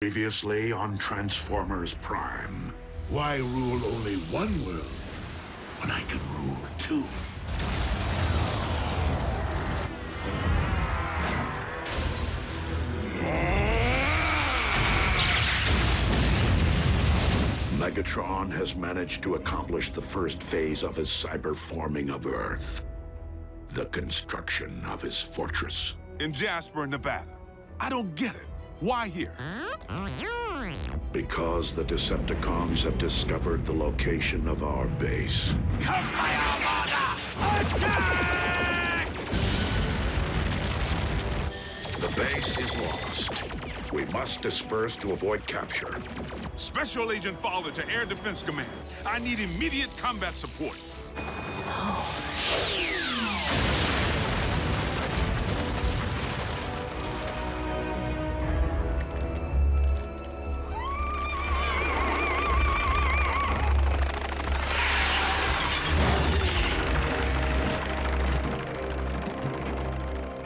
Previously on Transformers Prime. Why rule only one world when I can rule two? Megatron has managed to accomplish the first phase of his cyberforming of Earth. The construction of his fortress. In Jasper, Nevada. I don't get it. Why here? Because the Decepticons have discovered the location of our base. Come, my Armada! Attack! The base is lost. We must disperse to avoid capture. Special Agent Fowler to Air Defense Command. I need immediate combat support.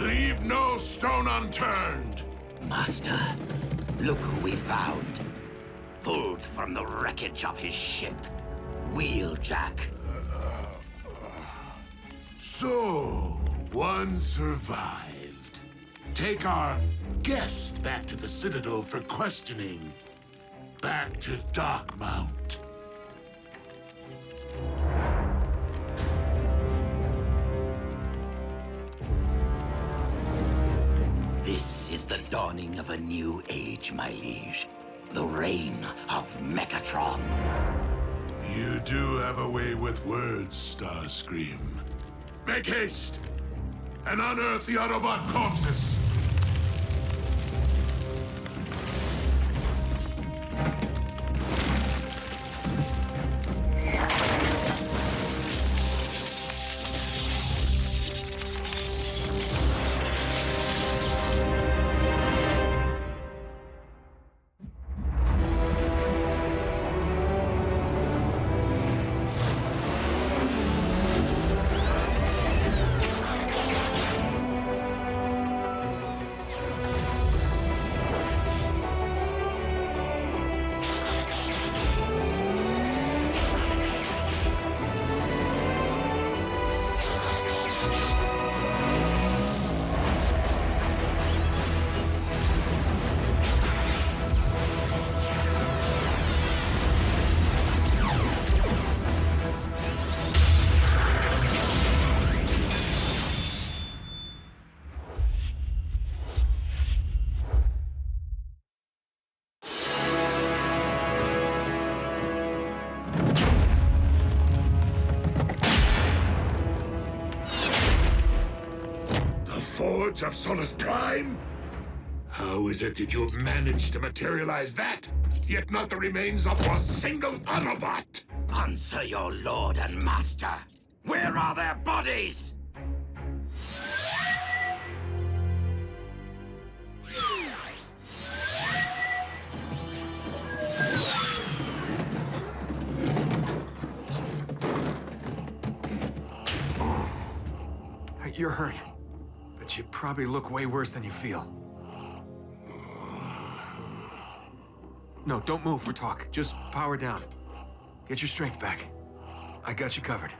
Leave no stone unturned. Master, look who we found. Pulled from the wreckage of his ship. Wheeljack. So, one survived. Take our guest back to the Citadel for questioning. Back to Darkmount. This is the dawning of a new age, my liege. The reign of Megatron. You do have a way with words, Starscream. Make haste and unearth the Autobot corpses. Forge of Solus Prime? How is it that you have managed to materialize that, yet not the remains of a single Autobot? Answer your lord and master. Where are their bodies? You're hurt. But you probably look way worse than you feel. No, don't move for talk. Just power down. Get your strength back. I got you covered.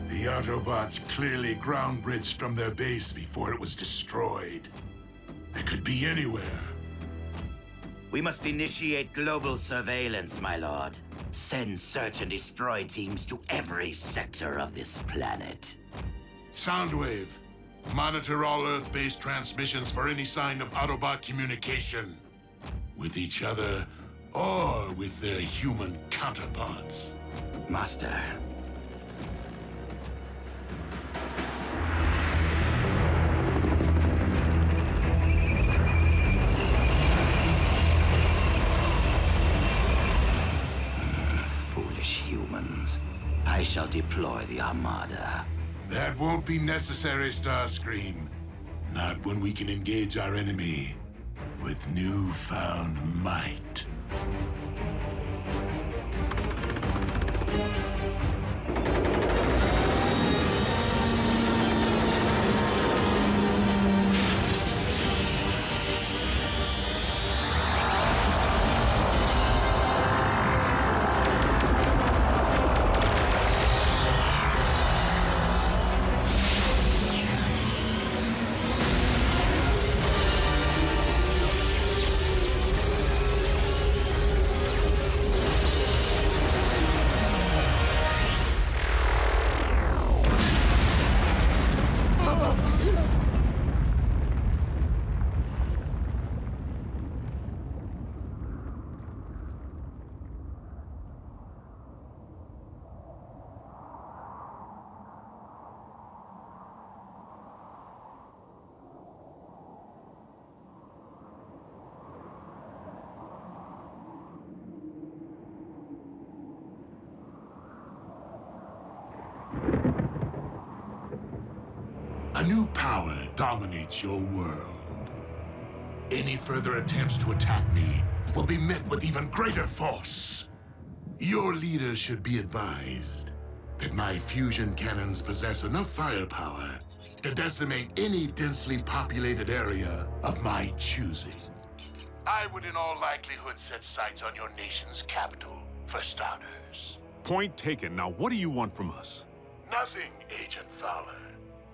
The Autobots clearly ground-bridged from their base before it was destroyed. They could be anywhere. We must initiate global surveillance, my lord. Send search and destroy teams to every sector of this planet. Soundwave. Monitor all Earth-based transmissions for any sign of Autobot communication. With each other, or with their human counterparts. Master. Foolish humans. I shall deploy the Armada. That won't be necessary, Starscream. Not when we can engage our enemy with newfound might. A new power dominates your world. Any further attempts to attack me will be met with even greater force. Your leader should be advised that my fusion cannons possess enough firepower to decimate any densely populated area of my choosing. I would in all likelihood set sights on your nation's capital, for starters. Point taken. Now, what do you want from us? Nothing, Agent Fowler.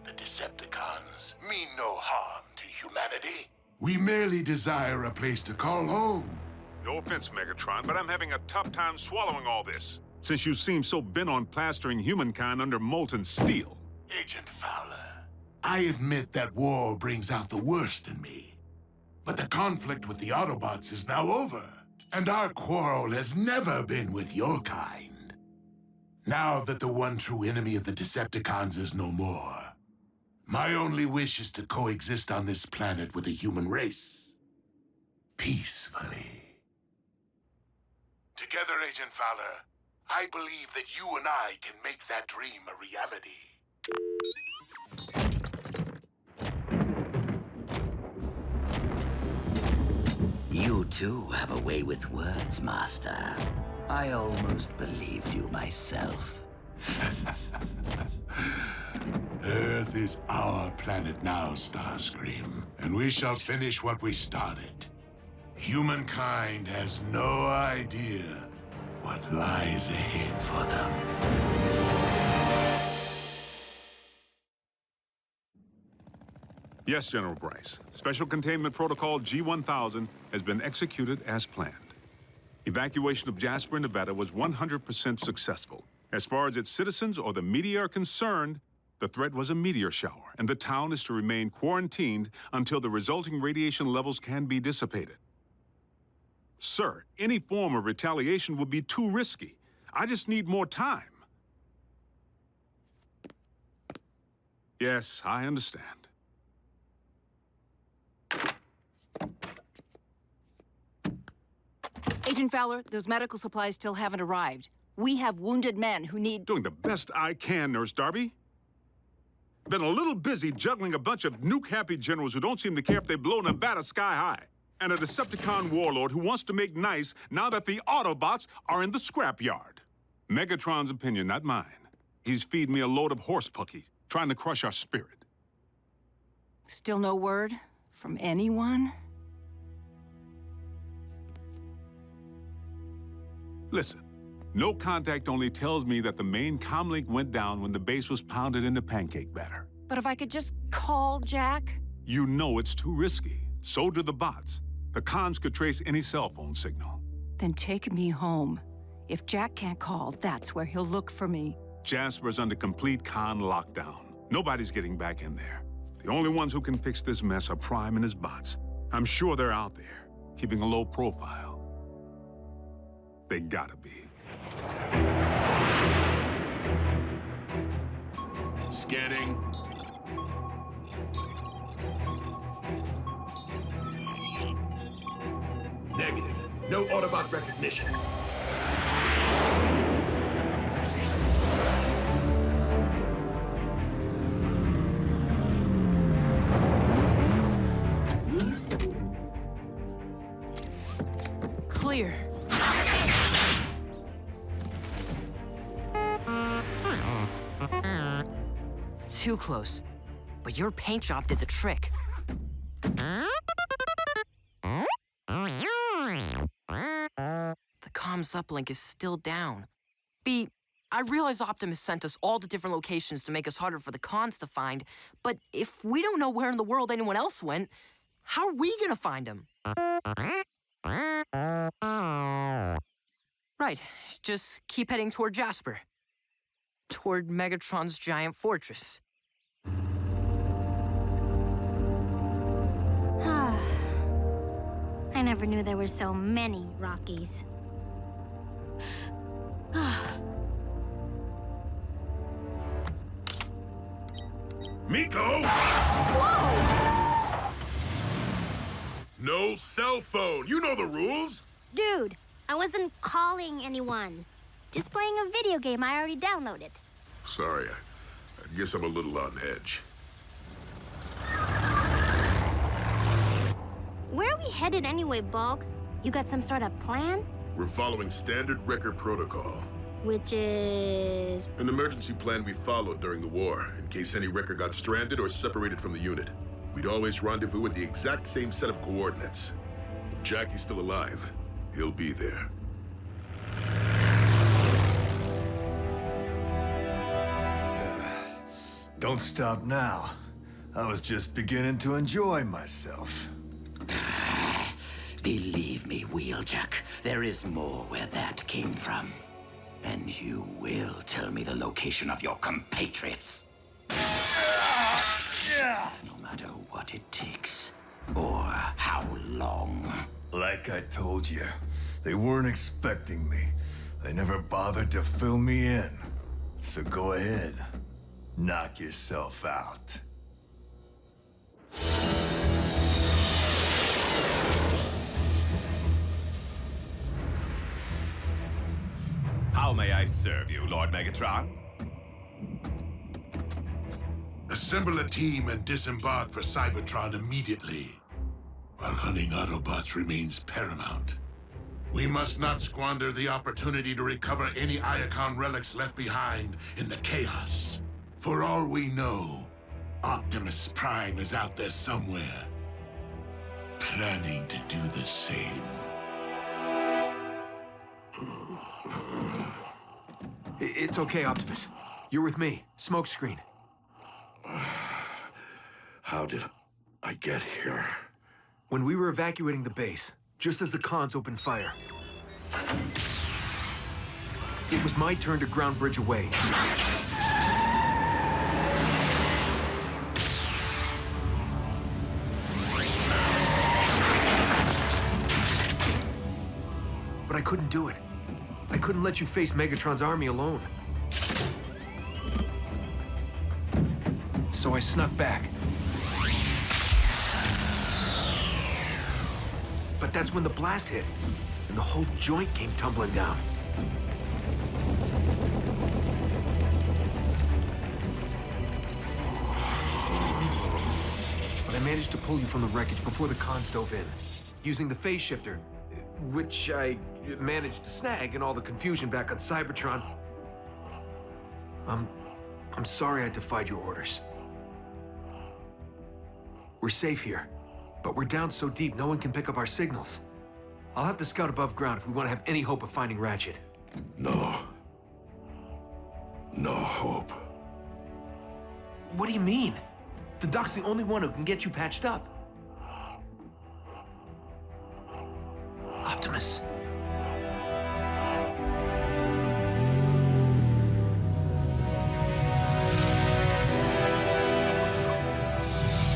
The Decepticons mean no harm to humanity. We merely desire a place to call home. No offense, Megatron, but I'm having a tough time swallowing all this, since you seem so bent on plastering humankind under molten steel. Agent Fowler, I admit that war brings out the worst in me. But the conflict with the Autobots is now over, and our quarrel has never been with your kind. Now that the one true enemy of the Decepticons is no more, my only wish is to coexist on this planet with the human race. Peacefully. Together, Agent Fowler, I believe that you and I can make that dream a reality. You too have a way with words, Master. I almost believed you myself. Earth is our planet now, Starscream, and we shall finish what we started. Humankind has no idea what lies ahead for them. Yes, General Bryce. Special Containment Protocol G-1000 has been executed as planned. Evacuation of Jasper, Nevada was 100% successful. As far as its citizens or the media are concerned, the threat was a meteor shower, and the town is to remain quarantined until the resulting radiation levels can be dissipated. Sir, any form of retaliation would be too risky. I just need more time. Yes, I understand. Agent Fowler, those medical supplies still haven't arrived. We have wounded men who need... Doing the best I can, Nurse Darby. Been a little busy juggling a bunch of nuke-happy generals who don't seem to care if they blow Nevada sky high. And a Decepticon warlord who wants to make nice now that the Autobots are in the scrapyard. Megatron's opinion, not mine. He's feeding me a load of horse pucky, trying to crush our spirit. Still no word from anyone? Listen, no contact only tells me that the main comlink went down when the base was pounded into pancake batter. But if I could just call Jack? You know it's too risky. So do the bots. The cons could trace any cell phone signal. Then take me home. If Jack can't call, that's where he'll look for me. Jasper's under complete con lockdown. Nobody's getting back in there. The only ones who can fix this mess are Prime and his bots. I'm sure they're out there, keeping a low profile. They gotta be. Scanning. Negative. No Autobot recognition. Clear. Too close. But your paint job did the trick. The comms uplink is still down. B, I realize Optimus sent us all to different locations to make us harder for the cons to find, but if we don't know where in the world anyone else went, how are we gonna find him? Right, just keep heading toward Jasper. Toward Megatron's giant fortress. I never knew there were so many Rockies. Miko! Whoa! No cell phone. You know the rules. Dude, I wasn't calling anyone. Just playing a video game I already downloaded. Sorry, I guess I'm a little on edge. Where are we headed anyway, Bulk? You got some sort of plan? We're following standard record protocol. Which is... An emergency plan we followed during the war, in case any wrecker got stranded or separated from the unit. We'd always rendezvous with the exact same set of coordinates. If Jackie's still alive, he'll be there. Don't stop now. I was just beginning to enjoy myself. Believe me, Wheeljack, there is more where that came from. And you will tell me the location of your compatriots. No matter what it takes, or how long. Like I told you, they weren't expecting me. They never bothered to fill me in. So go ahead, knock yourself out. How may I serve you, Lord Megatron? Assemble a team and disembark for Cybertron immediately. While hunting Autobots remains paramount. We must not squander the opportunity to recover any Iacon relics left behind in the chaos. For all we know, Optimus Prime is out there somewhere, planning to do the same. It's okay, Optimus. You're with me. Smokescreen. How did I get here? When we were evacuating the base, just as the cons opened fire, it was my turn to ground bridge away. But I couldn't do it. I couldn't let you face Megatron's army alone. So I snuck back. But that's when the blast hit, and the whole joint came tumbling down. But I managed to pull you from the wreckage before the cons dove in, using the phase shifter, which I managed to snag in all the confusion back on Cybertron. I'm sorry I defied your orders. We're safe here, but we're down so deep no one can pick up our signals. I'll have to scout above ground if we want to have any hope of finding Ratchet. No. No hope. What do you mean? The doc's the only one who can get you patched up. Optimus.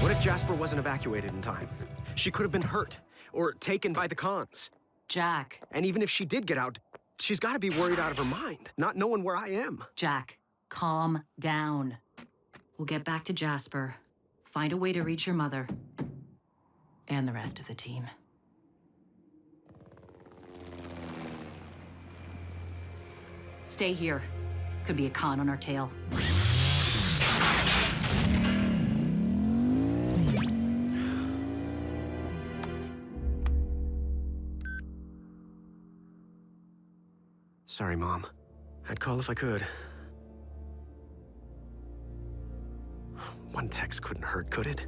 What if Jasper wasn't evacuated in time? She could have been hurt, or taken by the cons. Jack. And even if she did get out, she's got to be worried out of her mind, not knowing where I am. Jack, calm down. We'll get back to Jasper, find a way to reach your mother, and the rest of the team. Stay here. Could be a con on our tail. Sorry, Mom. I'd call if I could. One text couldn't hurt, could it?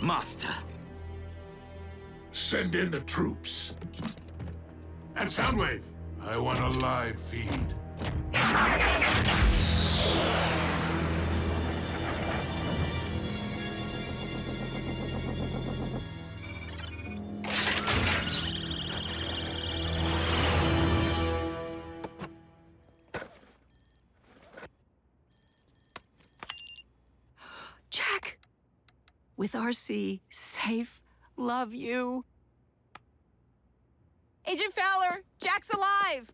Master. Send in the troops. And Soundwave, I want a live feed. Jack! With RC, safe, love you. Agent Fowler, Jack's alive!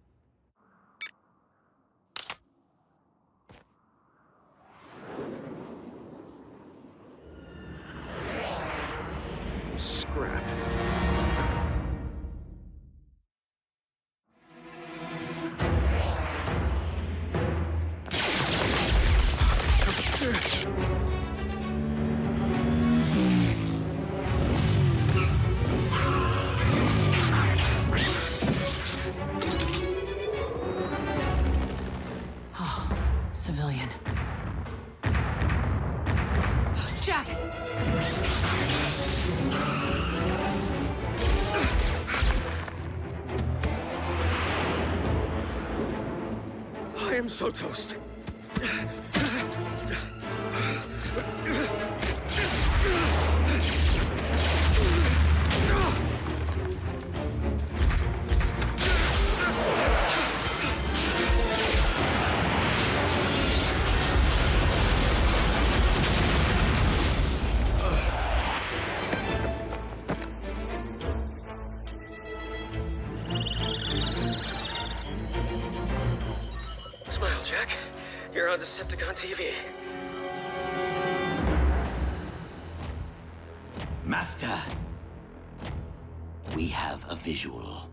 Scrap. Jack! I am so toast. Smile, Jack. You're on Decepticon TV. Master, we have a visual.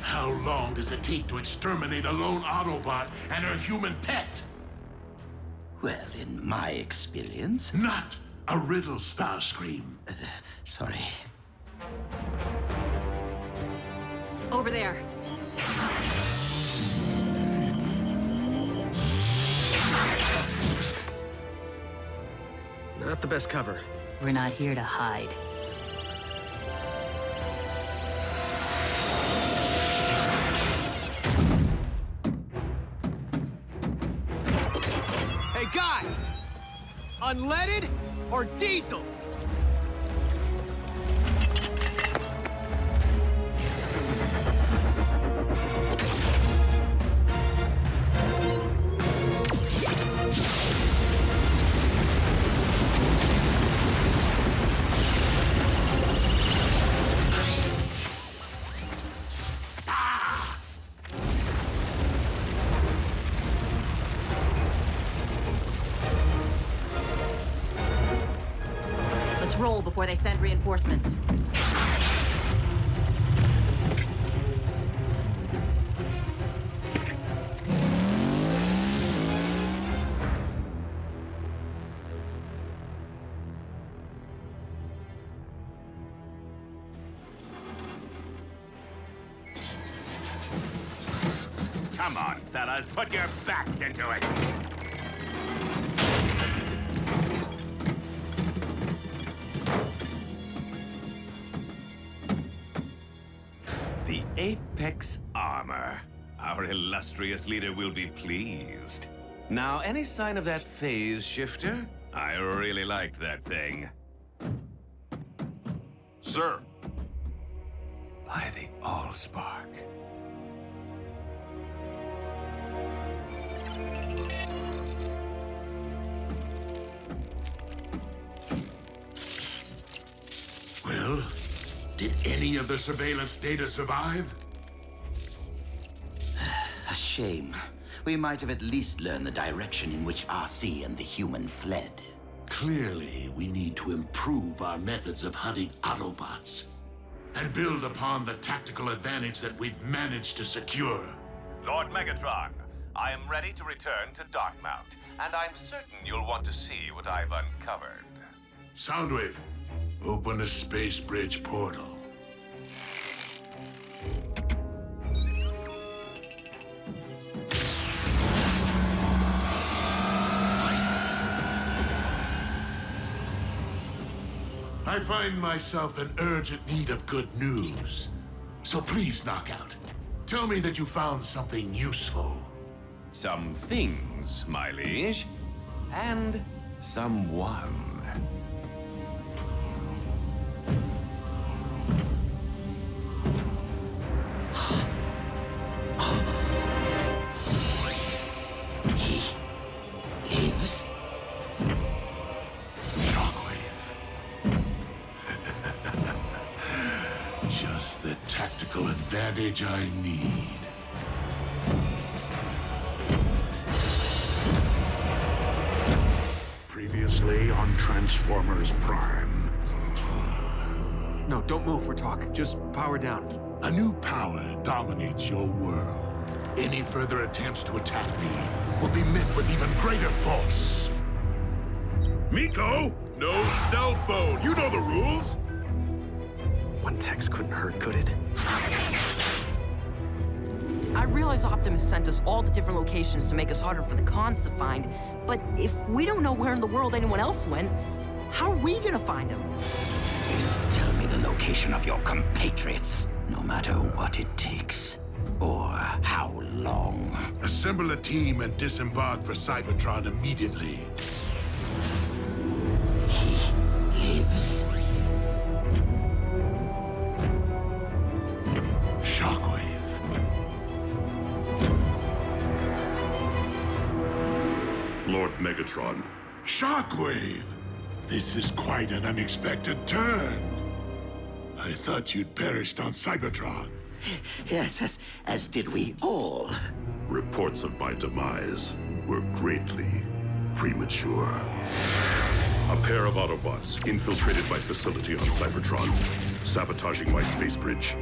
How long does it take to exterminate a lone Autobot and her human pet? Well, in my experience... Not a riddle, Starscream. Sorry. Over there. Not the best cover. We're not here to hide. Hey, guys! Unleaded or diesel? Let's roll before they send reinforcements. Come on, fellas, put your backs into it. The Apex Armor. Our illustrious leader will be pleased. Now, any sign of that phase shifter? I really liked that thing. Sir. By the Allspark. Well, did any of the surveillance data survive? A shame. We might have at least learned the direction in which RC and the human fled. Clearly, we need to improve our methods of hunting Autobots and build upon the tactical advantage that we've managed to secure. Lord Megatron, I am ready to return to Darkmount, and I'm certain you'll want to see what I've uncovered. Soundwave, open the space bridge portal. I find myself in urgent need of good news. So please, Knockout, tell me that you found something useful. Some things, my liege, and someone. He lives? Shockwave. advantage I need. Previously on Transformers Prime. No, don't move. We're talking. Just power down. A new power dominates your world. Any further attempts to attack me will be met with even greater force. Miko, no cell phone. You know the rules. One text couldn't hurt, could it? I realize Optimus sent us all to different locations to make us harder for the cons to find, but if we don't know where in the world anyone else went, how are we gonna find them? Tell me the location of your compatriots, no matter what it takes, or how long. Assemble a team and disembark for Cybertron immediately. He lives. Shockwave. Lord Megatron. Shockwave! This is quite an unexpected turn. I thought you'd perished on Cybertron. Yes, as did we all. Reports of my demise were greatly premature. A pair of Autobots infiltrated my facility on Cybertron, sabotaging my space bridge.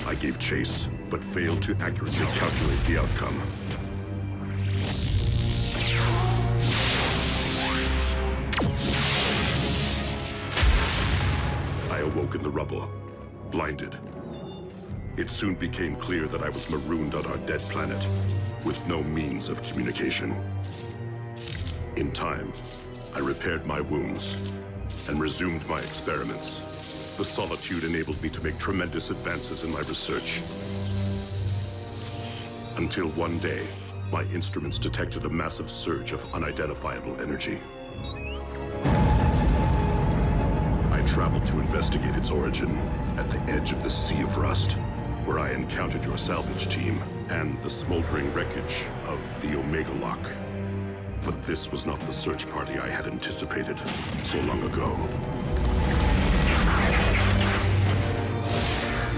I gave chase, but failed to accurately calculate the outcome. I awoke in the rubble, blinded. It soon became clear that I was marooned on our dead planet, with no means of communication. In time, I repaired my wounds and resumed my experiments. The solitude enabled me to make tremendous advances in my research. Until one day, my instruments detected a massive surge of unidentifiable energy. I traveled to investigate its origin at the edge of the Sea of Rust, where I encountered your salvage team and the smoldering wreckage of the Omega Lock. But this was not the search party I had anticipated so long ago.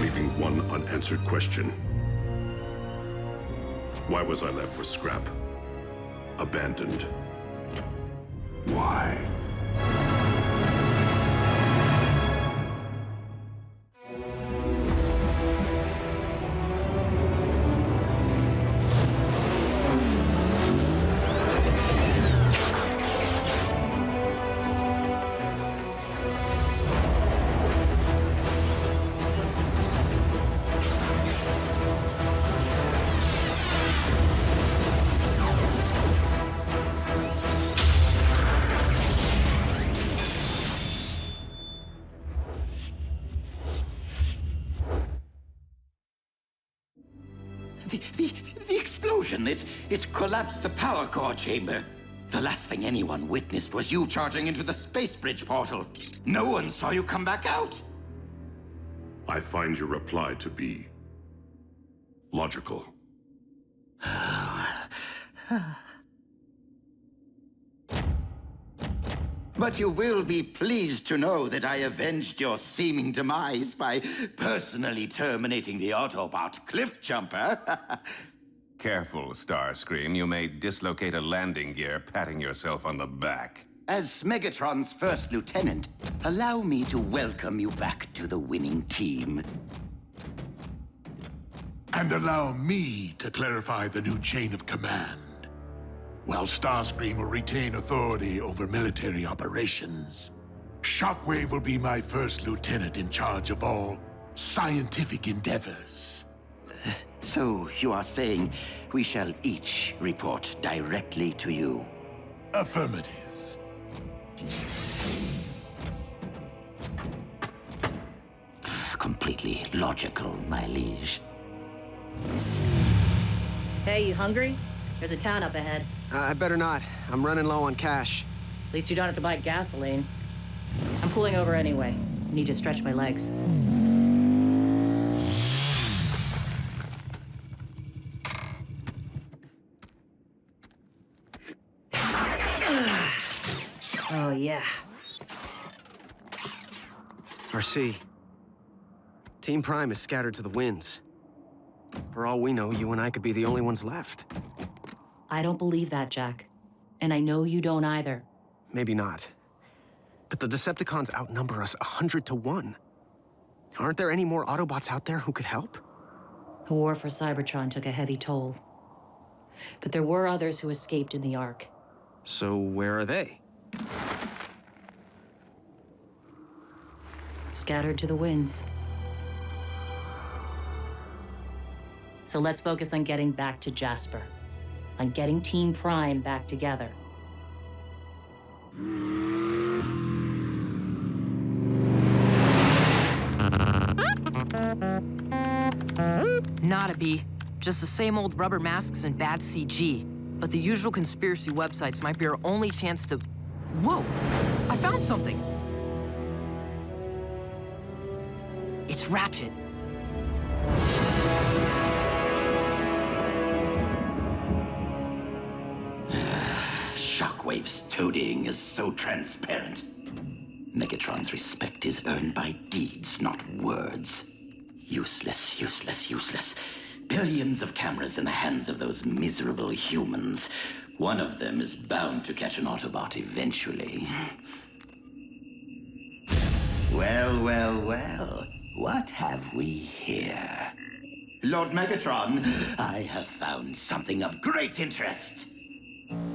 Leaving one unanswered question. Why was I left for scrap? Abandoned. Why? The explosion, it collapsed the power core chamber. The last thing anyone witnessed was you charging into the space bridge portal. No one saw you come back out. I find your reply to be logical. But you will be pleased to know that I avenged your seeming demise by personally terminating the Autobot cliff jumper. Careful, Starscream. You may dislocate a landing gear patting yourself on the back. As Megatron's first lieutenant, allow me to welcome you back to the winning team. And allow me to clarify the new chain of command. While Starscream will retain authority over military operations, Shockwave will be my first lieutenant in charge of all scientific endeavors. So you are saying we shall each report directly to you? Affirmative. Completely logical, my liege. Hey, you hungry? There's a town up ahead. I better not. I'm running low on cash. At least you don't have to buy gasoline. I'm pulling over anyway. I need to stretch my legs. Oh, yeah. RC, Team Prime is scattered to the winds. For all we know, you and I could be the only ones left. I don't believe that, Jack. And I know you don't either. Maybe not. But the Decepticons outnumber us 100 to 1. Aren't there any more Autobots out there who could help? The war for Cybertron took a heavy toll. But there were others who escaped in the Ark. So where are they? Scattered to the winds. So let's focus on getting back to Jasper. On getting Team Prime back together. Nada, B. Just the same old rubber masks and bad CG. But the usual conspiracy websites might be our only chance to... Whoa! I found something! It's Ratchet. Shockwave's toadying is so transparent. Megatron's respect is earned by deeds, not words. Useless, useless, useless. Billions of cameras in the hands of those miserable humans. One of them is bound to catch an Autobot eventually. Well, well, well. What have we here? Lord Megatron, I have found something of great interest.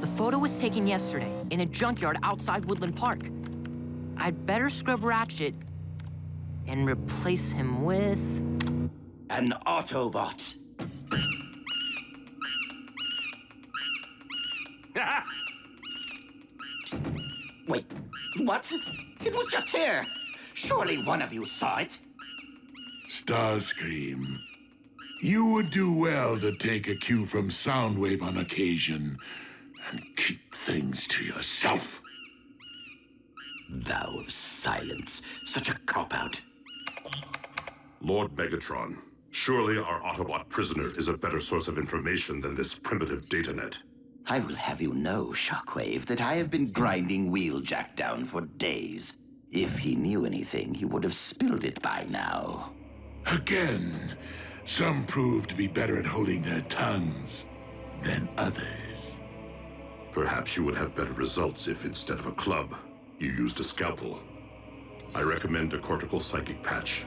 The photo was taken yesterday in a junkyard outside Woodland Park. I'd better scrub Ratchet and replace him with... An Autobot. Wait, what? It was just here. Surely one of you saw it. Starscream, you would do well to take a cue from Soundwave on occasion and keep things to yourself. Vow of silence. Such a cop-out. Lord Megatron, surely our Autobot prisoner is a better source of information than this primitive datanet. I will have you know, Shockwave, that I have been grinding Wheeljack down for days. If he knew anything, he would have spilled it by now. Again, some prove to be better at holding their tongues than others. Perhaps you would have better results if, instead of a club, you used a scalpel. I recommend a cortical psychic patch.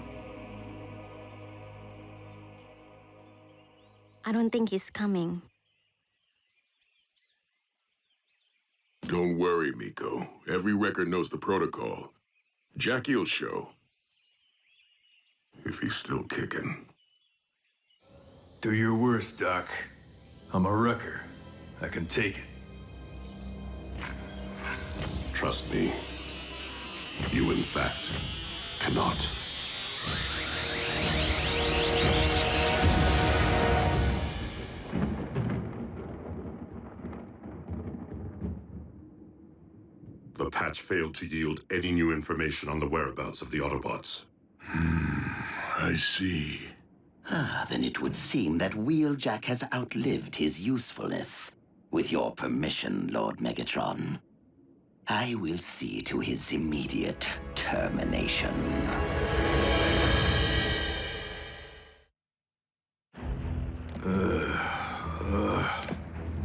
I don't think he's coming. Don't worry, Miko. Every record knows the protocol. Jackie'll show. If he's still kicking. Do your worst, Doc. I'm a wrecker. I can take it. Trust me. You, in fact, cannot. The patch failed to yield any new information on the whereabouts of the Autobots. I see. Then it would seem that Wheeljack has outlived his usefulness. With your permission, Lord Megatron, I will see to his immediate termination.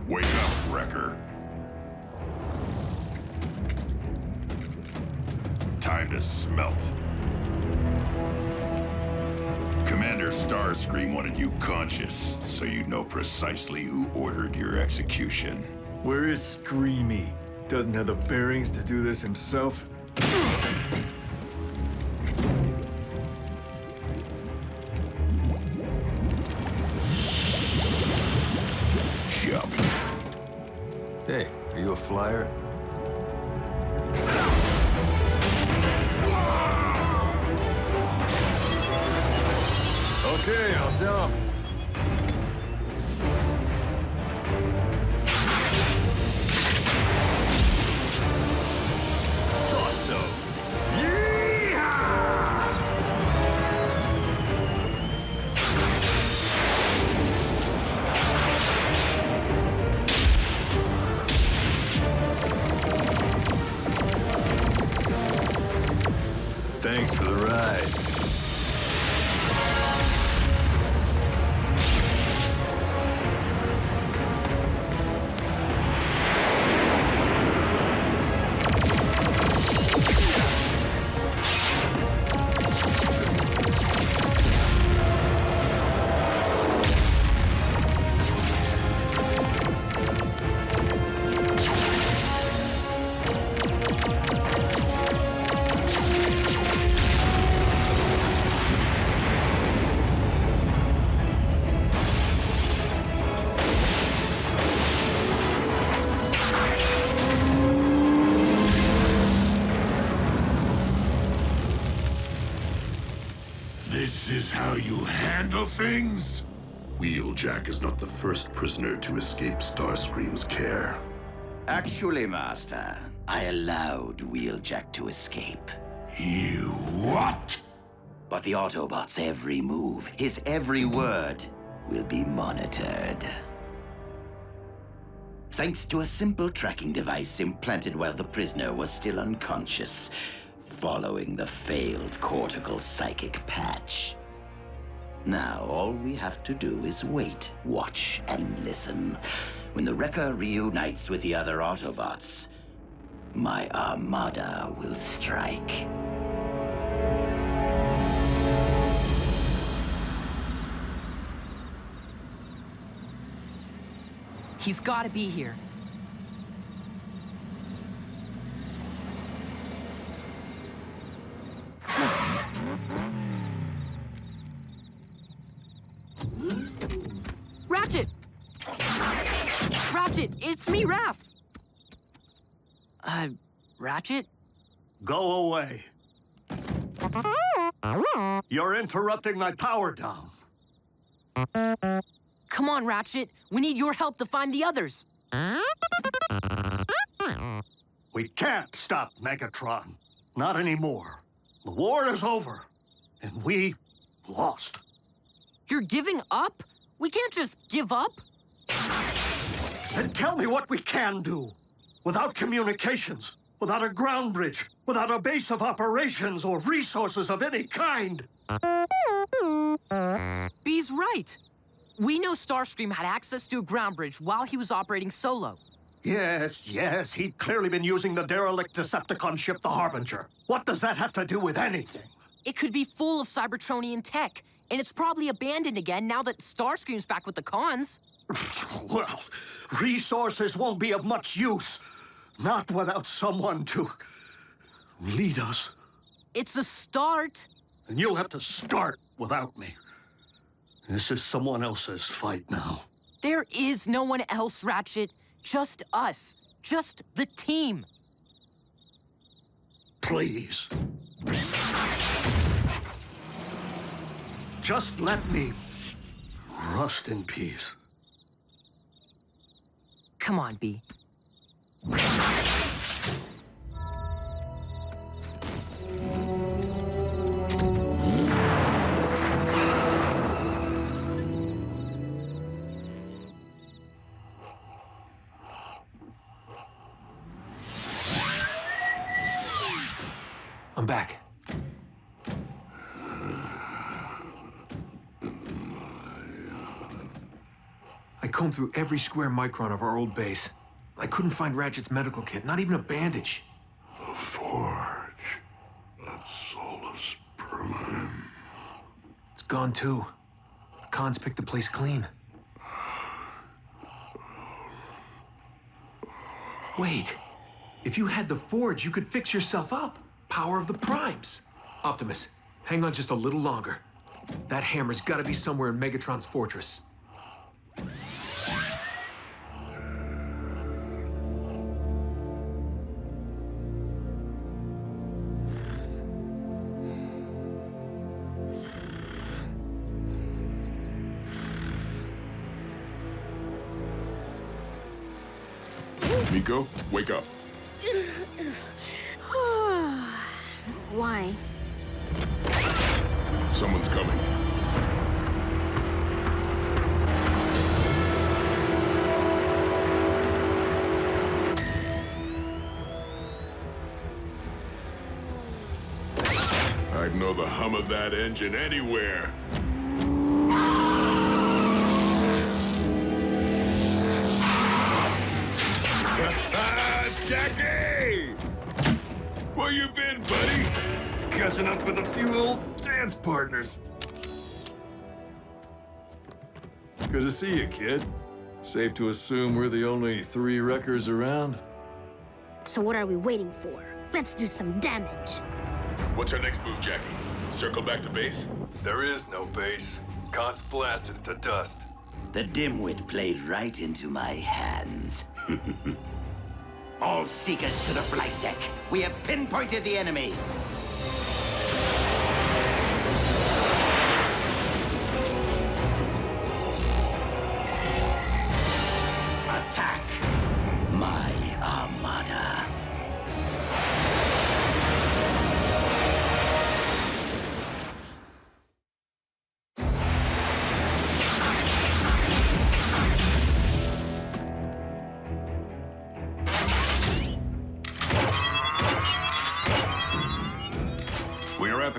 Wake up, Wrecker. Time to smelt. Commander Starscream wanted you conscious, so you know precisely who ordered your execution. Where is Screamy? Doesn't have the bearings to do this himself? Jump. Hey, are you a flyer? Okay, I'll jump. Thought so. Thanks for the ride. This is how you handle things? Wheeljack is not the first prisoner to escape Starscream's care. Actually, Master, I allowed Wheeljack to escape. You what? But the Autobot's every move, his every word, will be monitored. Thanks to a simple tracking device implanted while the prisoner was still unconscious, following the failed cortical psychic patch. Now, all we have to do is wait, watch, and listen. When the Wrecker reunites with the other Autobots, my armada will strike. He's gotta be here. Ratchet! Ratchet, it's me, Raph! Ratchet? Go away. You're interrupting my power down. Come on, Ratchet. We need your help to find the others. We can't stop Megatron. Not anymore. The war is over, and we lost. You're giving up? We can't just give up. Then tell me what we can do. Without communications, without a ground bridge, without a base of operations or resources of any kind. B's right. We know Starscream had access to a ground bridge while he was operating solo. Yes, he'd clearly been using the derelict Decepticon ship, the Harbinger. What does that have to do with anything? It could be full of Cybertronian tech, and it's probably abandoned again now that Starscream's back with the cons. Well, resources won't be of much use. Not without someone to lead us. It's a start. And you'll have to start without me. This is someone else's fight now. There is no one else, Ratchet. Just us. Just the team. Please. Just let me rust in peace. Come on, B. I'm back. I combed through every square micron of our old base. I couldn't find Ratchet's medical kit, not even a bandage. The Forge. That's Solus Prime. It's gone too. The cons picked the place clean. Wait. If you had the Forge, you could fix yourself up. Power of the Primes. Optimus, hang on just a little longer. That hammer's gotta be somewhere in Megatron's fortress. Miko, wake up. Why? Someone's coming. I'd know the hum of that engine anywhere. Jackie! Where you been, buddy? Catching up with a few old dance partners. Good to see you, kid. Safe to assume we're the only 3 wreckers around? So what are we waiting for? Let's do some damage. What's our next move, Jackie? Circle back to base? There is no base. Con's blasted it to dust. The dimwit played right into my hands. All seekers to the flight deck. We have pinpointed the enemy.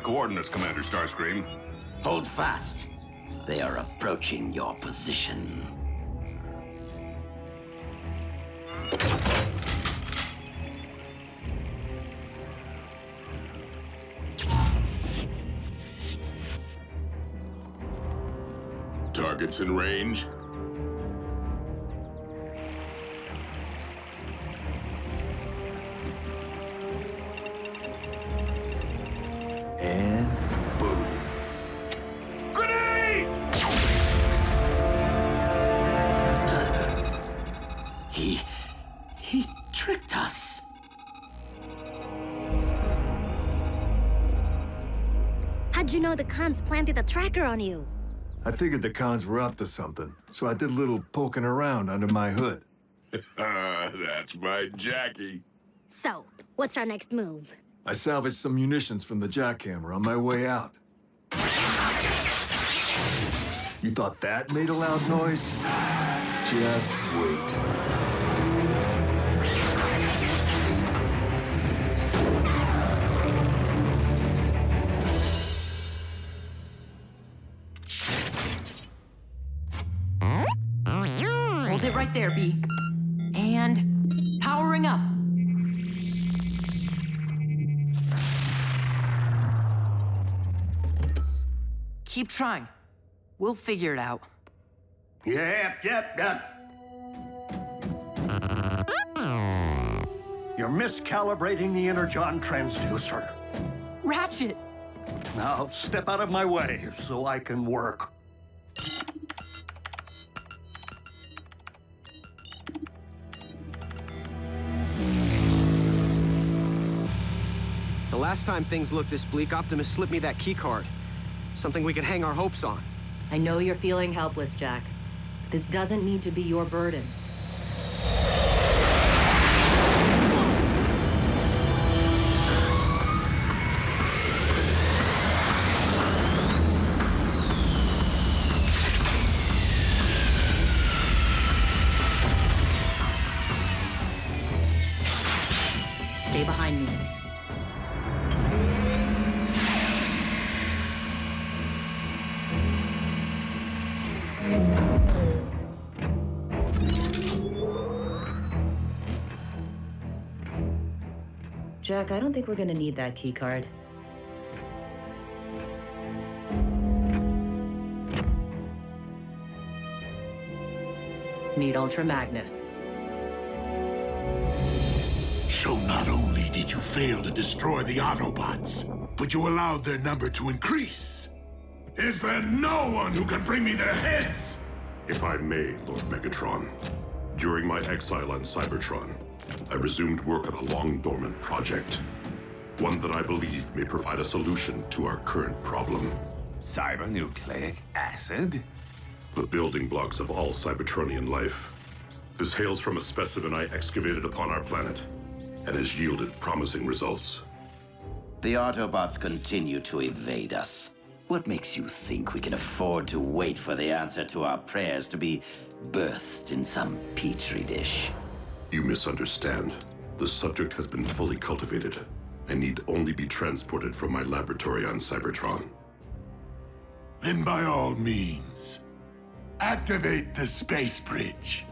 coordinates, Commander Starscream. Hold fast. They are approaching your position. Targets in range. And boom. Grenade! He tricked us. How'd you know the cons planted a tracker on you? I figured the cons were up to something, so I did a little poking around under my hood. That's my Jackie. So, what's our next move? I salvaged some munitions from the jackhammer on my way out. You thought that made a loud noise? Just wait. Hold it right there, B. And powering up. Keep trying. We'll figure it out. Yep. You're miscalibrating the energon transducer. Ratchet! Now, step out of my way so I can work. The last time things looked this bleak, Optimus slipped me that key card. Something we could hang our hopes on. I know you're feeling helpless, Jack. But this doesn't need to be your burden. Stay behind me. Jack, I don't think we're gonna need that key card. Need Ultra Magnus. So not only did you fail to destroy the Autobots, but you allowed their number to increase. Is there no one who can bring me their heads? If I may, Lord Megatron, during my exile on Cybertron, I resumed work on a long-dormant project. One that I believe may provide a solution to our current problem. Cybernucleic acid? The building blocks of all Cybertronian life. This hails from a specimen I excavated upon our planet, and has yielded promising results. The Autobots continue to evade us. What makes you think we can afford to wait for the answer to our prayers to be birthed in some petri dish? You misunderstand. The subject has been fully cultivated and need only be transported from my laboratory on Cybertron. Then by all means, activate the space bridge.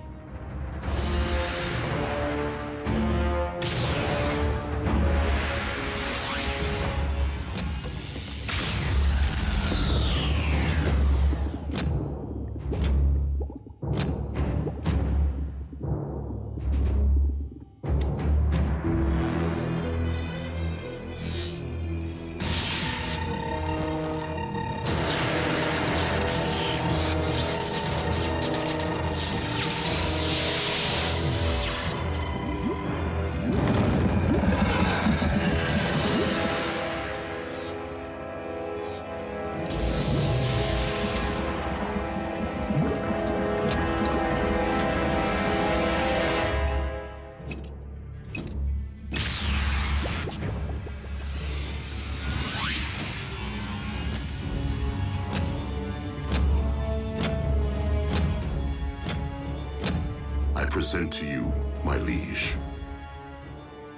Present to you, my liege,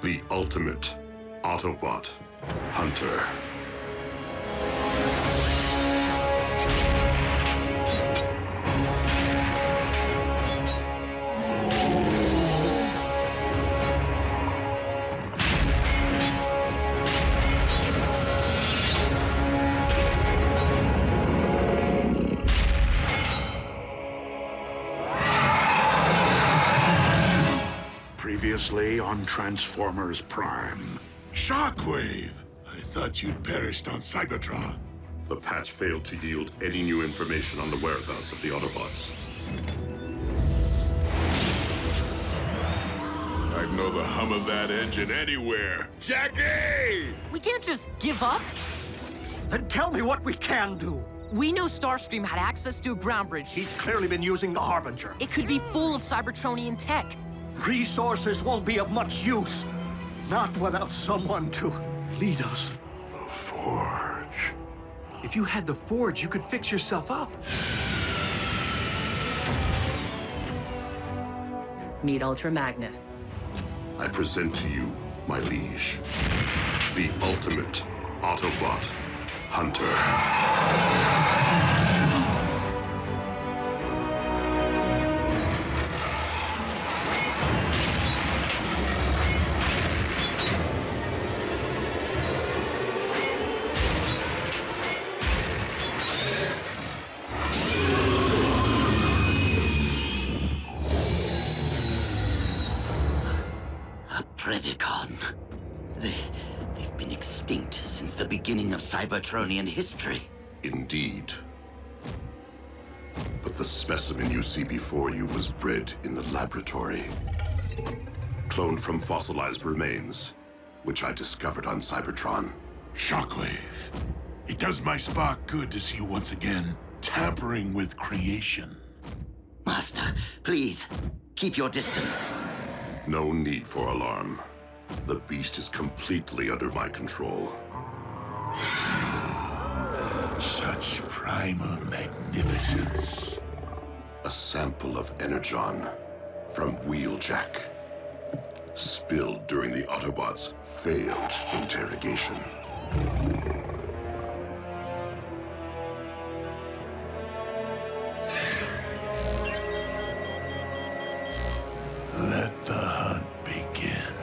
the ultimate Autobot hunter. Previously on Transformers Prime. Shockwave! I thought you'd perished on Cybertron. The patch failed to yield any new information on the whereabouts of the Autobots. I'd know the hum of that engine anywhere. Jackie! We can't just give up. Then tell me what we can do. We know Starscream had access to a ground bridge. He'd clearly been using the Harbinger. It could be full of Cybertronian tech. Resources won't be of much use. Not without someone to lead us. The Forge. If you had the Forge, you could fix yourself up. Meet Ultra Magnus. I present to you, my liege, the ultimate Autobot hunter. Predacon. They've been extinct since the beginning of Cybertronian history. Indeed. But the specimen you see before you was bred in the laboratory. Cloned from fossilized remains, which I discovered on Cybertron. Shockwave. It does my spark good to see you once again tampering with creation. Master, please, keep your distance. No need for alarm. The beast is completely under my control. Such primal magnificence. A sample of Energon from Wheeljack. Spilled during the Autobots' failed interrogation. Let the hunt begin.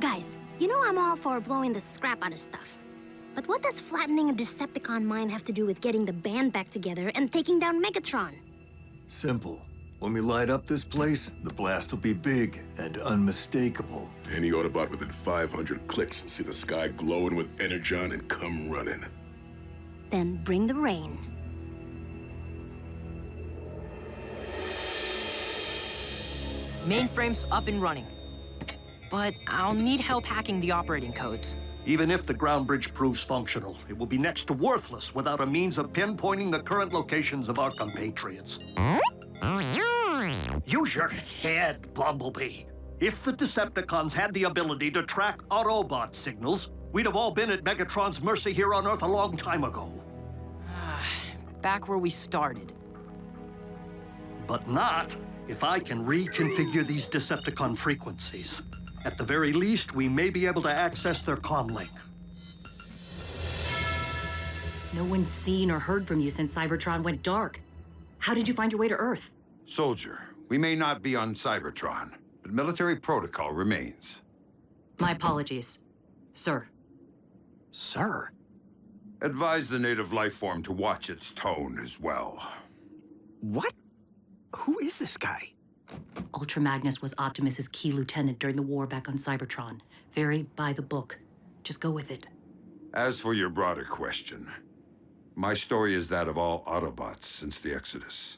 Guys, you know I'm all for blowing the scrap out of stuff. But what does flattening a Decepticon mind have to do with getting the band back together and taking down Megatron? Simple. When we light up this place, the blast will be big and unmistakable. Any Autobot within 500 clicks will see the sky glowing with Energon and come running. Then bring the rain. Mainframe's up and running. But I'll need help hacking the operating codes. Even if the ground bridge proves functional, it will be next to worthless without a means of pinpointing the current locations of our compatriots. Use your head, Bumblebee. If the Decepticons had the ability to track Autobot signals, we'd have all been at Megatron's mercy here on Earth a long time ago. Back where we started. But not if I can reconfigure these Decepticon frequencies. At the very least, we may be able to access their comm link. No one's seen or heard from you since Cybertron went dark. How did you find your way to Earth? Soldier, we may not be on Cybertron, but military protocol remains. My apologies, sir. Sir? Advise the native life form to watch its tone as well. What? Who is this guy? Ultra Magnus was Optimus's key lieutenant during the war back on Cybertron. Very by the book. Just go with it. As for your broader question, my story is that of all Autobots since the Exodus.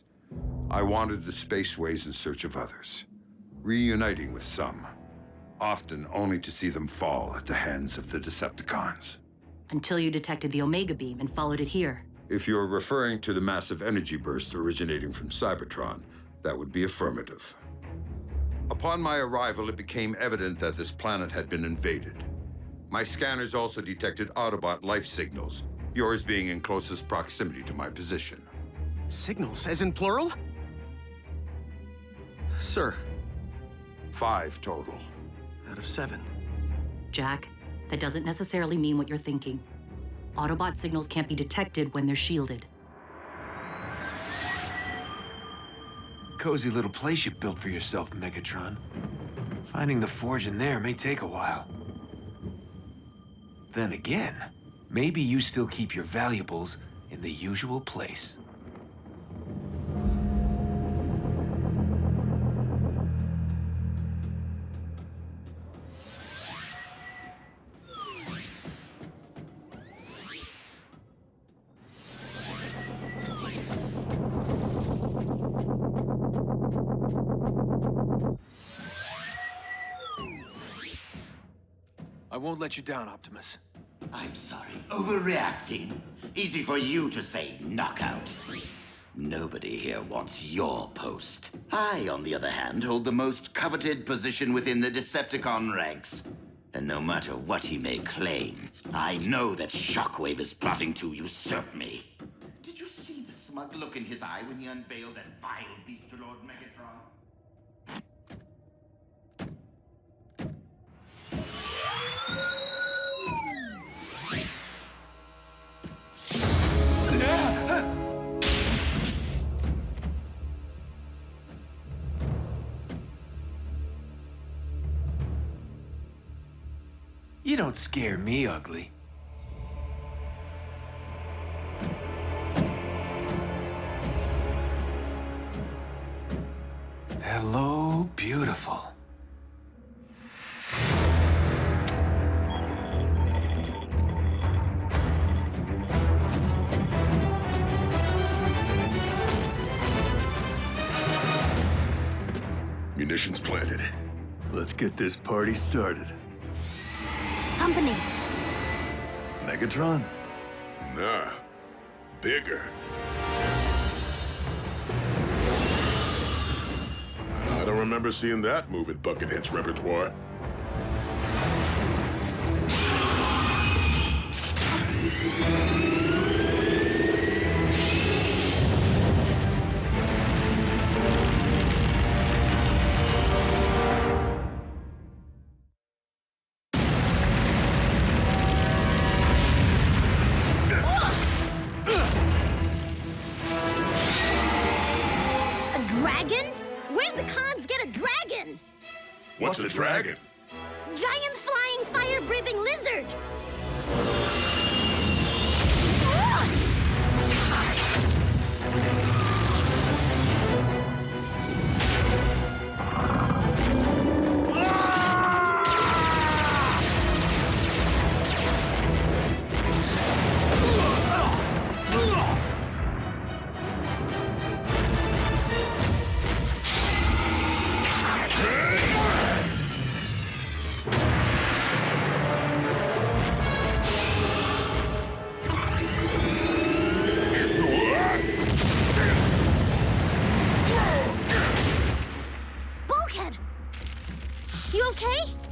I wandered the spaceways in search of others, reuniting with some, often only to see them fall at the hands of the Decepticons. until you detected the Omega Beam and followed it here. If you're referring to the massive energy burst originating from Cybertron, that would be affirmative. Upon my arrival, it became evident that this planet had been invaded. My scanners also detected Autobot life signals, yours being in closest proximity to my position. Signals, as in plural? Sir. 5 total. Out of 7. Jack, that doesn't necessarily mean what you're thinking. Autobot signals can't be detected when they're shielded. Cozy little place you built for yourself, Megatron. Finding the forge in there may take a while. Then again, maybe you still keep your valuables in the usual place. I won't let you down, Optimus. I'm sorry. Overreacting. Easy for you to say knockout. Nobody here wants your post. I, on the other hand, hold the most coveted position within the Decepticon ranks. And no matter what he may claim, I know that Shockwave is plotting to usurp me. Did you see the smug look in his eye when he unveiled that vile beast to Lord Megatron? You don't scare me, ugly. Hello, beautiful. Munitions planted. Let's get this party started. Company. Megatron? Nah. Bigger. I don't remember seeing that move in Buckethead's repertoire. What's a dragon? Giant flying fire-breathing lizard!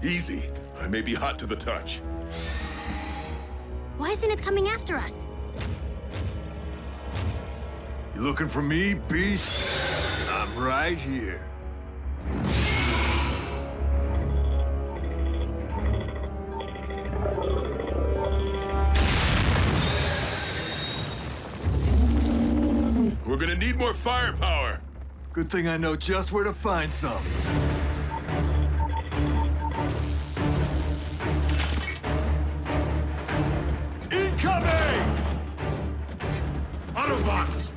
Easy. I may be hot to the touch. Why isn't it coming after us? You looking for me, beast? I'm right here. We're gonna need more firepower. Good thing I know just where to find some. Incoming! Autobots!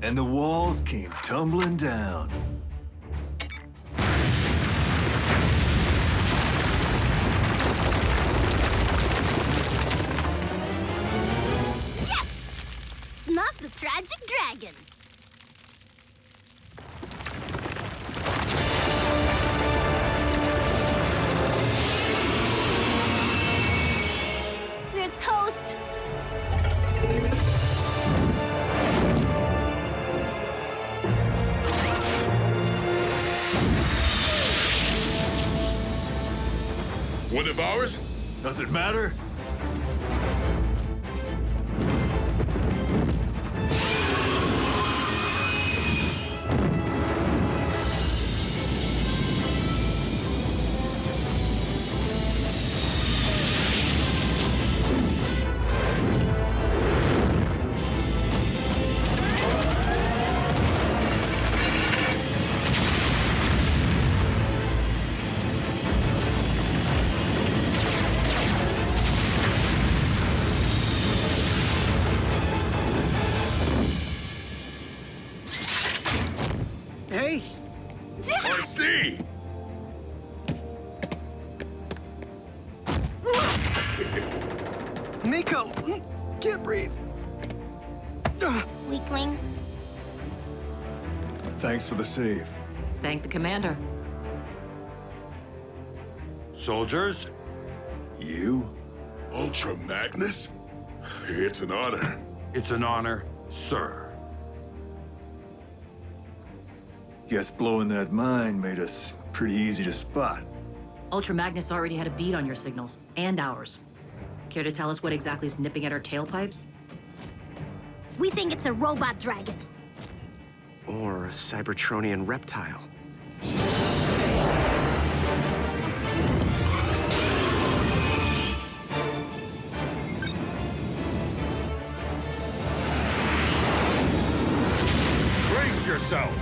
and the walls came tumbling down. Yes! Snuff the tragic dragon. We're toast. One of ours? Does it matter? Hey! I see! Miko! Can't breathe. Weakling. Thanks for the save. Thank the commander. Soldiers? You? Ultra Magnus? It's an honor. It's an honor, sir. Guess blowing that mine made us pretty easy to spot. Ultra Magnus already had a bead on your signals, and ours. Care to tell us what exactly is nipping at our tailpipes? We think it's a robot dragon. Or a Cybertronian reptile. Brace yourselves!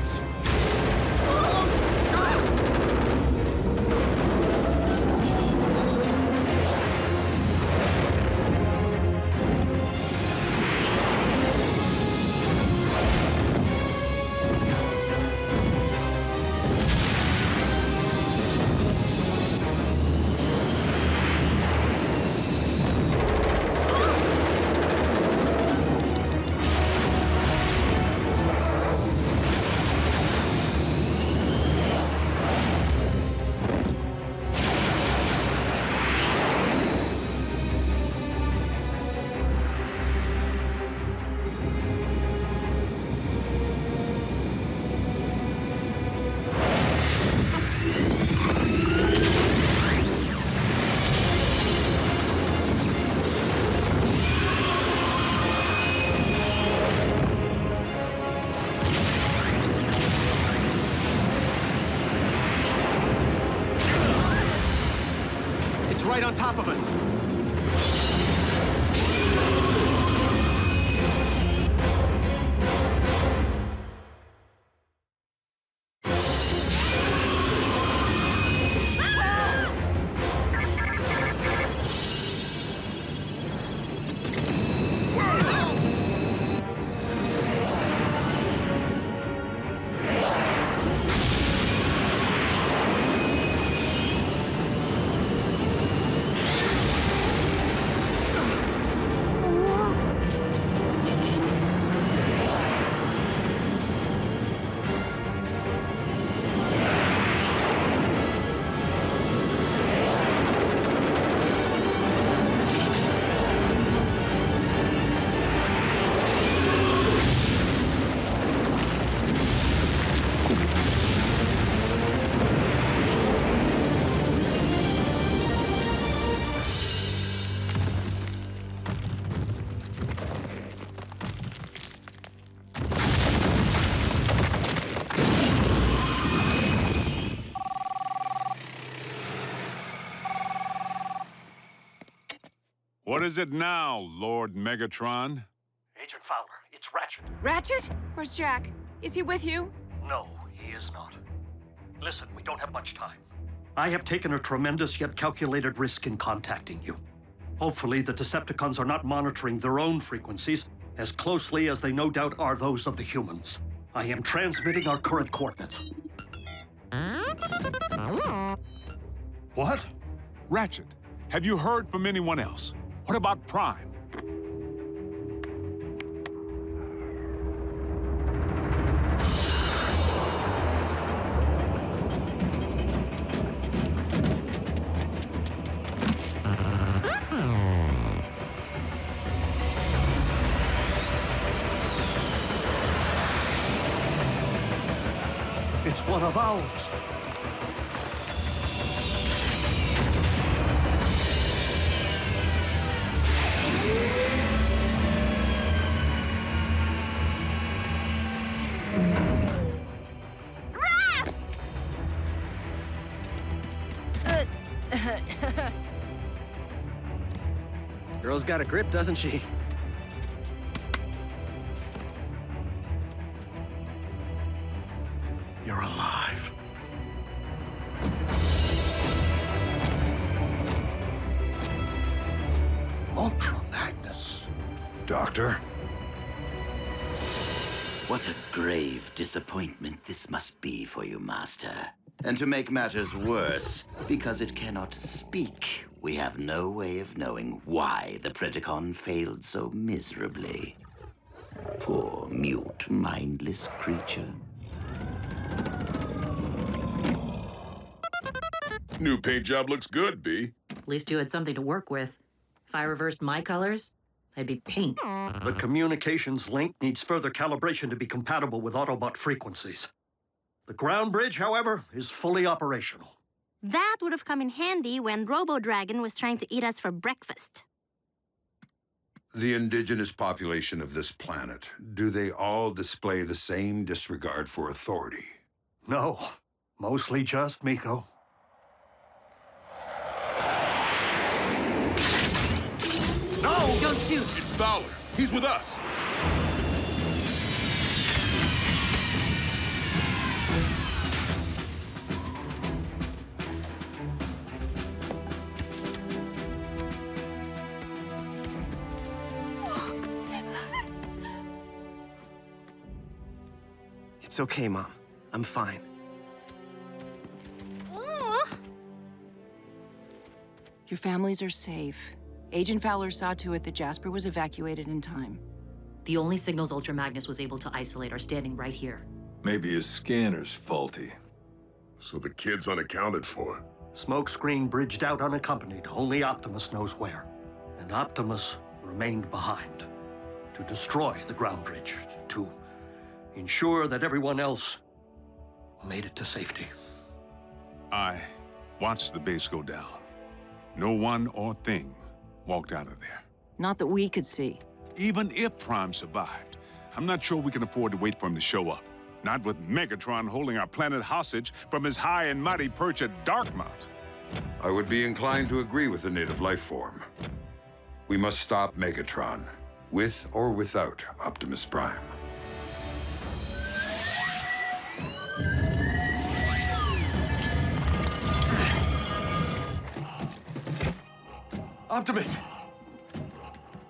It's right on top of us. What is it now, Lord Megatron? Agent Fowler, it's Ratchet. Ratchet? Where's Jack? Is he with you? No, he is not. Listen, we don't have much time. I have taken a tremendous yet calculated risk in contacting you. Hopefully, the Decepticons are not monitoring their own frequencies, as closely as they no doubt are those of the humans. I am transmitting our current coordinates. What? Ratchet, have you heard from anyone else? What about Prime? It's one of ours. Girl's got a grip, doesn't she? You're alive. Ultra Magnus. Doctor? What a grave disappointment this must be for you, Master. And to make matters worse, because it cannot speak, we have no way of knowing why the Predacon failed so miserably. Poor, mute, mindless creature. New paint job looks good, B. At least you had something to work with. If I reversed my colors, I'd be pink. The communications link needs further calibration to be compatible with Autobot frequencies. The ground bridge, however, is fully operational. That would have come in handy when Robo-Dragon was trying to eat us for breakfast. The indigenous population of this planet, do they all display the same disregard for authority? No, mostly just Miko. No! Don't shoot! It's Fowler. He's with us. It's okay, Mom. I'm fine. Your families are safe. Agent Fowler saw to it that Jasper was evacuated in time. The only signals Ultra Magnus was able to isolate are standing right here. Maybe his scanner's faulty. So the kid's unaccounted for. Smokescreen bridged out unaccompanied. Only Optimus knows where. And Optimus remained behind. To destroy the ground bridge. To ensure that everyone else made it to safety. I watched the base go down. No one or thing walked out of there. Not that we could see. Even if Prime survived, I'm not sure we can afford to wait for him to show up. Not with Megatron holding our planet hostage from his high and mighty perch at Darkmount. I would be inclined to agree with the native life form. We must stop Megatron, with or without Optimus Prime. Optimus!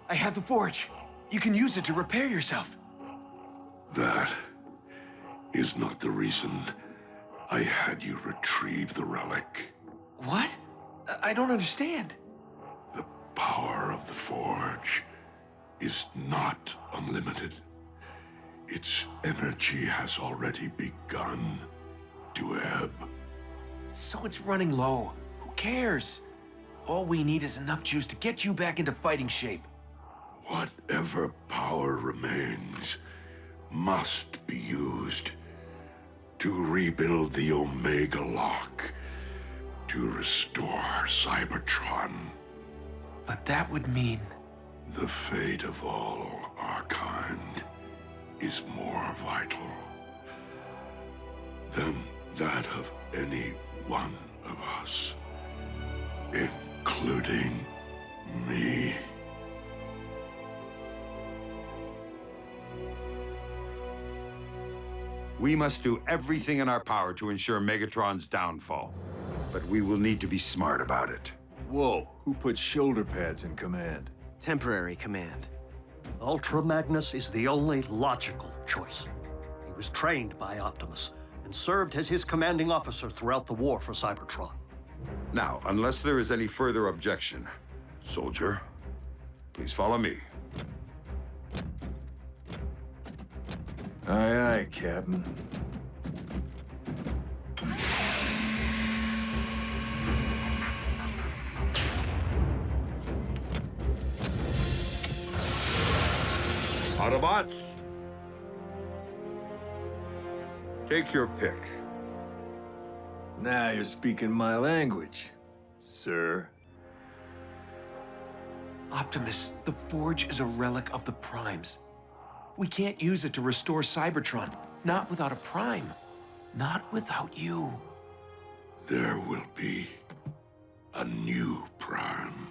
I have the forge. You can use it to repair yourself. That is not the reason I had you retrieve the relic. What? I don't understand. The power of the forge is not unlimited. Its energy has already begun to ebb. So it's running low. Who cares? All we need is enough juice to get you back into fighting shape. Whatever power remains must be used to rebuild the Omega Lock, to restore Cybertron. But that would mean... The fate of all our kind is more vital than that of any one of us, including me. We must do everything in our power to ensure Megatron's downfall. But we will need to be smart about it. Whoa, who put shoulder pads in command? Temporary command. Ultra Magnus is the only logical choice. He was trained by Optimus and served as his commanding officer throughout the war for Cybertron. Now, unless there is any further objection, soldier, please follow me. Aye, aye, Captain. Autobots, take your pick. Now you're speaking my language, sir. Optimus, the Forge is a relic of the Primes. We can't use it to restore Cybertron. Not without a Prime. Not without you. There will be a new Prime.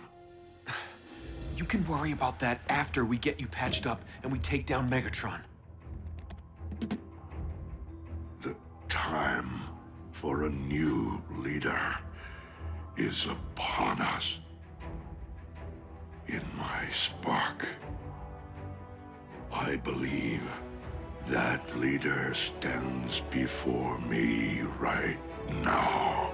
You can worry about that after we get you patched up and we take down Megatron. The time for a new leader is upon us. In my spark, I believe that leader stands before me right now.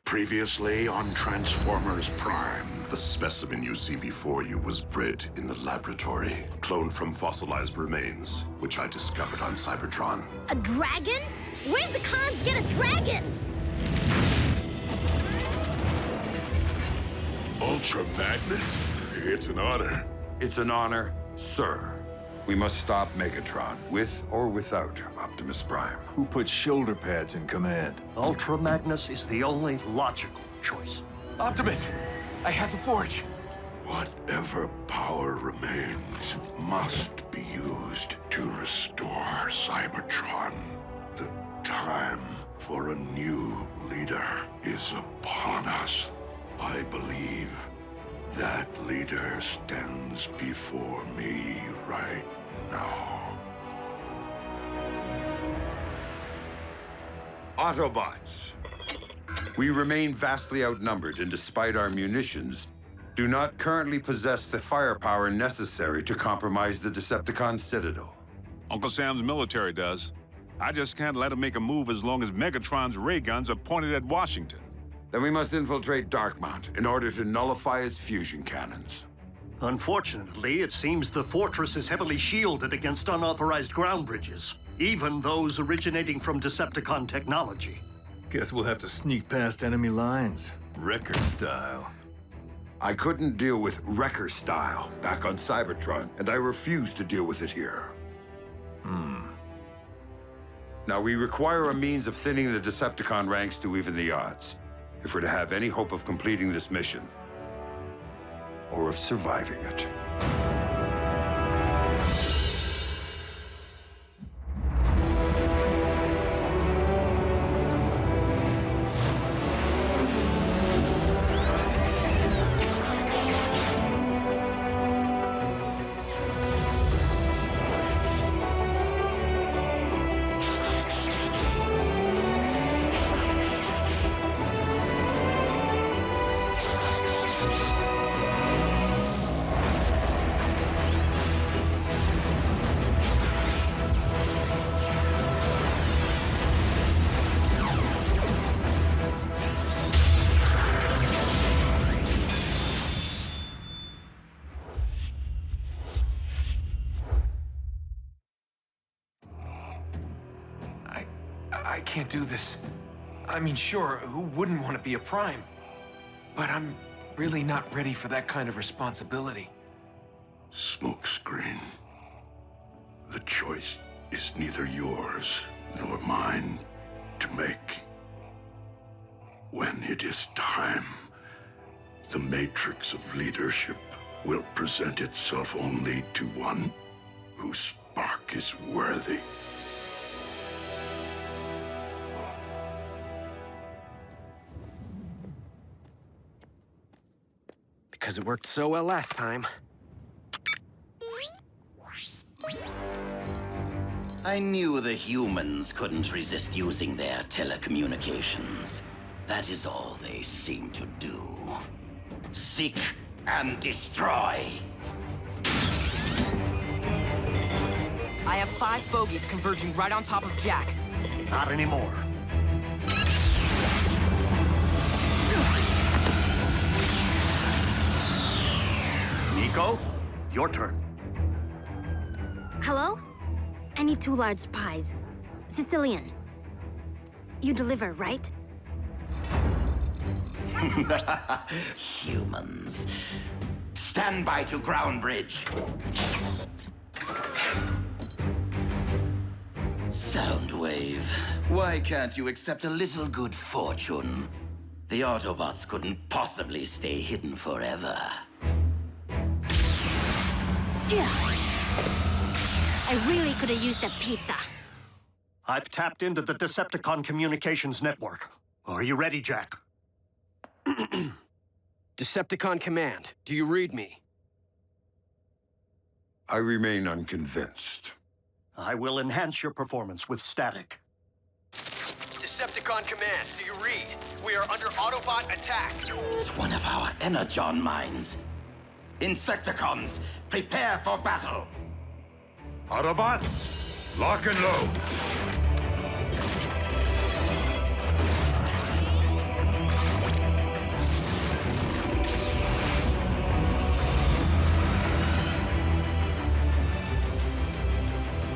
Previously on Transformers Prime, the specimen you see before you was bred in the laboratory, cloned from fossilized remains, which I discovered on Cybertron. A dragon? Where'd the cons get a dragon? Ultra Magnus? It's an honor. It's an honor, sir. We must stop Megatron, with or without Optimus Prime. Who put shoulder pads in command? Ultra Magnus is the only logical choice. Optimus, I have the Forge. Whatever power remains must be used to restore Cybertron. The time for a new leader is upon us. I believe that leader stands before me right now. Autobots, we remain vastly outnumbered, and despite our munitions, do not currently possess the firepower necessary to compromise the Decepticon Citadel. Uncle Sam's military does. I just can't let him make a move as long as Megatron's ray guns are pointed at Washington. Then we must infiltrate Darkmount in order to nullify its fusion cannons. Unfortunately, it seems the fortress is heavily shielded against unauthorized ground bridges, even those originating from Decepticon technology. Guess we'll have to sneak past enemy lines, Wrecker style. I couldn't deal with Wrecker style back on Cybertron, and I refuse to deal with it here. Now, we require a means of thinning the Decepticon ranks to even the odds, if we're to have any hope of completing this mission, or of surviving it. I can't do this. I mean, sure, who wouldn't want to be a Prime? But I'm really not ready for that kind of responsibility. Smokescreen. The choice is neither yours nor mine to make. When it is time, the matrix of leadership will present itself only to one whose spark is worthy. Because it worked so well last time. I knew the humans couldn't resist using their telecommunications. That is all they seem to do. Seek and destroy. I have 5 bogies converging right on top of Jack. Not anymore. Miko, your turn. Hello? I need 2 large pies. Sicilian. You deliver, right? Humans. Stand by to ground bridge. Soundwave, why can't you accept a little good fortune? The Autobots couldn't possibly stay hidden forever. Yeah. I really could have used that pizza. I've tapped into the Decepticon communications network. Are you ready, Jack? Decepticon Command, do you read me? I remain unconvinced. I will enhance your performance with static. Decepticon Command, do you read? We are under Autobot attack. It's one of our Energon mines. Insecticons, prepare for battle. Autobots, lock and load.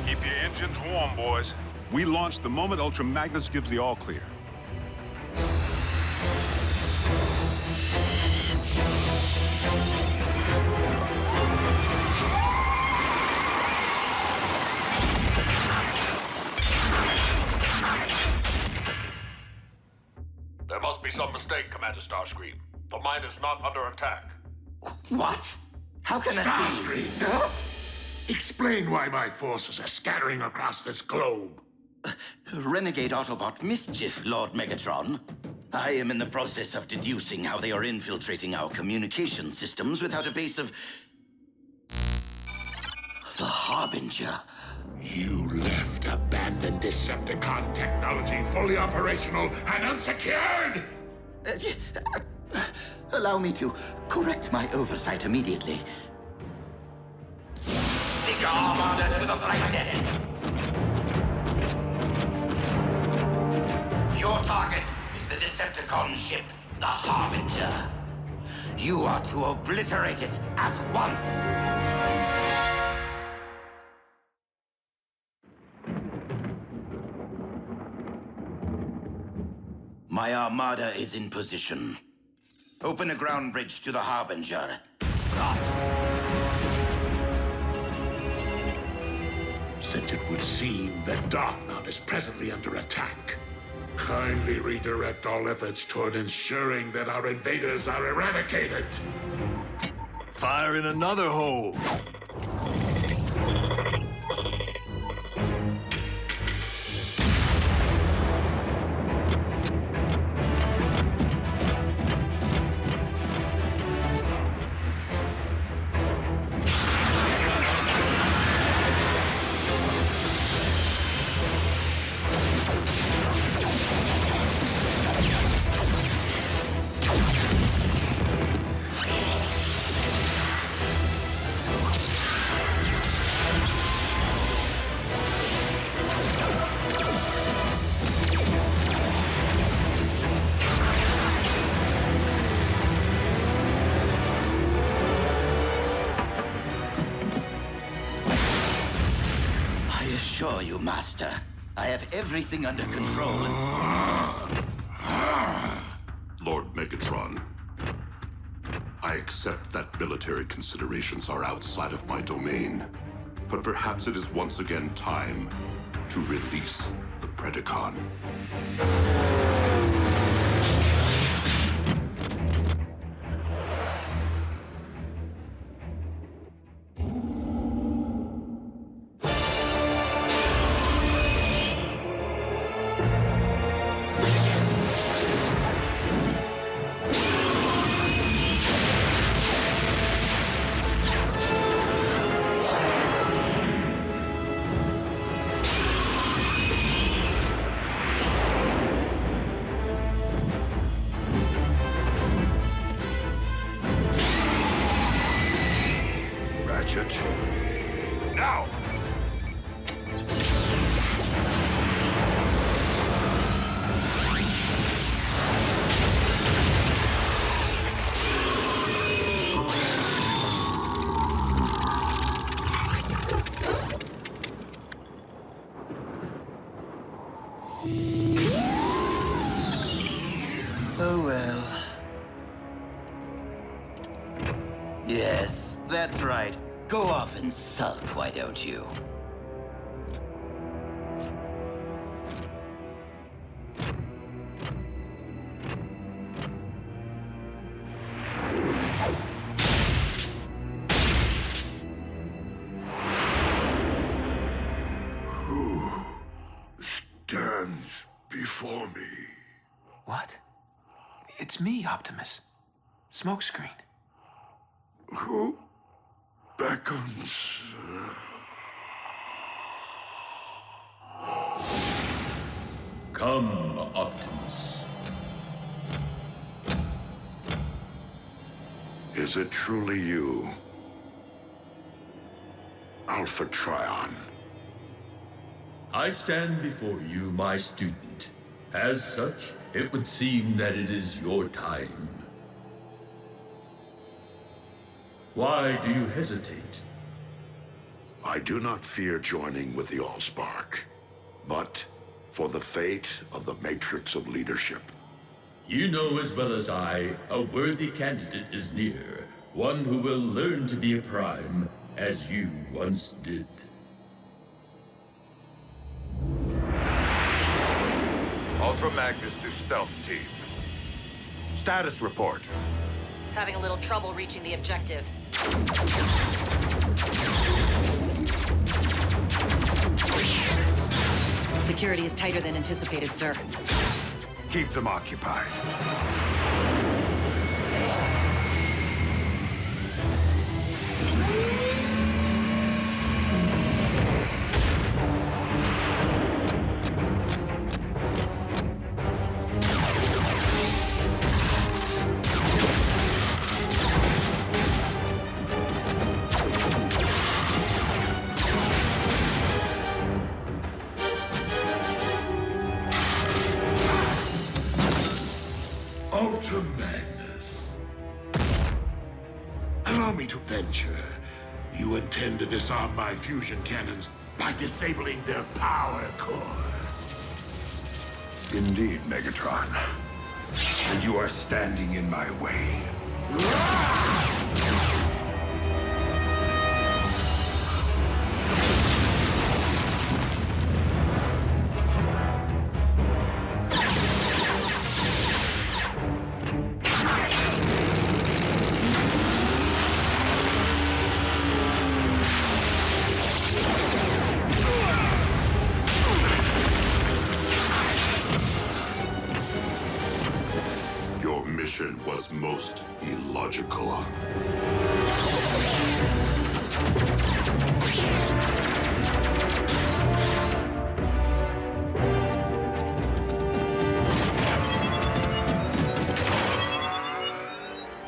Keep your engines warm, boys. We launch the moment Ultra Magnus gives the all-clear. There must be some mistake, Commander Starscream. The mine is not under attack. What? How can that be? Starscream! Huh? Explain why my forces are scattering across this globe. Renegade Autobot mischief, Lord Megatron. I am in the process of deducing how they are infiltrating our communication systems without a base of... the Harbinger. You left abandoned Decepticon technology fully operational and unsecured! Allow me to correct my oversight immediately. Seeker Armada to the flight deck. Your target is the Decepticon ship, the Harbinger. You are to obliterate it at once. My armada is in position. Open a ground bridge to the Harbinger. Since it would seem that Darkmount is presently under attack, kindly redirect all efforts toward ensuring that our invaders are eradicated. Fire in another hole. assure you, Master, I have everything under control. Lord Megatron, I accept that military considerations are outside of my domain, but perhaps it is once again time to release the Predacon. it. Now! Oh well. Yes, that's right. Go off and sulk, why don't you? Who stands before me? What? It's me, Optimus. Smokescreen. Who beckons? Come, Optimus. Is it truly you? Alpha Trion. I stand before you, my student. As such, it would seem that it is your time. Why do you hesitate? I do not fear joining with the Allspark, but for the fate of the Matrix of Leadership. You know as well as I, a worthy candidate is near. One who will learn to be a Prime, as you once did. Ultra Magnus to Stealth Team. Status report. Having a little trouble reaching the objective. Security is tighter than anticipated, sir. Keep them occupied. Ultra Magnus. Allow me to venture. You intend to disarm my fusion cannons by disabling their power core. Indeed, Megatron. And you are standing in my way. Your mission was most illogical.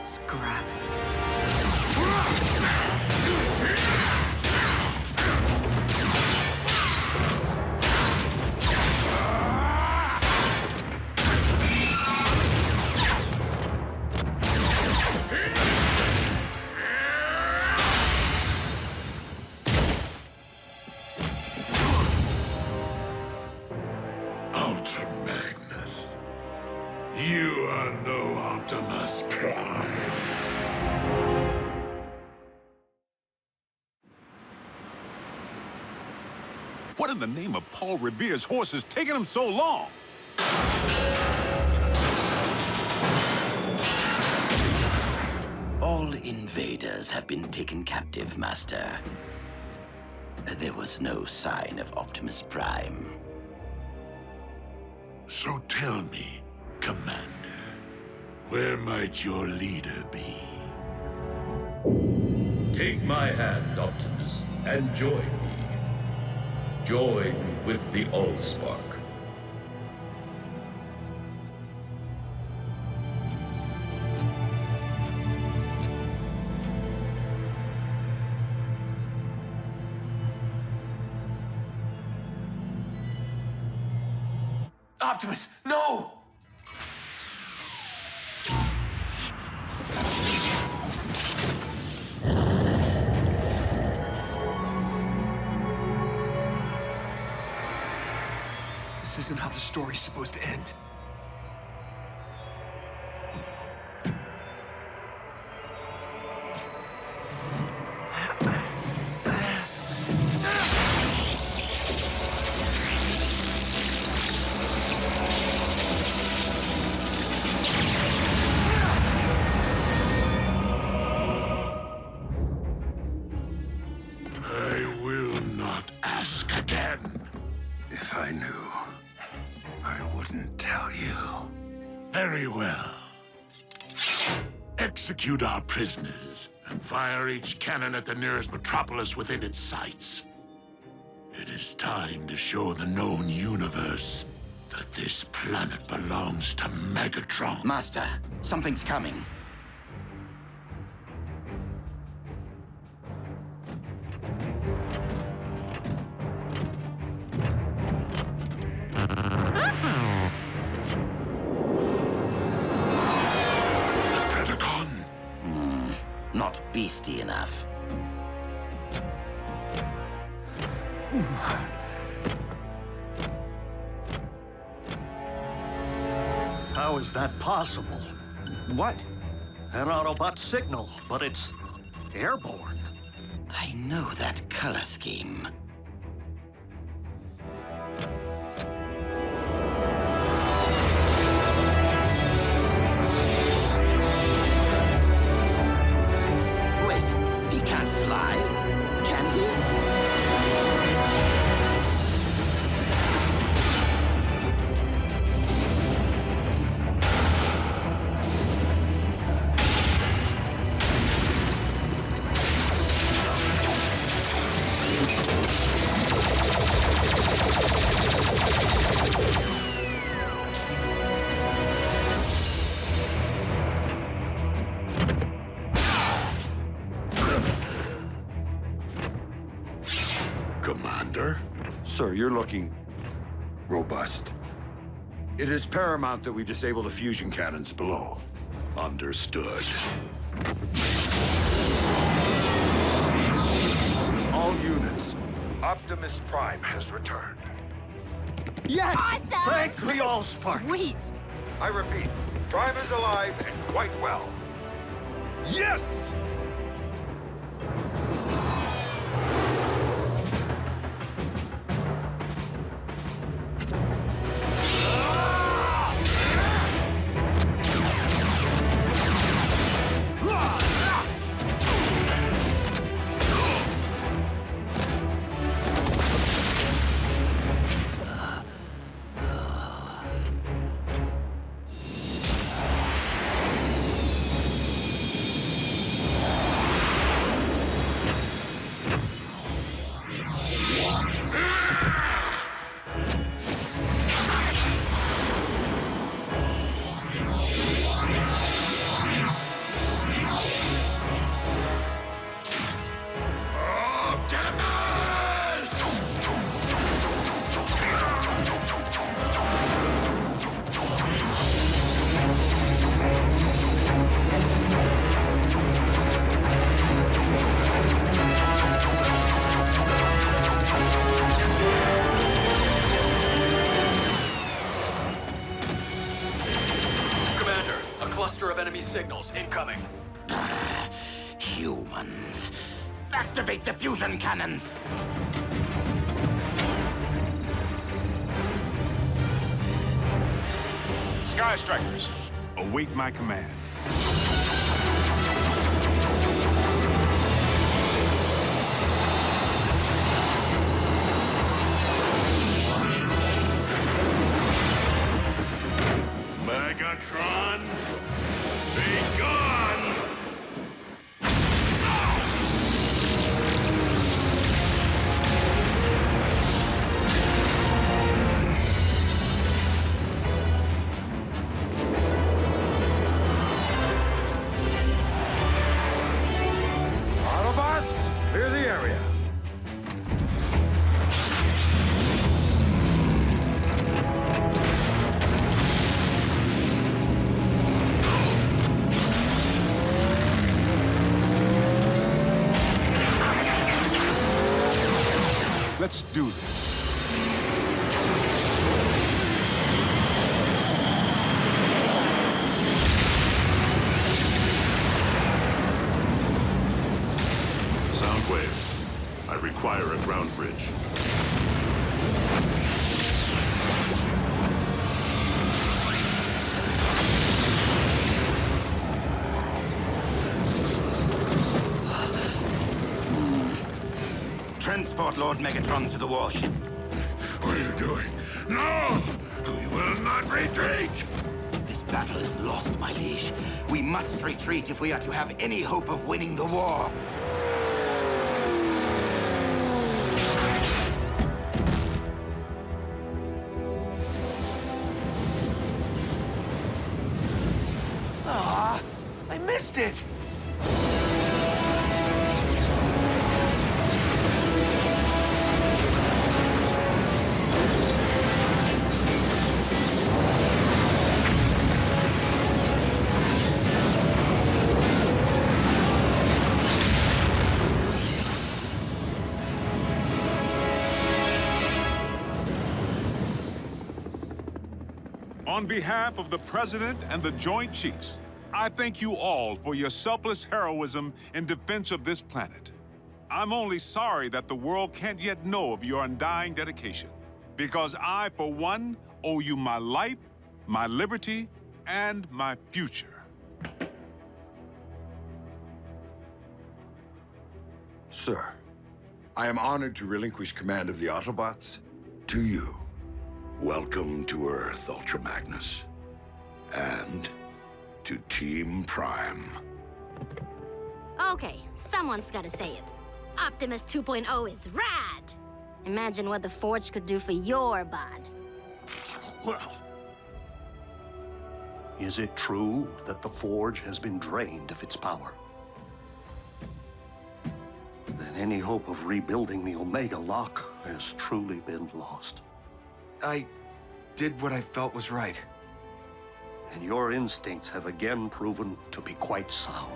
Scrap. Ultra Magnus. You are no Optimus Prime. What in the name of Paul Revere's horse is taking him so long? All invaders have been taken captive, Master. There was no sign of Optimus Prime. So tell me, Commander, where might your leader be? Take my hand, Optimus, and join me. Join with the Allspark. Optimus, no! This isn't how the story's supposed to end. I will not ask again. If I knew, I wouldn't tell you. Very well. Execute our prisoners and fire each cannon at the nearest metropolis within its sights. It is time to show the known universe that this planet belongs to Megatron. Master, something's coming. Not beastie enough. How is that possible? What? An Autobot signal, but it's airborne. I know that color scheme. Wait, he can't fly, can he? Commander? Sir, you're looking robust. It is paramount that we disable the fusion cannons below. Understood. All units, Optimus Prime has returned. Yes! Awesome! Thank the Allspark! Sweet! I repeat, Prime is alive and quite well. Yes! Cluster of enemy signals incoming. Humans. Activate the fusion cannons! Sky Strikers, await my command. Megatron, be gone! Autobots, clear the area. Let's do this. Soundwave. I require a ground bridge. Transport Lord Megatron to the warship. What are you doing? No! We will not retreat! This battle is lost, my liege. We must retreat if we are to have any hope of winning the war. Ah, I missed it! On behalf of the President and the Joint Chiefs, I thank you all for your selfless heroism in defense of this planet. I'm only sorry that the world can't yet know of your undying dedication, because I, for one, owe you my life, my liberty, and my future. Sir, I am honored to relinquish command of the Autobots to you. Welcome to Earth, Ultra Magnus. And to Team Prime. Okay, someone's gotta say it. Optimus 2.0 is rad! Imagine what the Forge could do for your bod. Well, is it true that the Forge has been drained of its power? Then any hope of rebuilding the Omega Lock has truly been lost. I did what I felt was right. And your instincts have again proven to be quite sound.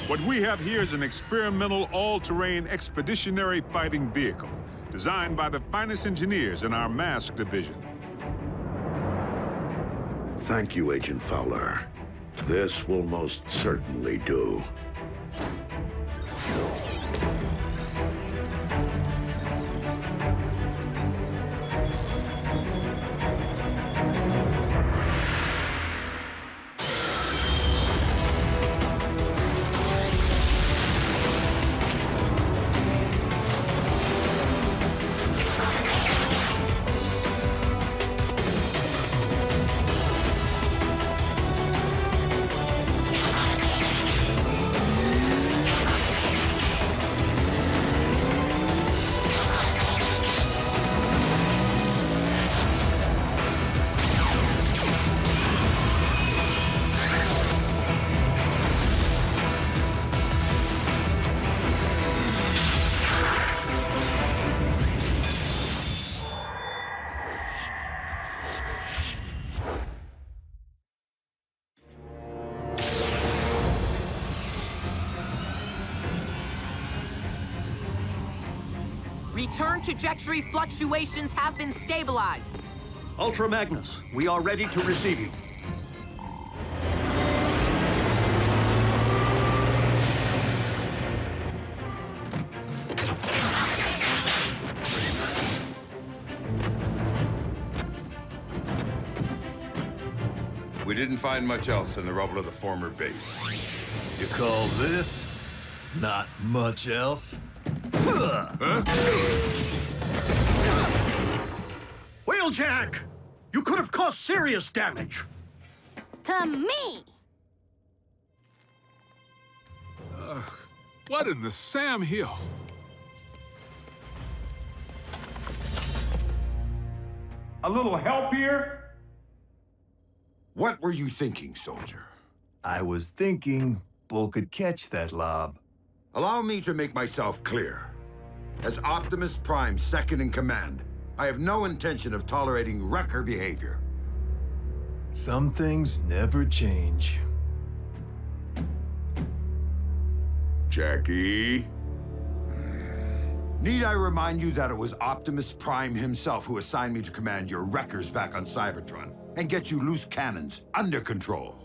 What we have here is an experimental all-terrain expeditionary fighting vehicle designed by the finest engineers in our mask division. Thank you, Agent Fowler. This will most certainly do. Return trajectory fluctuations have been stabilized. Ultra Magnus, we are ready to receive you. We didn't find much else in the rubble of the former base. You call this not much else? Wheeljack! You could have caused serious damage. To me! What in the Sam Hill? a little help here? What were you thinking, soldier? I was thinking Bull could catch that lob. Allow me to make myself clear. As Optimus Prime's second in command, I have no intention of tolerating wrecker behavior. Some things never change. Jackie? Need I remind you that it was Optimus Prime himself who assigned me to command your wreckers back on Cybertron and get you loose cannons under control?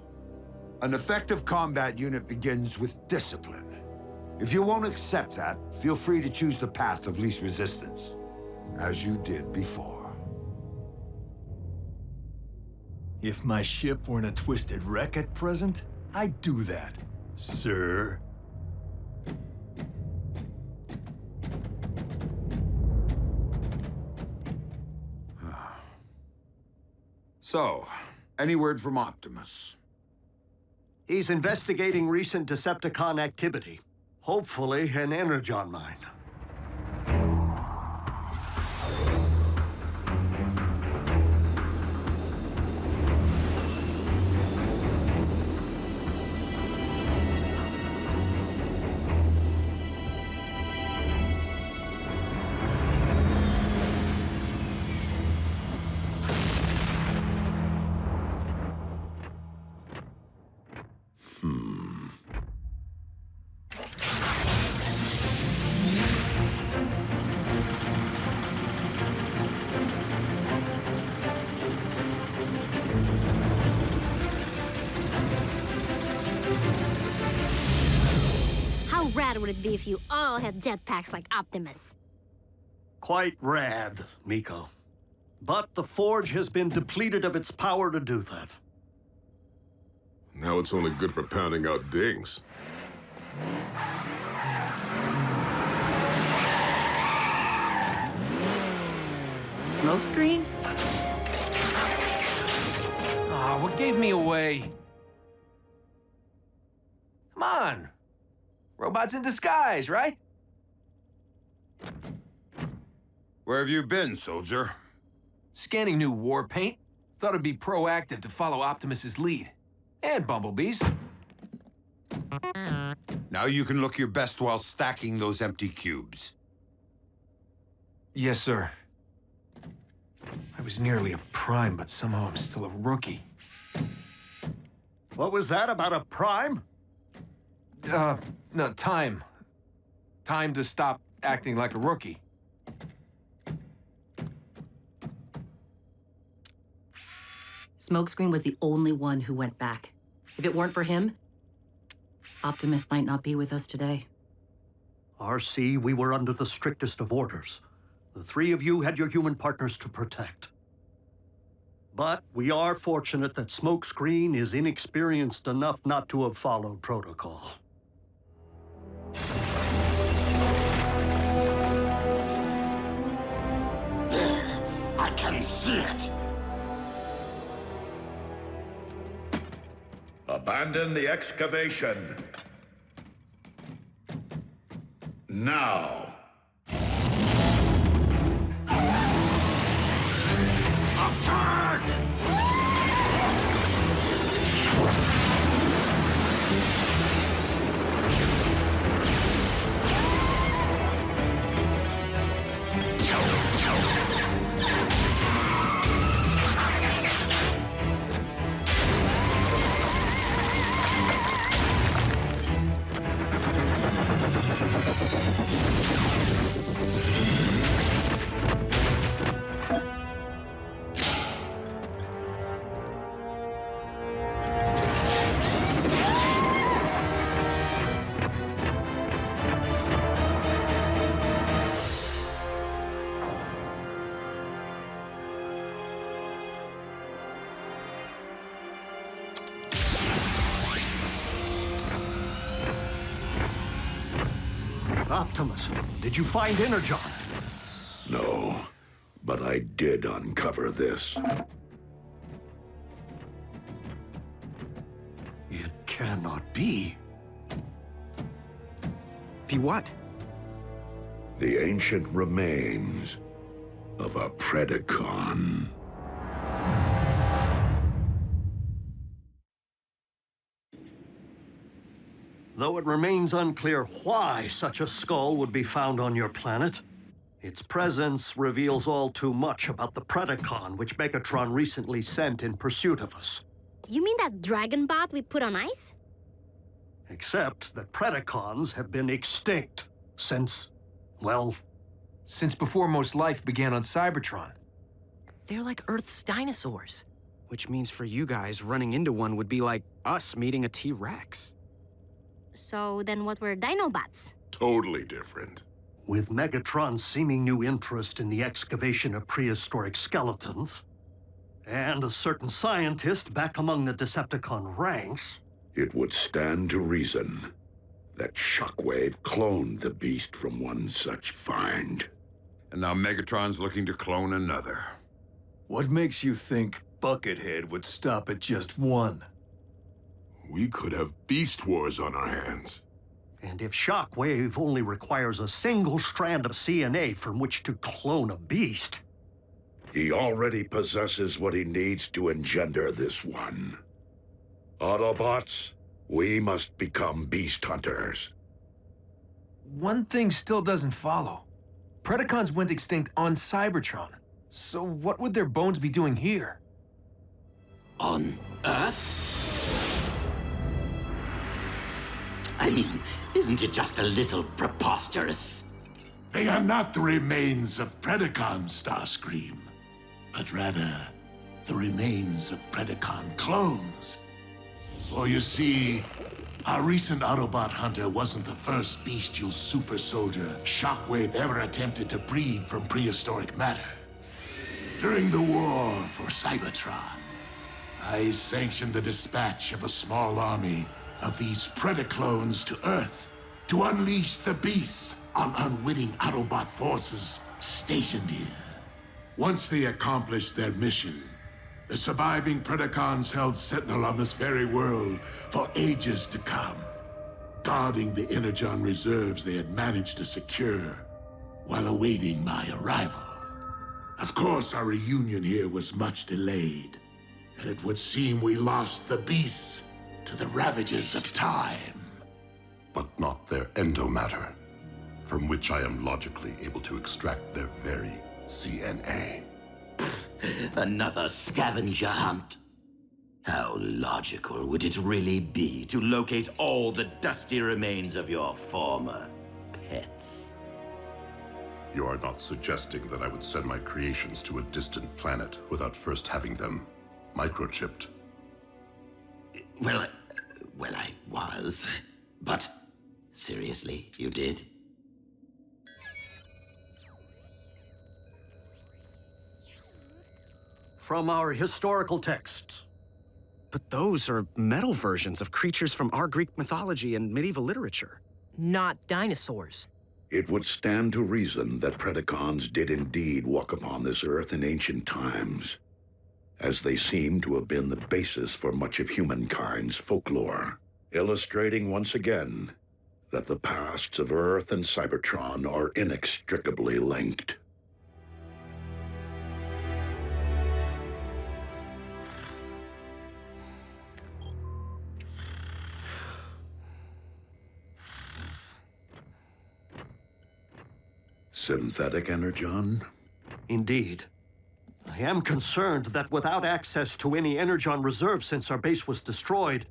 An effective combat unit begins with discipline. If you won't accept that, feel free to choose the path of least resistance, as you did before. If my ship weren't a twisted wreck at present, I'd do that, sir. So, any word from Optimus? He's investigating recent Decepticon activity. Hopefully, an energon mine. How rad would it be if you all had jetpacks like Optimus? Quite rad, Miko. But the Forge has been depleted of its power to do that. Now it's only good for pounding out dings. Smokescreen? Aw, what gave me away? Come on. Robots in disguise, right? Where have you been, soldier? Scanning new war paint. Thought it'd be proactive to follow Optimus's lead. And Bumblebee's. Now you can look your best while stacking those empty cubes. Yes, sir. I was nearly a prime, but somehow I'm still a rookie. What was that about a prime? No, time. Time to stop acting like a rookie. Smokescreen was the only one who went back. If it weren't for him, Optimus might not be with us today. RC, we were under the strictest of orders. The three of you had your human partners to protect. But we are fortunate that Smokescreen is inexperienced enough not to have followed protocol. There, I can see it. Abandon the excavation. Now. Attack! Optimus, did you find Energon? No, but I did uncover this. It cannot be. Be what? The ancient remains of a Predacon. Though it remains unclear why such a skull would be found on your planet, its presence reveals all too much about the Predacon which Megatron recently sent in pursuit of us. You mean that dragon bot we put on ice? Except that Predacons have been extinct since, well... Since before most life began on Cybertron. They're like Earth's dinosaurs. Which means for you guys, running into one would be like us meeting a T-Rex. So then what were Dinobots? Totally different. With Megatron's seeming new interest in the excavation of prehistoric skeletons, and a certain scientist back among the Decepticon ranks... It would stand to reason that Shockwave cloned the beast from one such find. And now Megatron's looking to clone another. What makes you think Buckethead would stop at just one? We could have Beast Wars on our hands. And if Shockwave only requires a single strand of CNA from which to clone a beast... He already possesses what he needs to engender this one. Autobots, we must become beast hunters. One thing still doesn't follow. Predacons went extinct on Cybertron. So what would their bones be doing here? On Earth? I mean, isn't it just a little preposterous? They are not the remains of Predacon, Starscream, but rather the remains of Predacon clones. For you see, our recent Autobot hunter wasn't the first bestial super soldier Shockwave ever attempted to breed from prehistoric matter. During the war for Cybertron, I sanctioned the dispatch of a small army of these Predaclones to Earth to unleash the beasts on unwitting Autobot forces stationed here. Once they accomplished their mission, the surviving Predacons held sentinel on this very world for ages to come, guarding the energon reserves they had managed to secure while awaiting my arrival. Of course, our reunion here was much delayed, and it would seem we lost the beasts to the ravages of time. But not their endomatter, from which I am logically able to extract their very CNA. Another scavenger hunt? How logical would it really be to locate all the dusty remains of your former pets? You are not suggesting that I would send my creations to a distant planet without first having them microchipped? Well, I was. But seriously, you did? From our historical texts. But those are metal versions of creatures from our Greek mythology and medieval literature. Not dinosaurs. It would stand to reason that Predacons did indeed walk upon this Earth in ancient times, as they seem to have been the basis for much of humankind's folklore, illustrating once again that the pasts of Earth and Cybertron are inextricably linked. Synthetic energon? Indeed. I am concerned that without access to any energon reserve since our base was destroyed,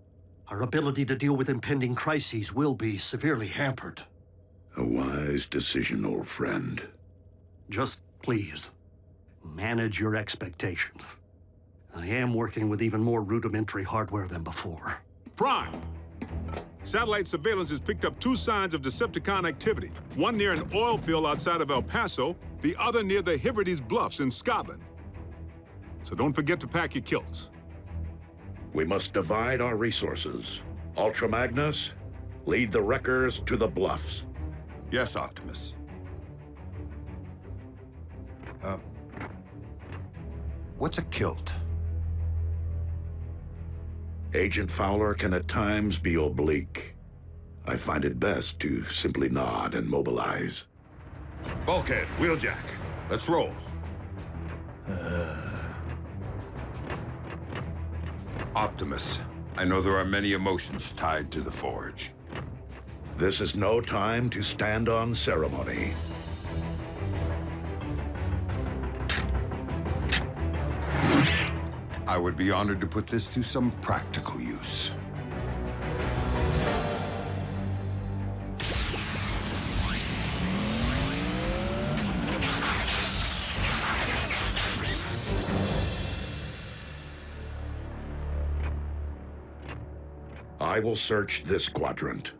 our ability to deal with impending crises will be severely hampered. A wise decision, old friend. Just please, manage your expectations. I am working with even more rudimentary hardware than before. Prime! Satellite surveillance has picked up 2 signs of Decepticon activity. One near an oil field outside of El Paso, the other near the Hebrides Bluffs in Scotland. So don't forget to pack your kilts. We must divide our resources. Ultra Magnus, lead the wreckers to the bluffs. Yes, Optimus. What's a kilt? Agent Fowler can at times be oblique. I find it best to simply nod and mobilize. Bulkhead, Wheeljack, let's roll. Optimus, I know there are many emotions tied to the Forge. This is no time to stand on ceremony. I would be honored to put this to some practical use. I will search this quadrant.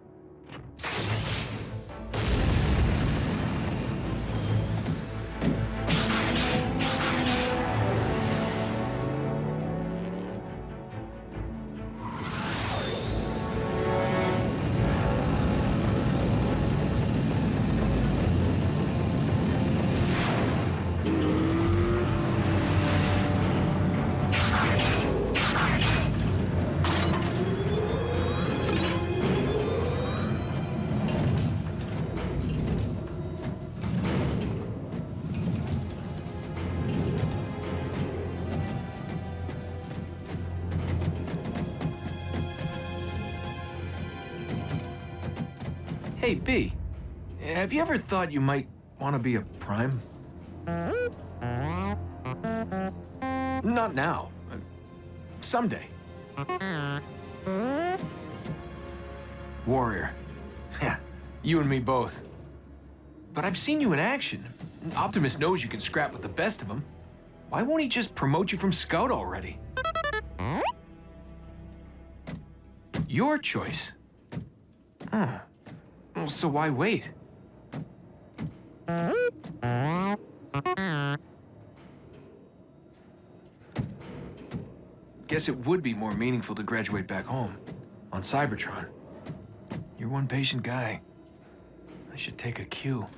Hey, B, have you ever thought you might want to be a Prime? Not now. Someday. Warrior. Yeah, you and me both. But I've seen you in action. Optimus knows you can scrap with the best of them. Why won't he just promote you from Scout already? Your choice. Huh. Well, so why wait? Guess it would be more meaningful to graduate back home, on Cybertron. You're one patient guy. I should take a cue.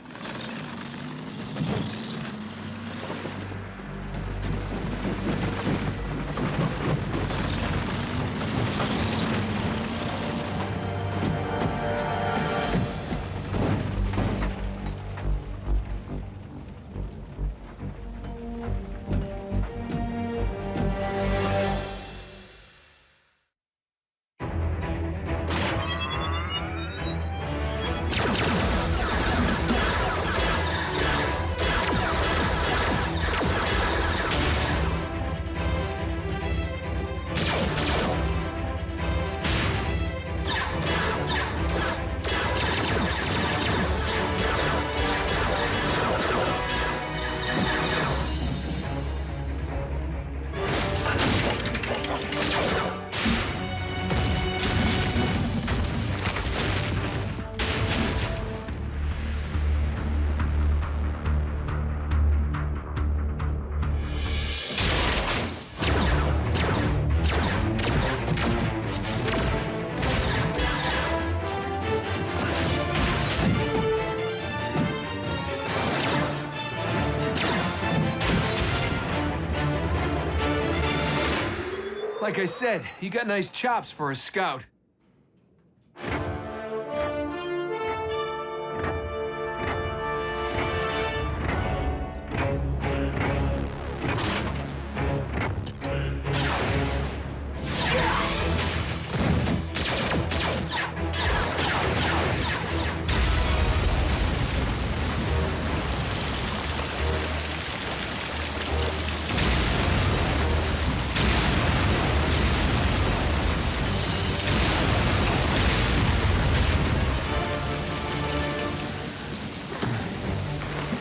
Like I said, you got nice chops for a Scout.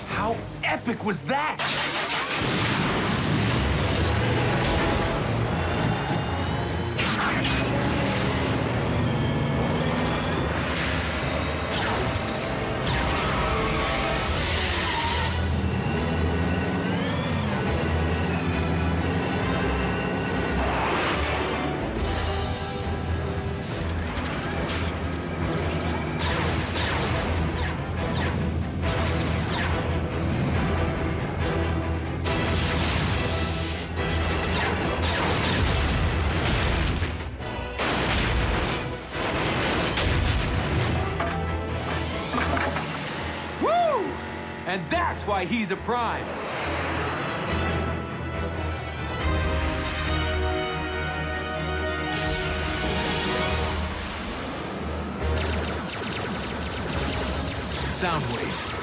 How epic was that? And that's why he's a Prime. Soundwave.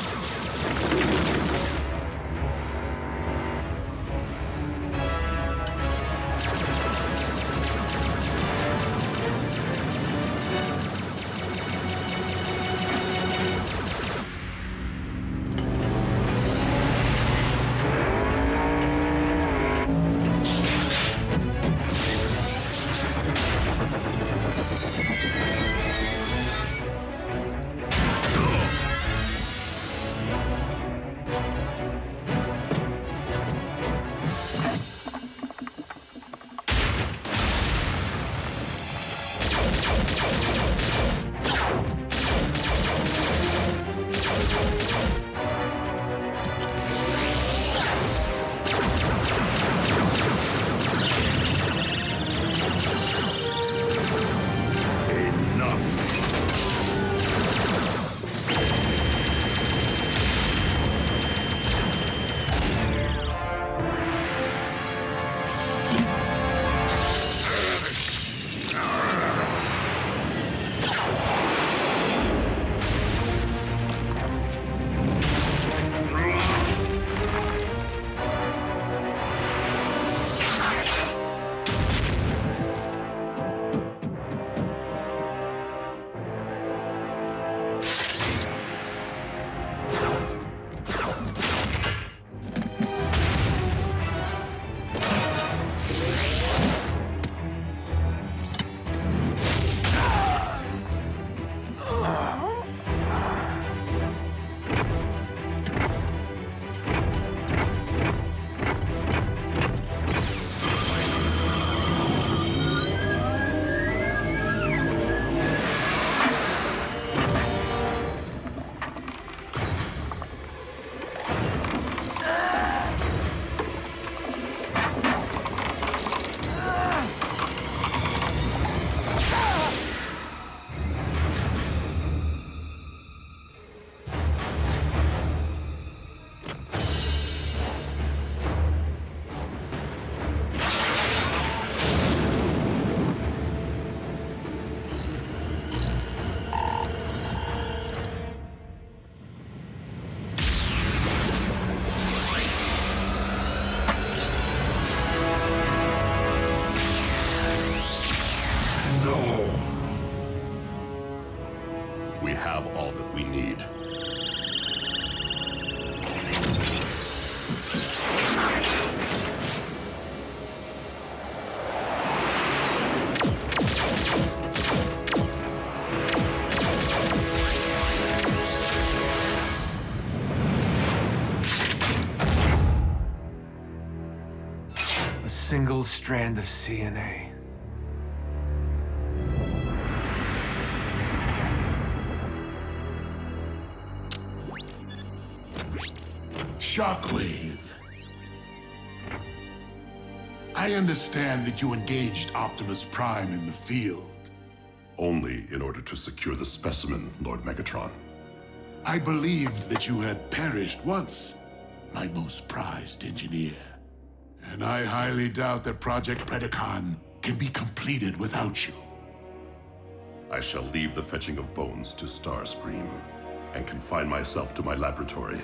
We have all that we need. A single strand of CNA. Shockwave. I understand that you engaged Optimus Prime in the field. Only in order to secure the specimen, Lord Megatron. I believed that you had perished once, my most prized engineer. And I highly doubt that Project Predacon can be completed without you. I shall leave the fetching of bones to Starscream and confine myself to my laboratory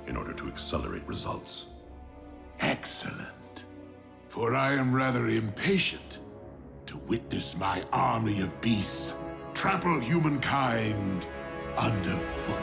in order to accelerate results. Excellent. For I am rather impatient to witness my army of beasts trample humankind underfoot.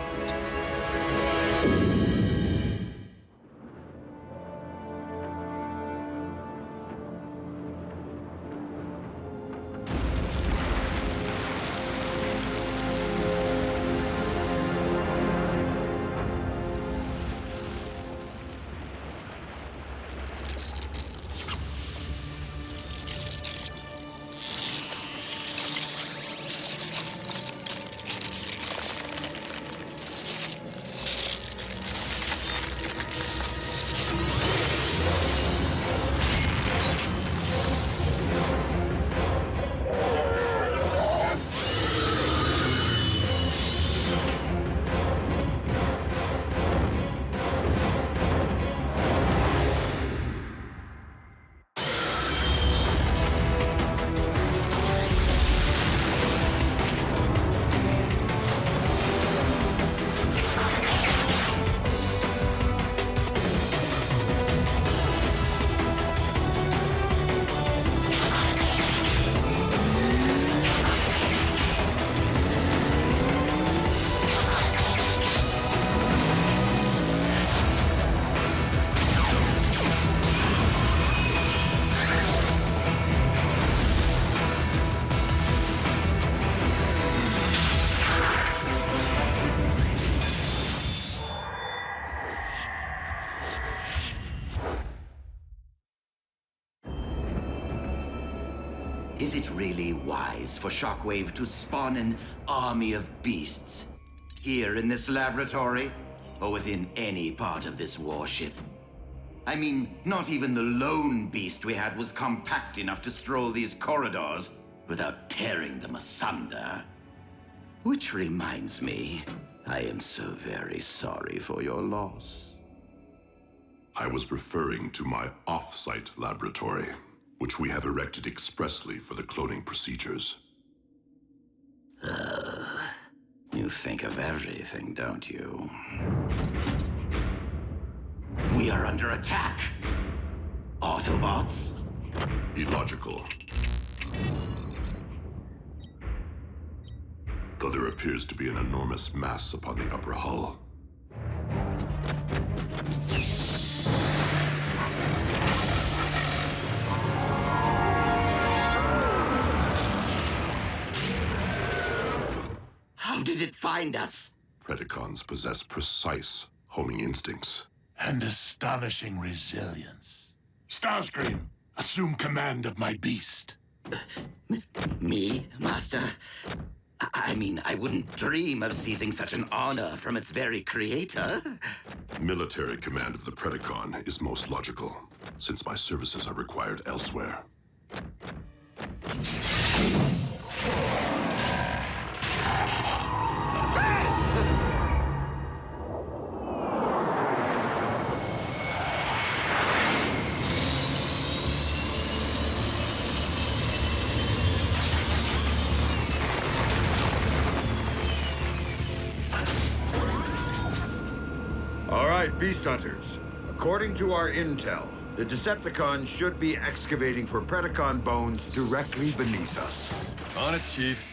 Is it really wise for Shockwave to spawn an army of beasts here in this laboratory, or within any part of this warship? I mean, not even the lone beast we had was compact enough to stroll these corridors without tearing them asunder. Which reminds me, I am so very sorry for your loss. I was referring to my off-site laboratory, which we have erected expressly for the cloning procedures. You think of everything, don't you? We are under attack! Autobots? Illogical. Though there appears to be an enormous mass upon the upper hull. How did it find us? Predacons possess precise homing instincts. And astonishing resilience. Starscream, assume command of my beast. Me, Master? I mean, I wouldn't dream of seizing such an honor from its very creator. Military command of the Predacon is most logical, since my services are required elsewhere. All right, Beast Hunters. According to our intel, the Decepticons should be excavating for Predacon bones directly beneath us. On it, Chief.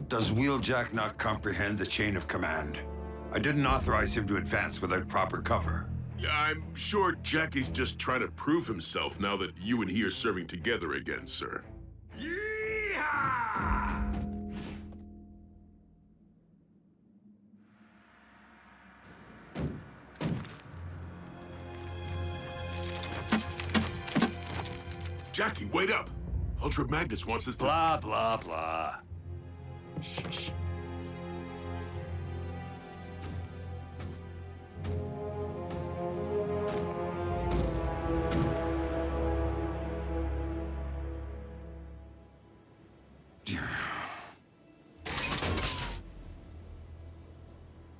Does Wheeljack not comprehend the chain of command? I didn't authorize him to advance without proper cover. Yeah, I'm sure Jackie's just trying to prove himself now that you and he are serving together again, sir. Jackie, wait up! Ultra Magnus wants us to— Blah, blah, blah. Shh.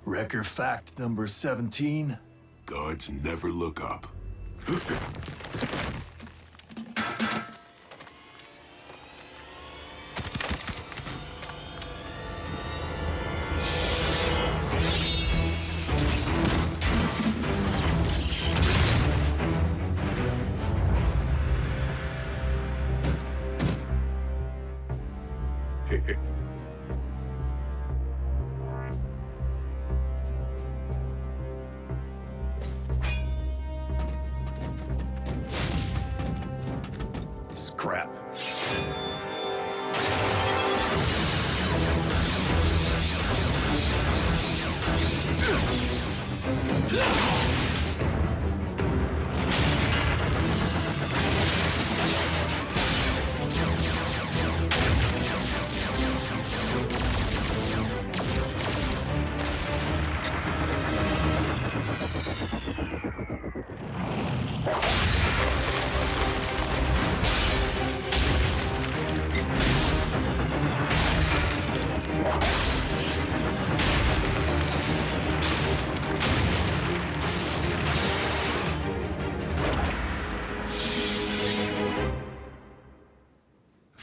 Wrecker fact number 17. Guards never look up. Scrap.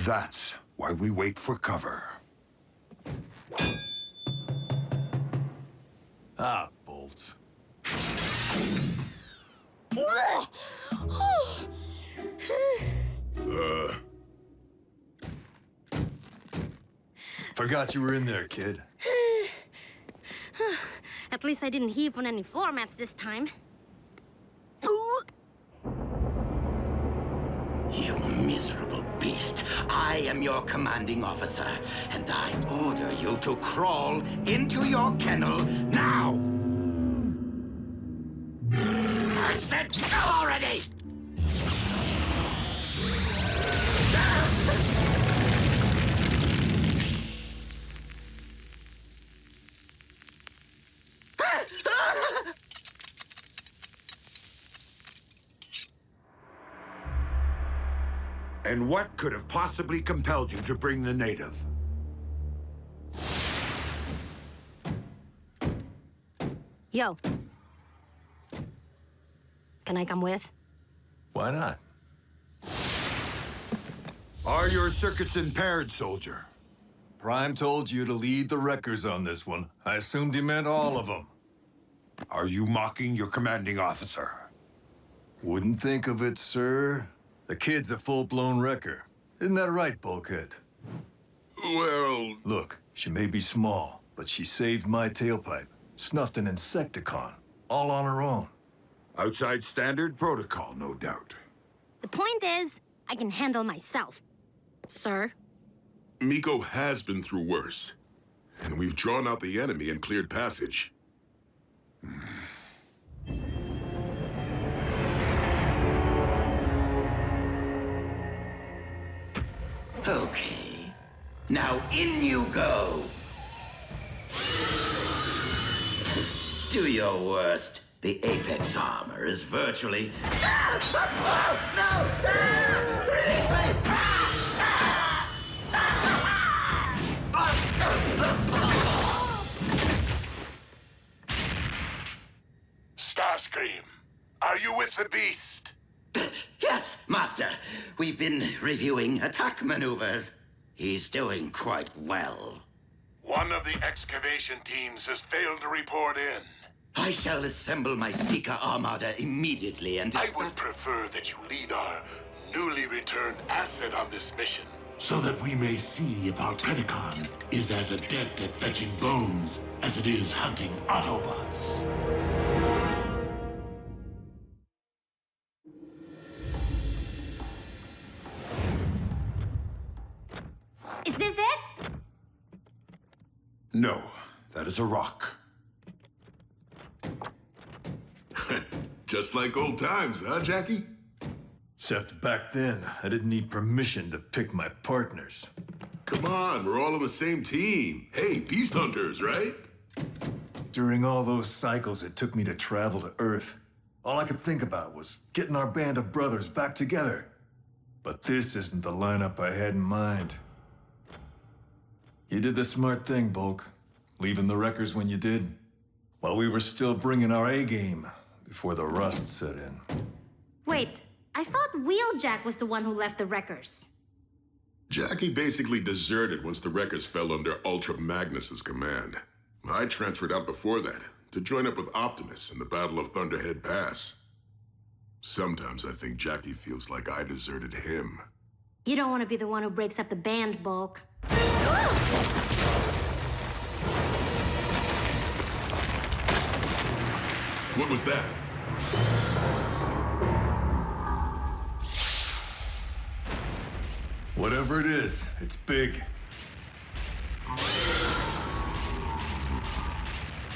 That's why we wait for cover. Ah, bolts. Forgot you were in there, kid. At least I didn't heave on any floor mats this time. You miserable beast. I am your commanding officer, and I order you to crawl into your kennel now! I said go already! And what could have possibly compelled you to bring the native? Yo. Can I come with? Why not? Are your circuits impaired, soldier? Prime told you to lead the wreckers on this one. I assumed he meant all of them. Are you mocking your commanding officer? Wouldn't think of it, sir. The kid's a full-blown wrecker. Isn't that right, Bulkhead? Well... Look, she may be small, but she saved my tailpipe. Snuffed an Insecticon, all on her own. Outside standard protocol, no doubt. The point is, I can handle myself. Sir? Miko has been through worse. And we've drawn out the enemy and cleared passage. Okay. Now in you go! Do your worst. The Apex armor is virtually... No! Release me! Starscream, are you with the beast? Yes, Master. We've been reviewing attack maneuvers. He's doing quite well. One of the excavation teams has failed to report in. I shall assemble my Seeker Armada immediately and... I would prefer that you lead our newly returned asset on this mission, so that we may see if our Predacon is as adept at fetching bones as it is hunting Autobots. Is this it? No, that is a rock. Just like old times, huh, Jackie? Except back then, I didn't need permission to pick my partners. Come on, we're all on the same team. Hey, beast hunters, right? During all those cycles it took me to travel to Earth, all I could think about was getting our band of brothers back together. But this isn't the lineup I had in mind. You did the smart thing, Bulk. Leaving the wreckers when you did. While we were still bringing our A-game, before the rust set in. Wait, I thought Wheeljack was the one who left the wreckers. Jackie basically deserted once the wreckers fell under Ultra Magnus's command. I transferred out before that, to join up with Optimus in the Battle of Thunderhead Pass. Sometimes I think Jackie feels like I deserted him. You don't want to be the one who breaks up the band, Bulk. What was that? Whatever it is, it's big.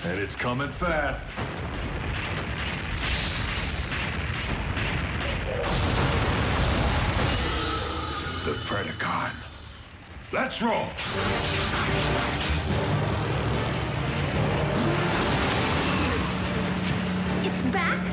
And it's coming fast. The Predacon. Let's roll! It's back?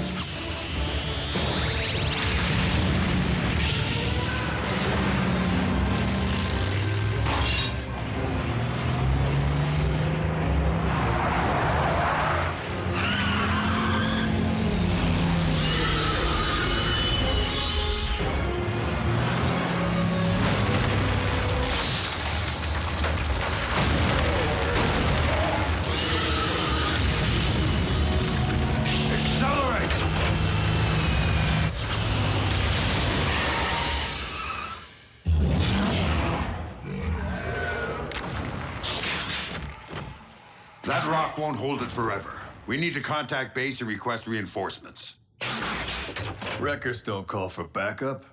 That rock won't hold it forever. We need to contact base and request reinforcements. Wreckers don't call for backup.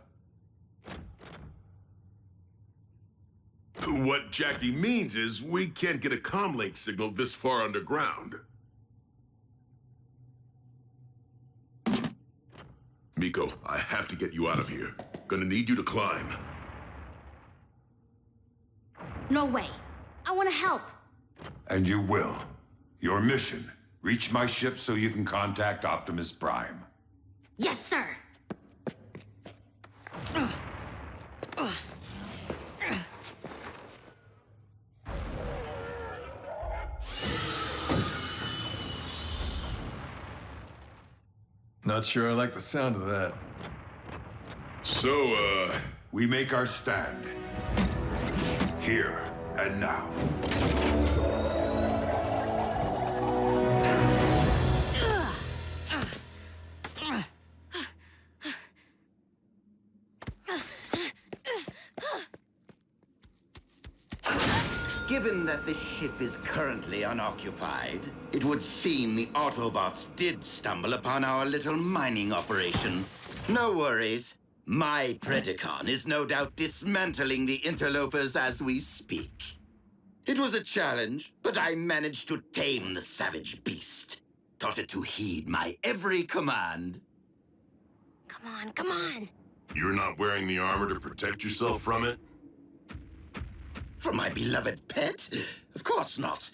What Jackie means is we can't get a comlink signal this far underground. Miko, I have to get you out of here. Gonna need you to climb. No way. I want to help. And you will. Your mission, reach my ship so you can contact Optimus Prime. Yes, sir. Ugh. Not sure I like the sound of that. So, we make our stand. Here and now. Given that the ship is currently unoccupied, it would seem the Autobots did stumble upon our little mining operation. No worries. My Predacon is no doubt dismantling the interlopers as we speak. It was a challenge, but I managed to tame the savage beast. Taught it to heed my every command. Come on, come on. You're not wearing the armor to protect yourself from it? From my beloved pet? Of course not.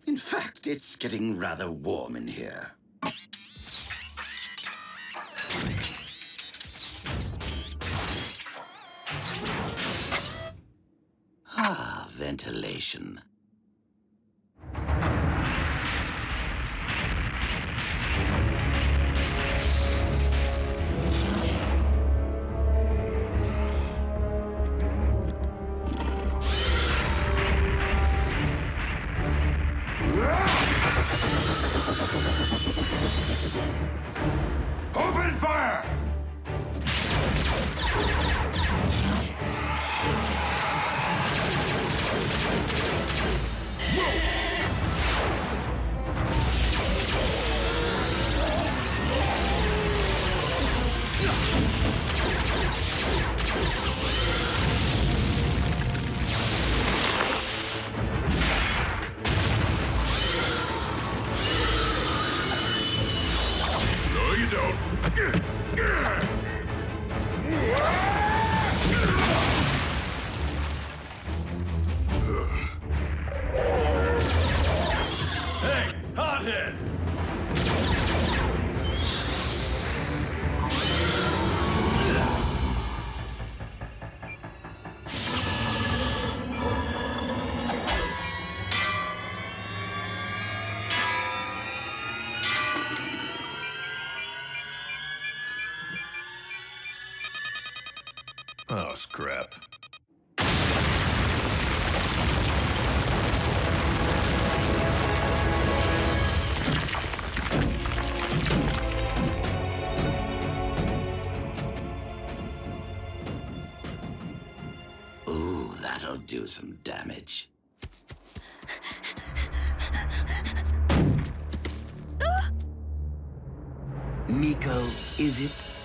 In fact, it's getting rather warm in here. Ah, ventilation. Open fire! No, you don't. Hey, hothead! Oh, scrap. Ooh, that'll do some damage. Miko, is it?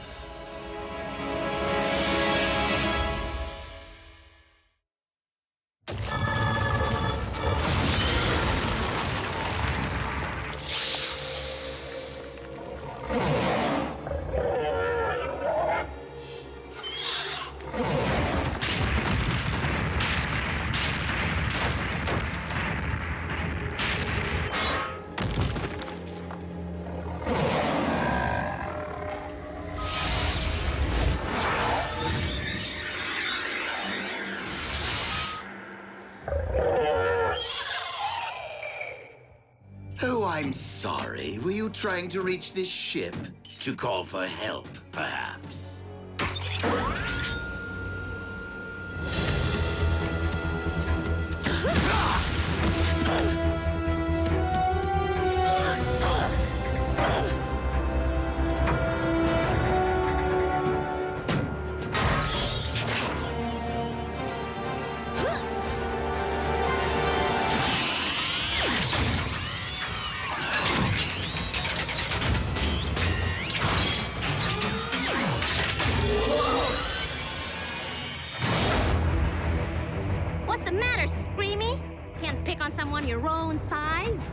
Oh, I'm sorry. Were you trying to reach this ship? To call for help, perhaps? What's the matter, Screamy? Can't pick on someone your own size?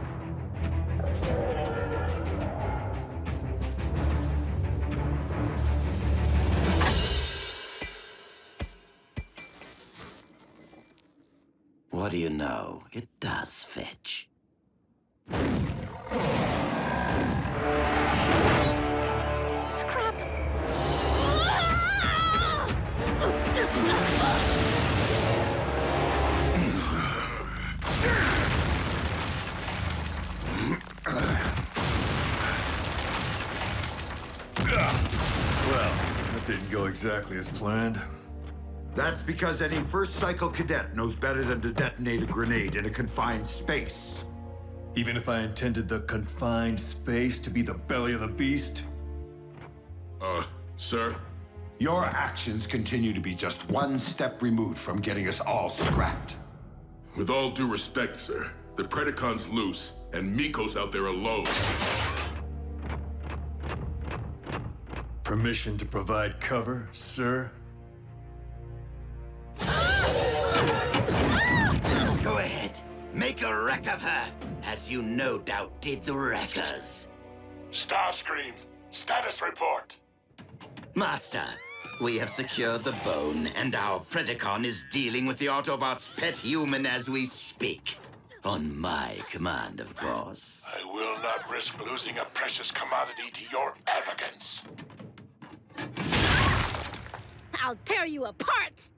What do you know? It does fetch. Scrap! go exactly as planned? That's because any first cycle cadet knows better than to detonate a grenade in a confined space. Even if I intended the confined space to be the belly of the beast? Sir? Your actions continue to be just one step removed from getting us all scrapped. With all due respect, sir, the Predacon's loose, and Miko's out there alone. Permission to provide cover, sir? Go ahead. Make a wreck of her, as you no doubt did the Wreckers. Starscream, status report. Master, we have secured the bone, and our Predacon is dealing with the Autobot's pet human as we speak. On my command, of course. I will not risk losing a precious commodity to your arrogance. I'll tear you apart!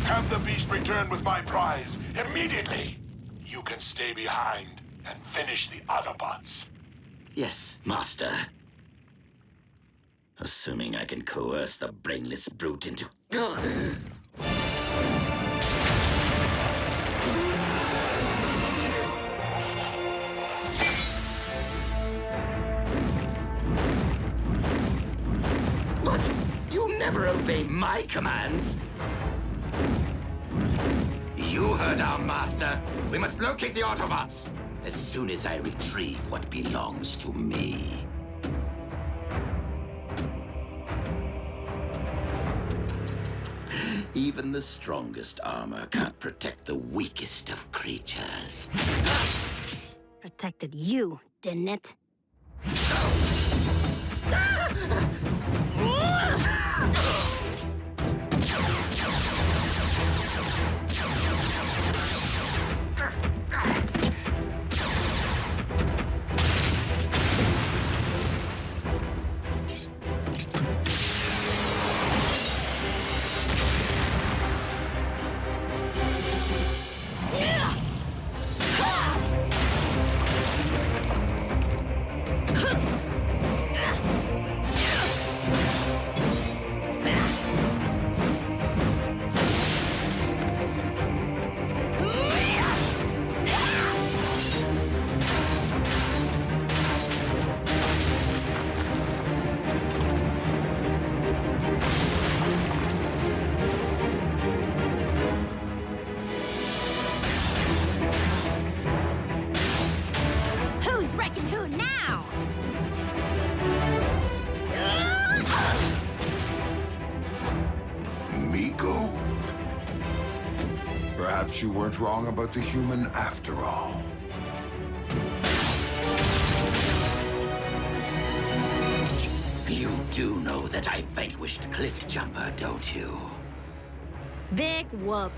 Have the beast return with my prize immediately. You can stay behind and finish the Autobots. Yes, Master. Assuming I can coerce the brainless brute into... But you never obey my commands. You heard our master. We must locate the Autobots as soon as I retrieve what belongs to me. Even the strongest armor can't protect the weakest of creatures. Protected you, didn't it? Perhaps you weren't wrong about the human after all. You do know that I vanquished Cliffjumper, don't you? Big whoop.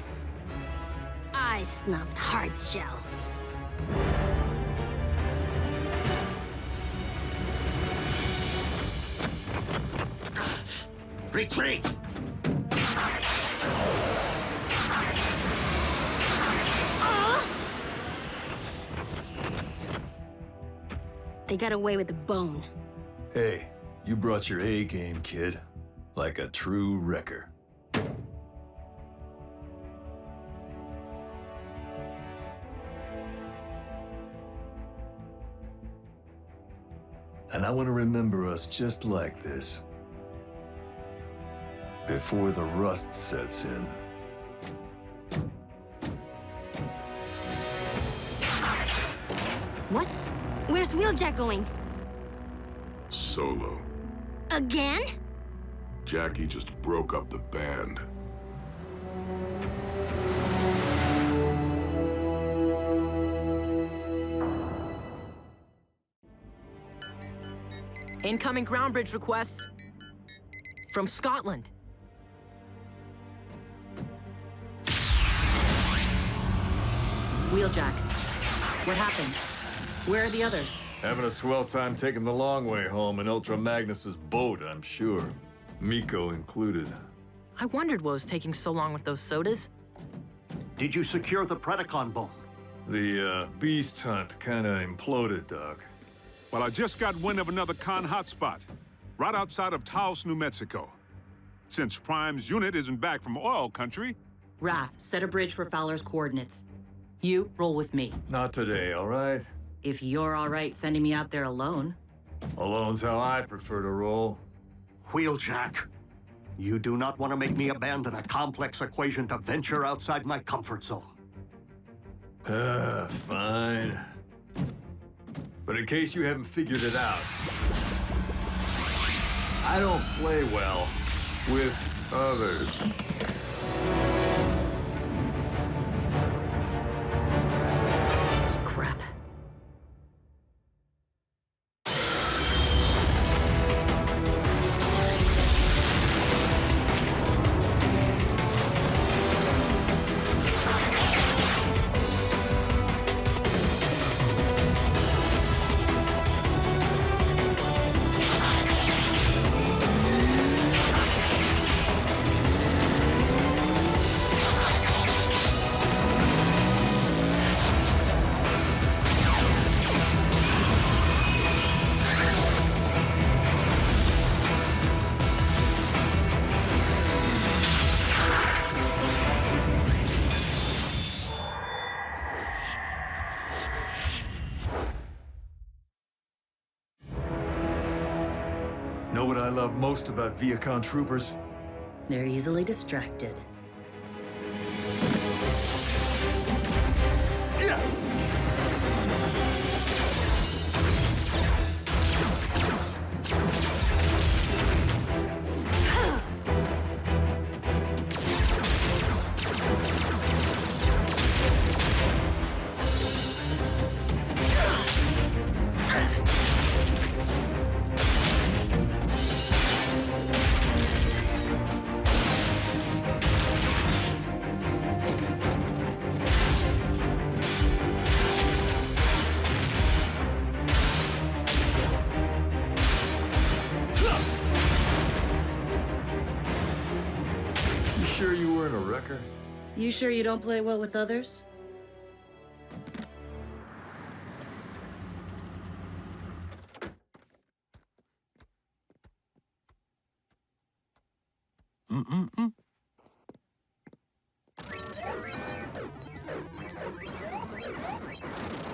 I snuffed Hardshell. Retreat! They got away with the bone. Hey, you brought your A game, kid. Like a true wrecker. And I want to remember us just like this. Before the rust sets in. What? Where's Wheeljack going? Solo. Again? Jackie just broke up the band. Incoming ground bridge request from Scotland. Wheeljack, what happened? Where are the others? Having a swell time taking the long way home in Ultra Magnus's boat, I'm sure. Miko included. I wondered what was taking so long with those sodas. Did you secure the Predacon bone? The beast hunt kinda imploded, Doc. Well, I just got wind of another con hotspot. right outside of Taos, New Mexico. Since Prime's unit isn't back from oil country... Raph, set a bridge for Fowler's coordinates. You roll with me. Not today, all right? If you're all right sending me out there alone. Alone's how I prefer to roll. Wheeljack, you do not want to make me abandon a complex equation to venture outside my comfort zone. Fine. But in case you haven't figured it out, I don't play well with others. Scrap. Know what I love most about Viacon troopers? They're easily distracted. Sure you weren't a wrecker? You sure you don't play well with others?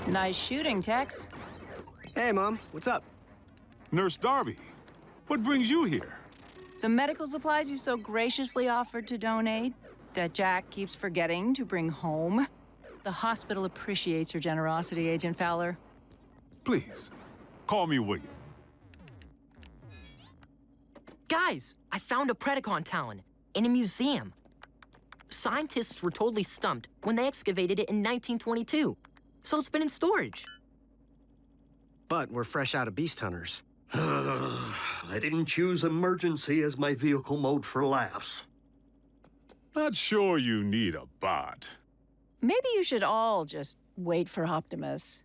Nice shooting, Tex. Hey, Mom. What's up? Nurse Darby, what brings you here? The medical supplies you so graciously offered to donate, that Jack keeps forgetting to bring home. The hospital appreciates your generosity, Agent Fowler. Please, call me William. Guys, I found a Predacon talon in a museum. Scientists were totally stumped when they excavated it in 1922. So it's been in storage. But we're fresh out of beast hunters. I didn't choose emergency as my vehicle mode for laughs. Not sure you need a bot. Maybe you should all just wait for Optimus.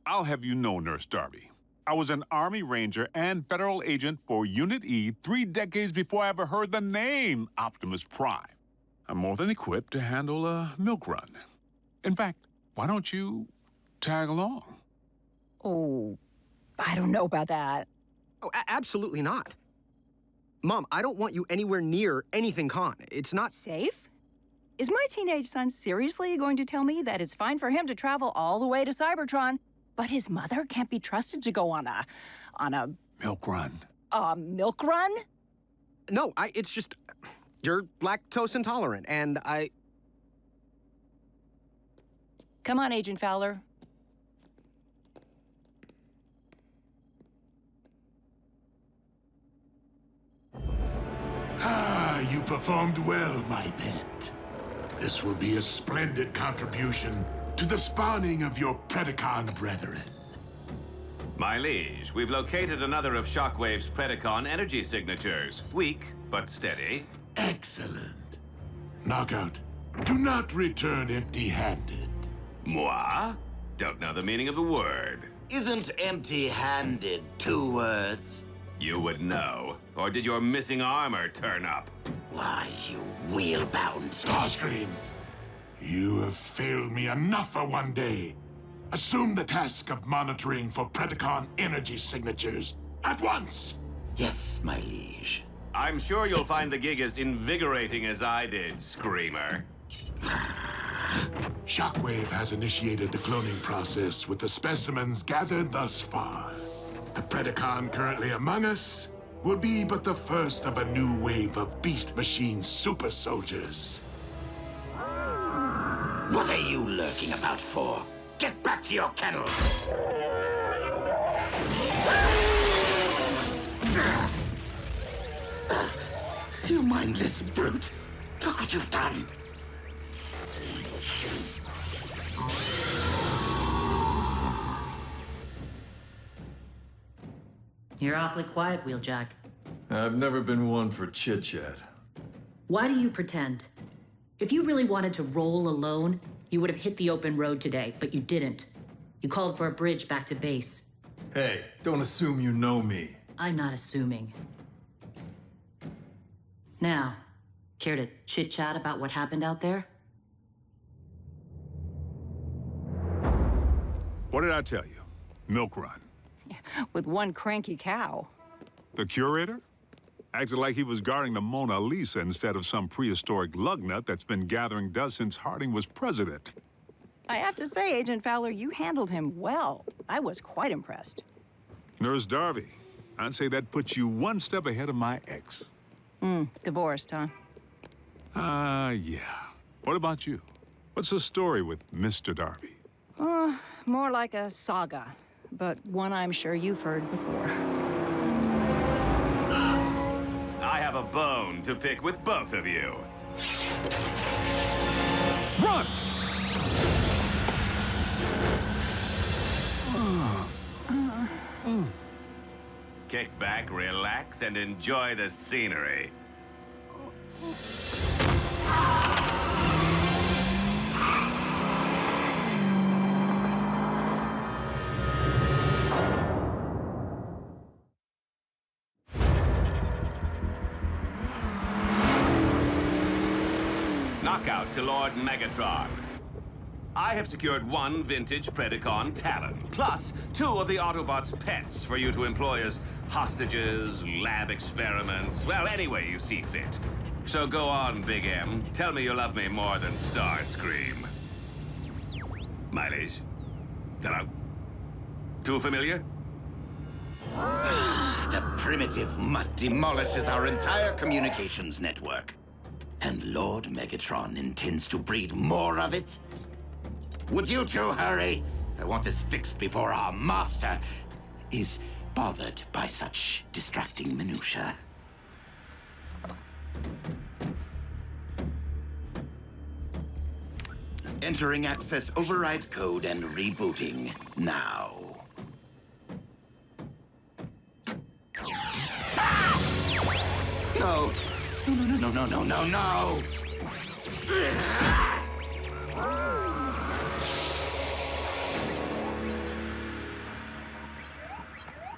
I'll have you know, Nurse Darby, I was an Army Ranger and federal agent for Unit E 3 decades before I ever heard the name Optimus Prime. I'm more than equipped to handle a milk run. In fact, why don't you tag along? Oh, I don't know about that. Oh, absolutely not. Mom, I don't want you anywhere near anything con. It's not safe. Is my teenage son seriously going to tell me that it's fine for him to travel all the way to Cybertron, but his mother can't be trusted to go on a milk run? A milk run? No, it's just you're lactose intolerant, and I... Come on, Agent Fowler. Ah, you performed well, my pet. This will be a splendid contribution to the spawning of your Predacon brethren. My liege, we've located another of Shockwave's Predacon energy signatures. Weak, but steady. Excellent. Knockout, do not return empty-handed. Moi? Don't know the meaning of the word. Isn't empty-handed 2 words? You would know. Or did your missing armor turn up? Why, you wheel-bound... Starscream, you have failed me enough for one day. Assume the task of monitoring for Predacon energy signatures At once! Yes, my liege. I'm sure you'll find the gig as invigorating as I did, Screamer. Shockwave has initiated the cloning process with the specimens gathered thus far. The Predacon currently among us will be but the first of a new wave of Beast Machine super soldiers. What are you lurking about for? Get back to your kennel! You mindless brute! Look what you've done! You're awfully quiet, Wheeljack. I've never been one for chit-chat. Why do you pretend? If you really wanted to roll alone, you would have hit the open road today, but you didn't. You called for a bridge back to base. Hey, don't assume you know me. I'm not assuming. Now, care to chit-chat about what happened out there? What did I tell you? Milk run. With one cranky cow. The curator? Acted like he was guarding the Mona Lisa instead of some prehistoric lugnut that's been gathering dust since Harding was president. I have to say, Agent Fowler, you handled him well. I was quite impressed. Nurse Darby, I'd say that puts you one step ahead of my ex. Divorced, huh? Yeah. What about you? What's the story with Mr. Darby? More like a saga, but one I'm sure you've heard before. I have a bone to pick with both of you. Run! Kick back, relax, and enjoy the scenery. Knockout to Lord Megatron. I have secured one vintage Predacon Talon, plus 2 of the Autobots' pets for you to employ as hostages, lab experiments, well, any way you see fit. So go on, Big M. Tell me you love me more than Starscream. Mileage? Hello? Too familiar? The primitive mutt demolishes our entire communications network. And Lord Megatron intends to breed more of it? Would you two hurry? I want this fixed before our master is bothered by such distracting minutiae. Entering access override code and rebooting now. No! No!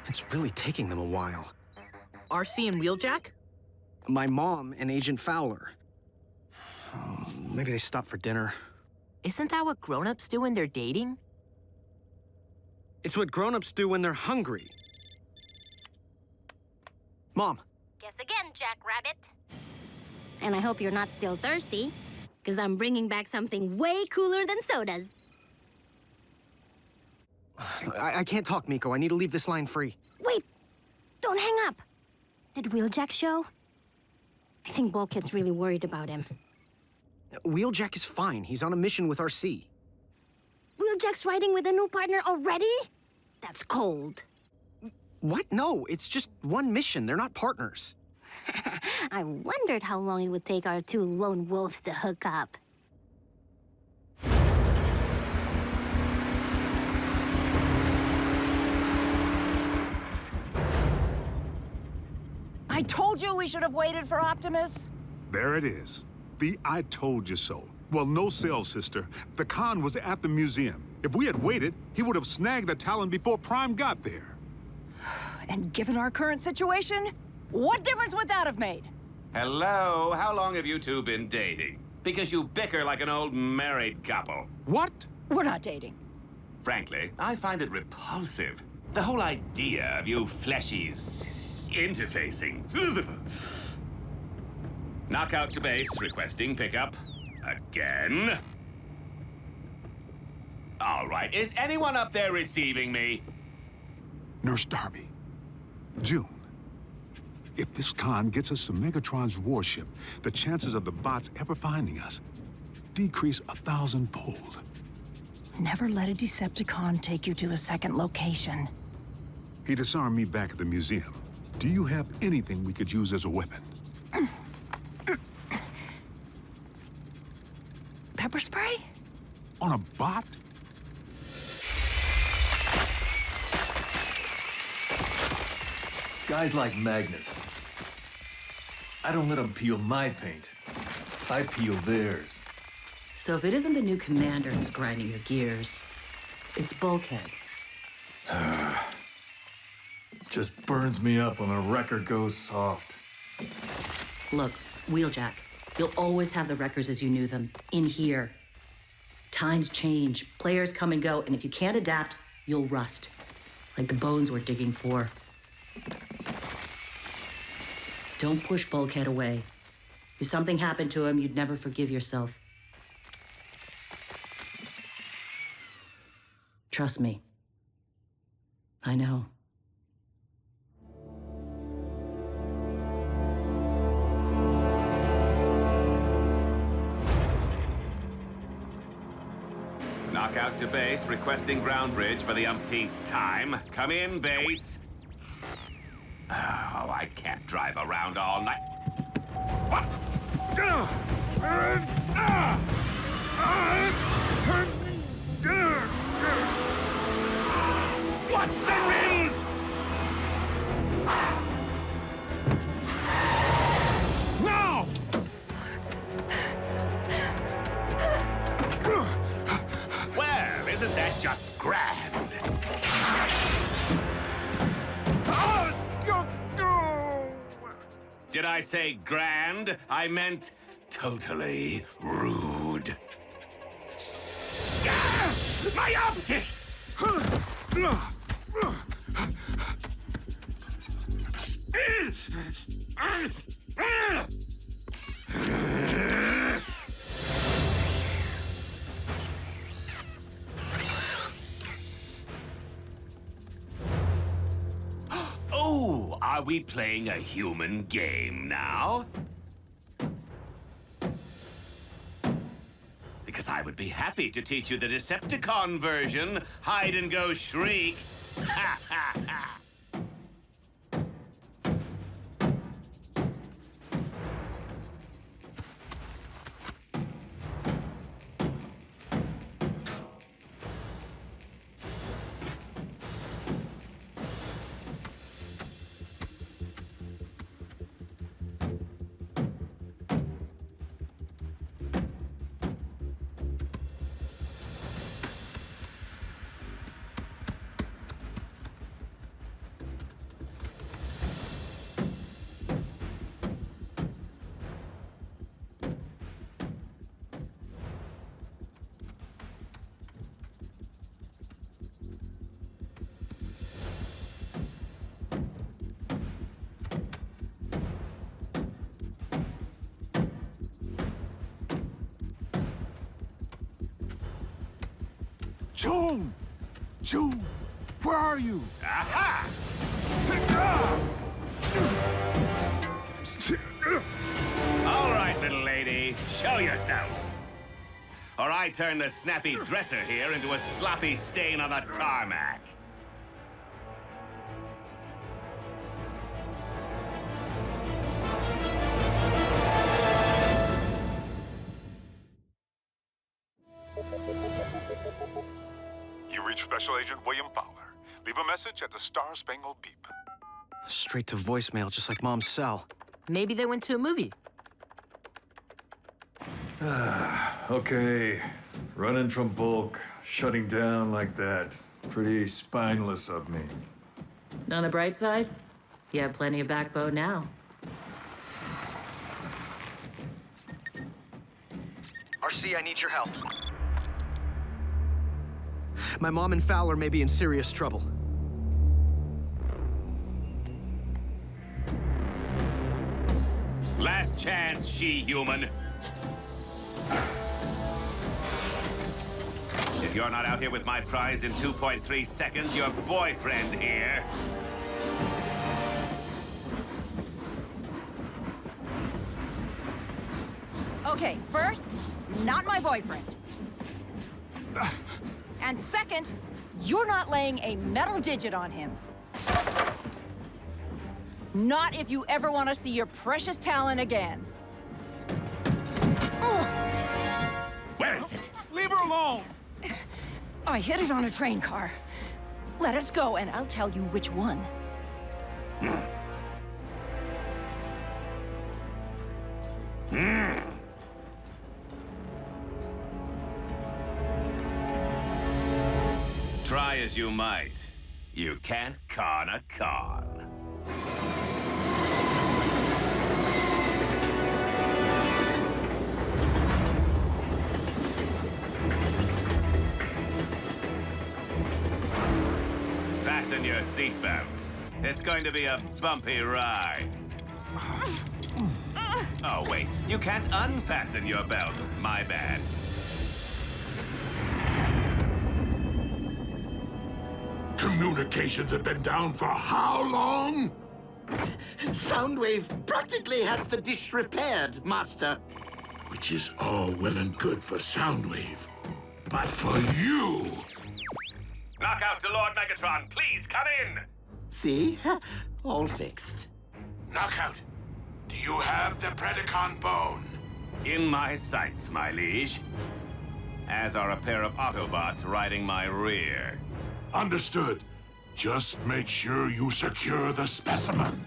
It's really taking them a while. RC and Wheeljack? My mom and Agent Fowler. Maybe they stopped for dinner. Isn't that what grown-ups do when they're dating? It's what grown-ups do when they're hungry. Mom. Guess again, Jackrabbit. And I hope you're not still thirsty, because I'm bringing back something way cooler than sodas. I can't talk, Miko. I need to leave this line free. Wait! Don't hang up! Did Wheeljack show? I think Bulkhead's really worried about him. Wheeljack is fine. He's on a mission with RC. Wheeljack's riding with a new partner already? That's cold. What? No, it's just one mission. They're not partners. I wondered how long it would take our 2 lone wolves to hook up. I told you we should have waited for Optimus. There it is. The I told you so. Well, no sell, sister. The con was at the museum. If we had waited, he would have snagged the Talon before Prime got there. And given our current situation, what difference would that have made? Hello? How long have you two been dating? Because you bicker like an old married couple. What? We're not dating. Frankly, I find it repulsive. The whole idea of you fleshies interfacing. Knockout to base, requesting pickup. Again. All right, is anyone up there receiving me? Nurse Darby. June. If this con gets us to Megatron's warship, the chances of the bots ever finding us decrease 1,000-fold. Never let a Decepticon take you to a second location. He disarmed me back at the museum. Do you have anything we could use as a weapon? Pepper spray? On a bot? Guys like Magnus. I don't let them peel my paint. I peel theirs. So if it isn't the new commander who's grinding your gears, it's Bulkhead. Just burns me up when a record goes soft. Look, Wheeljack, you'll always have the records as you knew them, in here. Times change, players come and go, and if you can't adapt, you'll rust. Like the bones we're digging for. Don't push Bulkhead away. If something happened to him, you'd never forgive yourself. Trust me. I know. Knockout to base, requesting ground bridge for the umpteenth time. Come in, base. Oh, I can't drive around all night. What? Watch the rims! No! Well, isn't that just grand? Did I say grand? I meant totally rude. My optics! Oh, are we playing a human game now? Because I would be happy to teach you the Decepticon version. Hide and go shriek. Ha ha ha. June! June! Where are you? Aha! All right, little lady, show yourself. Or I turn the snappy dresser here into a sloppy stain on the tarmac. You reach Special Agent William Fowler. Leave a message at the Star-Spangled Beep. Straight to voicemail, just like Mom's cell. Maybe they went to a movie. Okay. Running from bulk, shutting down like that. Pretty spineless of me. On the bright side, you have plenty of backbone now. RC, I need your help. My mom and Fowler may be in serious trouble. chance, she-human. If you're not out here with my prize in 2.3 seconds, your boyfriend here. Okay, first, not my boyfriend. And second, you're not laying a metal digit on him. Not if you ever want to see your precious talent again. Where is it? Leave her alone! I hit it on a train car. Let us go, and I'll tell you which one. Try as you might, you can't con a con. Fasten your seatbelts. It's going to be a bumpy ride. Oh, wait. You can't unfasten your belts. My bad. Communications have been down for how long? Soundwave practically has the dish repaired, Master. Which is all well and good for Soundwave. But for you... Knockout to Lord Megatron. Please come in. See? All fixed. Knockout, do you have the Predacon bone? In my sights, my liege. As are a pair of Autobots riding my rear. Understood. Just make sure you secure the specimen.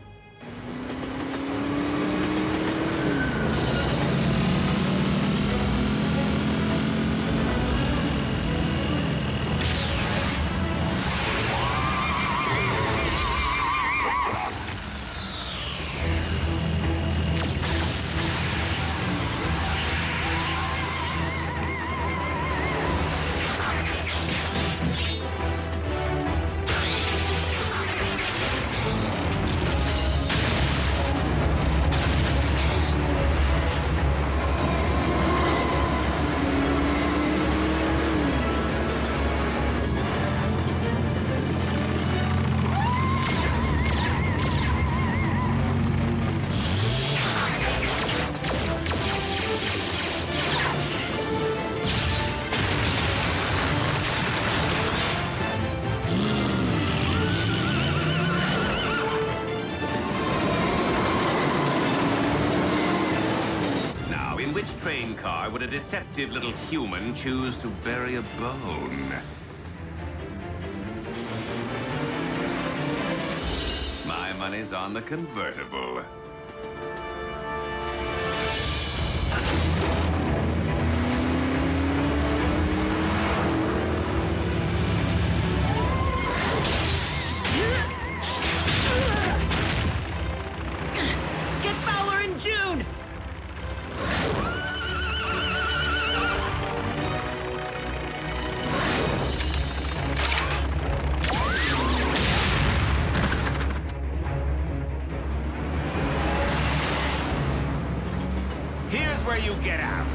Train car would a deceptive little human choose to bury a bone? My money's on the convertible. Get Fowler in June! Here's where you get out.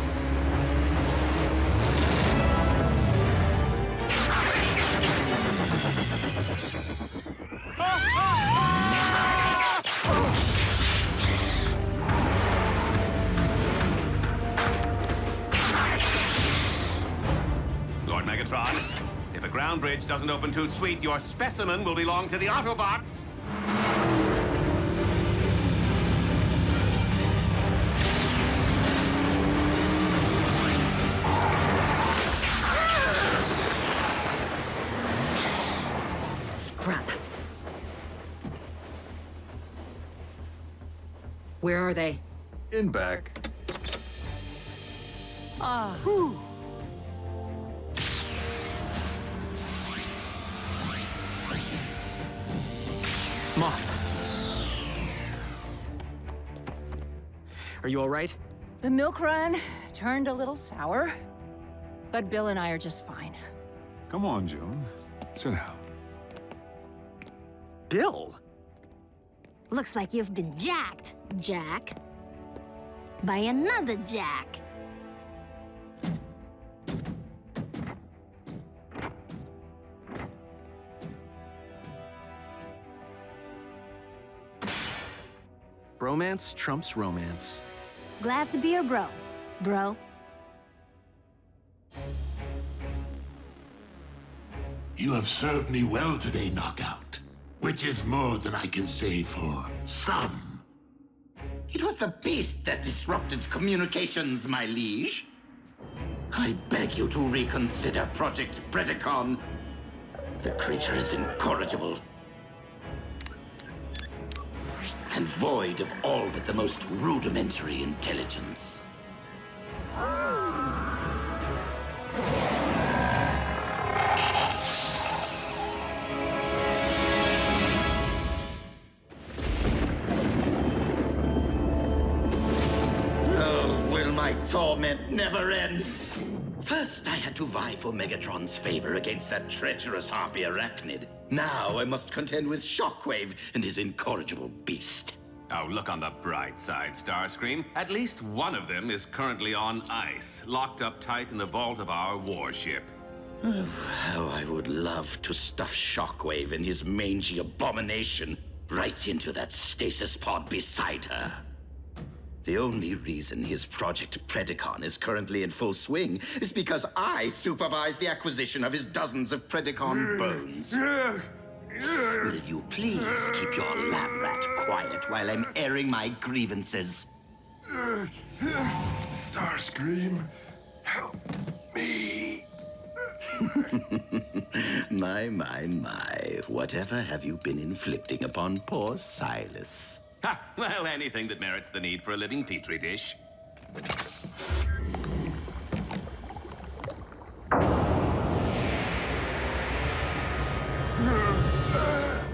Lord Megatron, if a ground bridge doesn't open toot sweet, your specimen will belong to the Autobots. Crap. Where are they? In back. Ah. Mom. Are you all right? The milk run turned a little sour, but Bill and I are just fine. Come on, June. Sit down. Bill? Looks like you've been jacked, Jack. by another Jack. Bromance trumps romance. Glad to be your bro, bro. You have served me well today, Knockout. Which is more than I can say for some. It was the beast that disrupted communications, my liege. I beg you to reconsider Project Predacon. The creature is incorrigible and void of all but the most rudimentary intelligence. Oh, will my torment never end? First, I had to vie for Megatron's favor against that treacherous harpy arachnid. Now I must contend with Shockwave and his incorrigible beast. Oh, look on the bright side, Starscream. At least one of them is currently on ice, locked up tight in the vault of our warship. Oh, how I would love to stuff Shockwave and his mangy abomination right into that stasis pod beside her. The only reason his Project Predacon is currently in full swing is because I supervise the acquisition of his dozens of Predacon bones. Will you please keep your lab rat quiet while I'm airing my grievances? Starscream, help me. My. Whatever have you been inflicting upon poor Silas? Ha! Well, anything that merits the need for a living petri dish.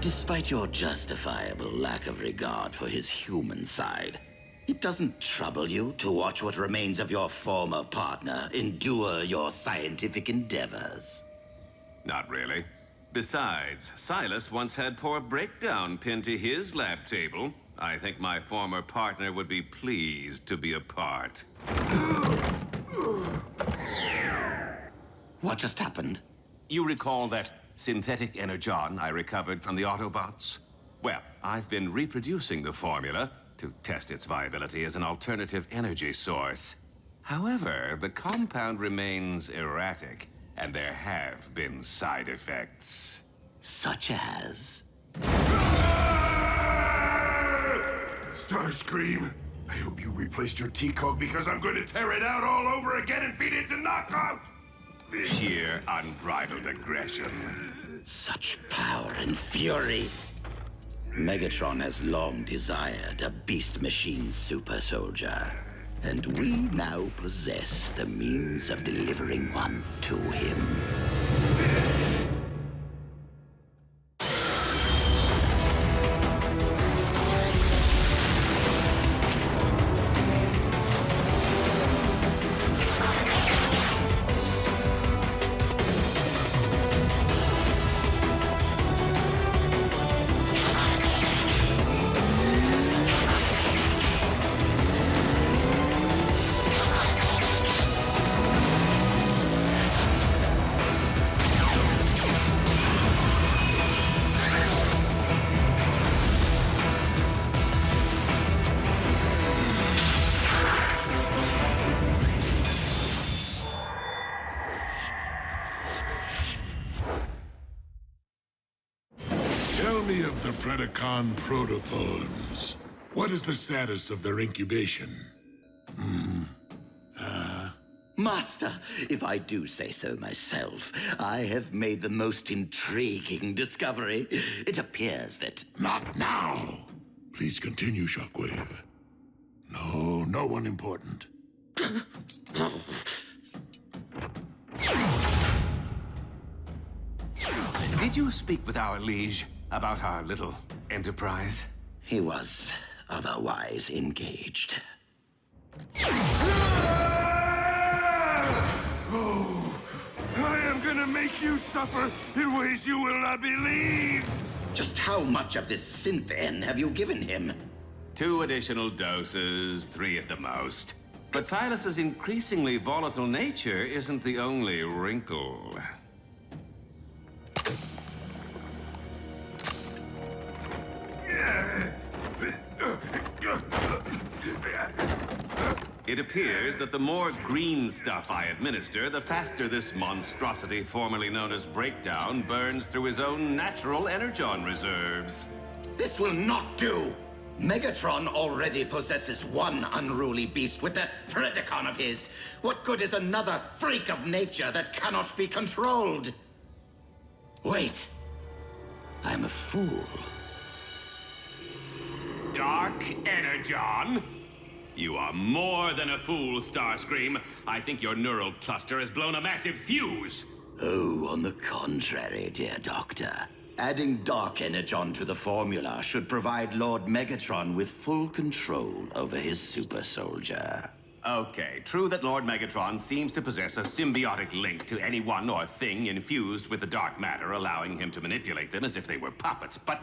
Despite your justifiable lack of regard for his human side, it doesn't trouble you to watch what remains of your former partner endure your scientific endeavors. Not really. Besides, Silas once had poor breakdown pinned to his lab table. I think my former partner would be pleased to be a part. What just happened? You recall that synthetic energon I recovered from the Autobots? Well, I've been reproducing the formula to test its viability as an alternative energy source. However, the compound remains erratic, and there have been side effects. Such as? Starscream, I hope you replaced your T-code because I'm going to tear it out all over again and feed it to Knockout! Sheer unbridled aggression. Such power and fury. Megatron has long desired a beast machine super soldier, and we now possess the means of delivering one to him. Tell me of the Predacon protoforms. What is the status of their incubation? Master, if I do say so myself, I have made the most intriguing discovery. It appears that... Not now! Please continue, Shockwave. No one important. Did you speak with our liege about our little enterprise? He was otherwise engaged. Oh, I am gonna make you suffer in ways you will not believe! Just how much of this synth-N have you given him? 2 additional doses, 3 at the most. But Silas's increasingly volatile nature isn't the only wrinkle. It appears that the more green stuff I administer, the faster this monstrosity formerly known as Breakdown burns through his own natural energon reserves. This will not do! Megatron already possesses one unruly beast with that Predacon of his. What good is another freak of nature that cannot be controlled? Wait. I'm a fool. Dark Energon? You are more than a fool, Starscream. I think your neural cluster has blown a massive fuse. Oh, on the contrary, dear Doctor. Adding Dark Energon to the formula should provide Lord Megatron with full control over his super soldier. Okay, true that Lord Megatron seems to possess a symbiotic link to anyone or thing infused with the dark matter, allowing him to manipulate them as if they were puppets, but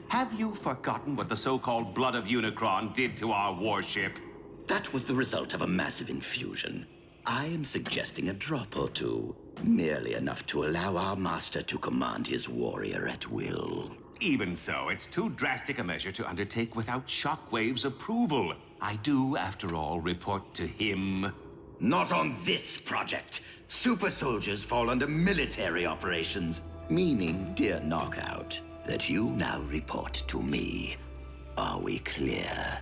have you forgotten what the so-called Blood of Unicron did to our warship? That was the result of a massive infusion. I am suggesting a drop or two, merely enough to allow our master to command his warrior at will. Even so, it's too drastic a measure to undertake without Shockwave's approval. I do, after all, report to him. Not on this project. Super soldiers fall under military operations, meaning, dear Knockout, that you now report to me. Are we clear?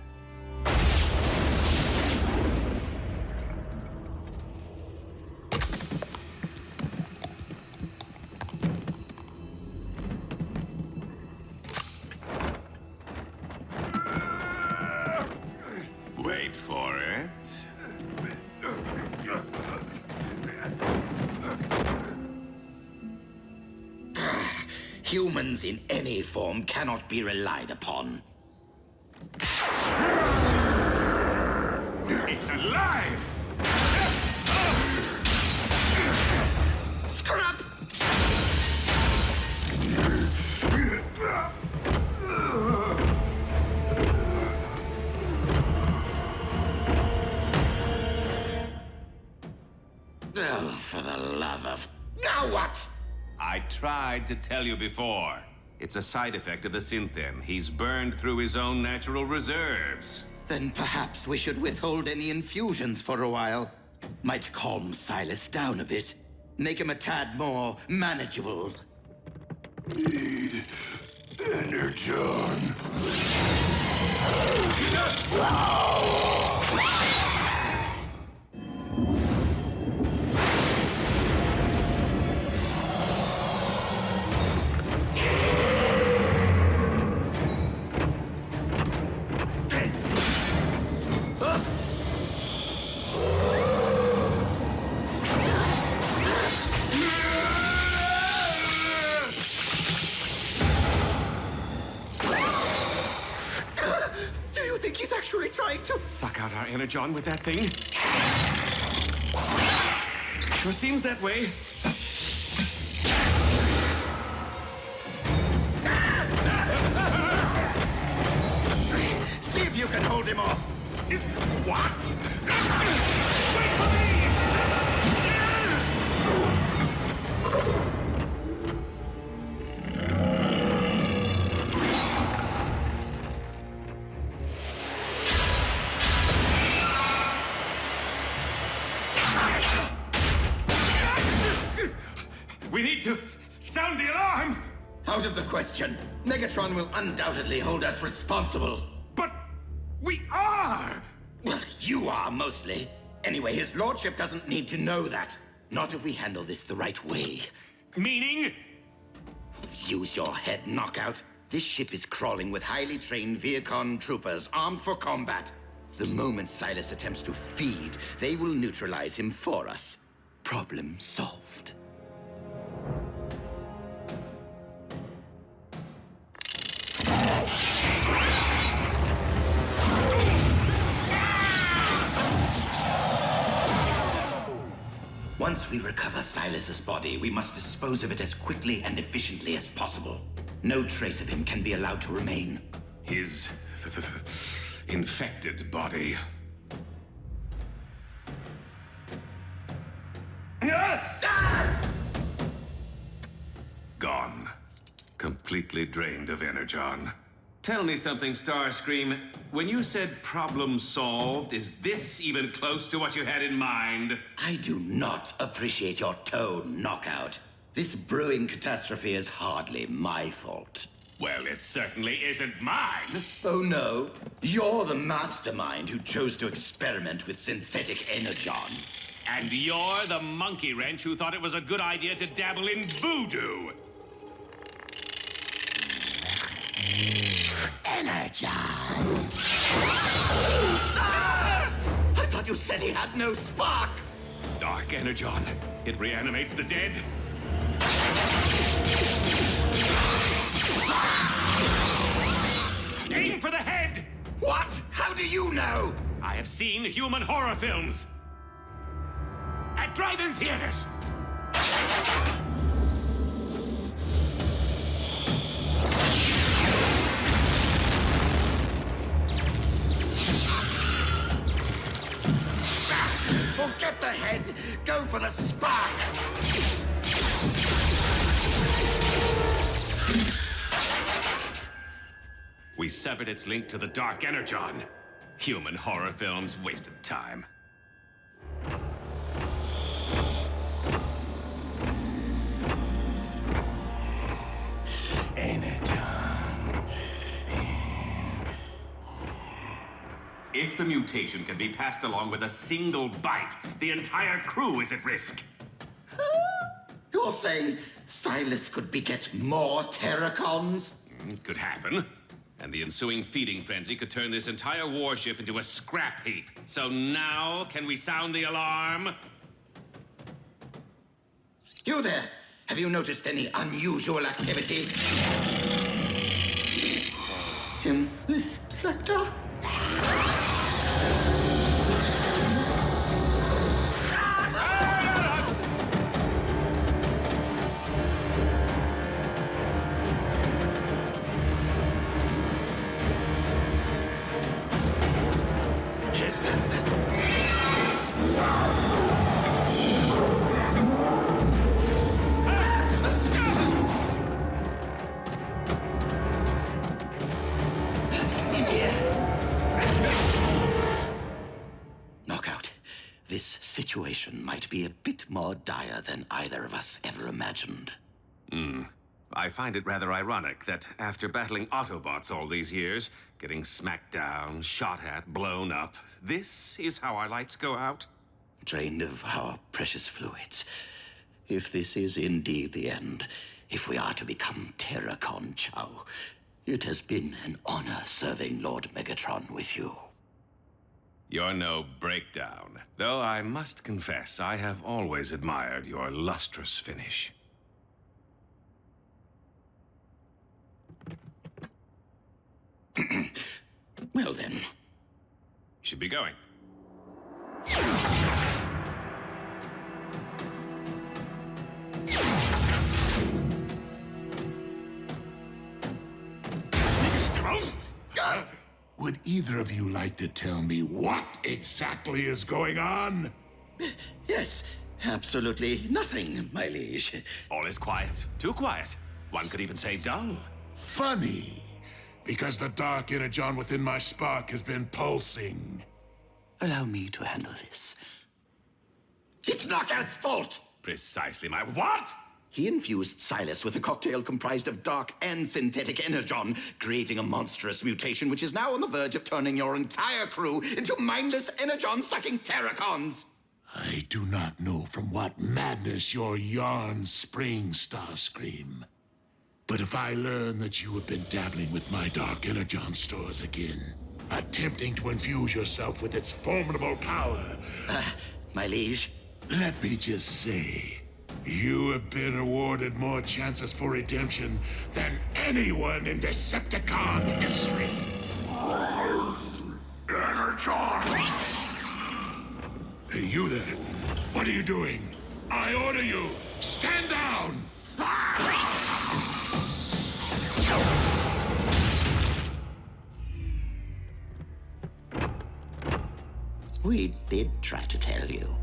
Wait for it. Humans in any form cannot be relied upon. It's alive! Scrap! Oh, for the love of... Now what? I tried to tell you before. It's a side effect of the Synthem. He's burned through his own natural reserves. Then perhaps we should withhold any infusions for a while. Might calm Silas down a bit. Make him a tad more manageable. Need Energon. Suck out our energon with that thing? Sure seems that way. See if you can hold him off. What? Wait for me! We need to sound the alarm! Out of the question. Megatron will undoubtedly hold us responsible. But we are! Well, you are, mostly. Anyway, his lordship doesn't need to know that. Not if we handle this the right way. Meaning? Use your head, Knockout. This ship is crawling with highly trained Viacon troopers armed for combat. The moment Silas attempts to feed, they will neutralize him for us. Problem solved. Once we recover Silas's body, we must dispose of it as quickly and efficiently as possible. No trace of him can be allowed to remain. His infected body. Gone. Completely drained of energon. Tell me something, Starscream. When you said problem solved, is this even close to what you had in mind? I do not appreciate your tone, Knockout. This brewing catastrophe is hardly my fault. Well, it certainly isn't mine. Oh no, you're the mastermind who chose to experiment with synthetic energon. And you're the monkey wrench who thought it was a good idea to dabble in voodoo. Energon! I thought you said he had no spark! Dark energon. It reanimates the dead. Aim for the head! What? How do you know? I have seen human horror films. At drive-in theaters. Forget the head! Go for the spark! We severed its link to the dark energon. Human horror films, wasted time. If the mutation can be passed along with a single bite, the entire crew is at risk. You're saying Silas could beget more Terracons? Could happen. And the ensuing feeding frenzy could turn this entire warship into a scrap heap. So now, can we sound the alarm? You there! Have you noticed any unusual activity in this sector? This situation might be a bit more dire than either of us ever imagined. I find it rather ironic that after battling Autobots all these years, getting smacked down, shot at, blown up, this is how our lights go out? Drained of our precious fluids. If this is indeed the end, if we are to become Terracon Chow, it has been an honor serving Lord Megatron with you. You're no breakdown. Though I must confess, I have always admired your lustrous finish. Well then. You should be going. Would either of you like to tell me what exactly is going on? Yes, absolutely nothing, my liege. All is quiet. Too quiet. One could even say dull. Funny, because the dark energon within my spark has been pulsing. Allow me to handle this. It's Knockout's fault! Precisely my what? He infused Silas with a cocktail comprised of dark and synthetic energon, creating a monstrous mutation which is now on the verge of turning your entire crew into mindless energon-sucking Terracons. I do not know from what madness your yarns spring, Starscream. But if I learn that you have been dabbling with my dark energon stores again, attempting to infuse yourself with its formidable power... my liege? Let me just say... you have been awarded more chances for redemption than anyone in Decepticon history. Hey, you there. What are you doing? I order you. Stand down. We did try to tell you.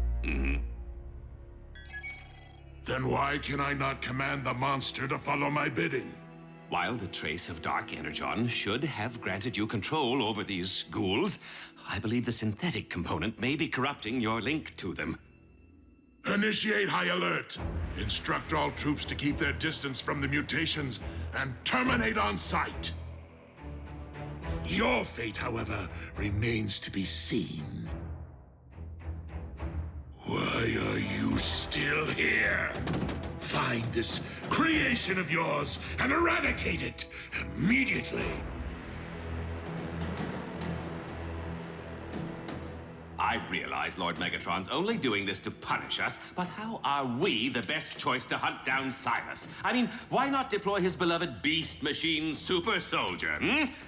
Then why can I not command the monster to follow my bidding? While the trace of Dark Energon should have granted you control over these ghouls, I believe the synthetic component may be corrupting your link to them. Initiate high alert. Instruct all troops to keep their distance from the mutations and terminate on sight. Your fate, however, remains to be seen. Why are you still here? Find this creation of yours and eradicate it immediately. I realize Lord Megatron's only doing this to punish us, but how are we the best choice to hunt down Silas? I mean, why not deploy his beloved beast machine super soldier,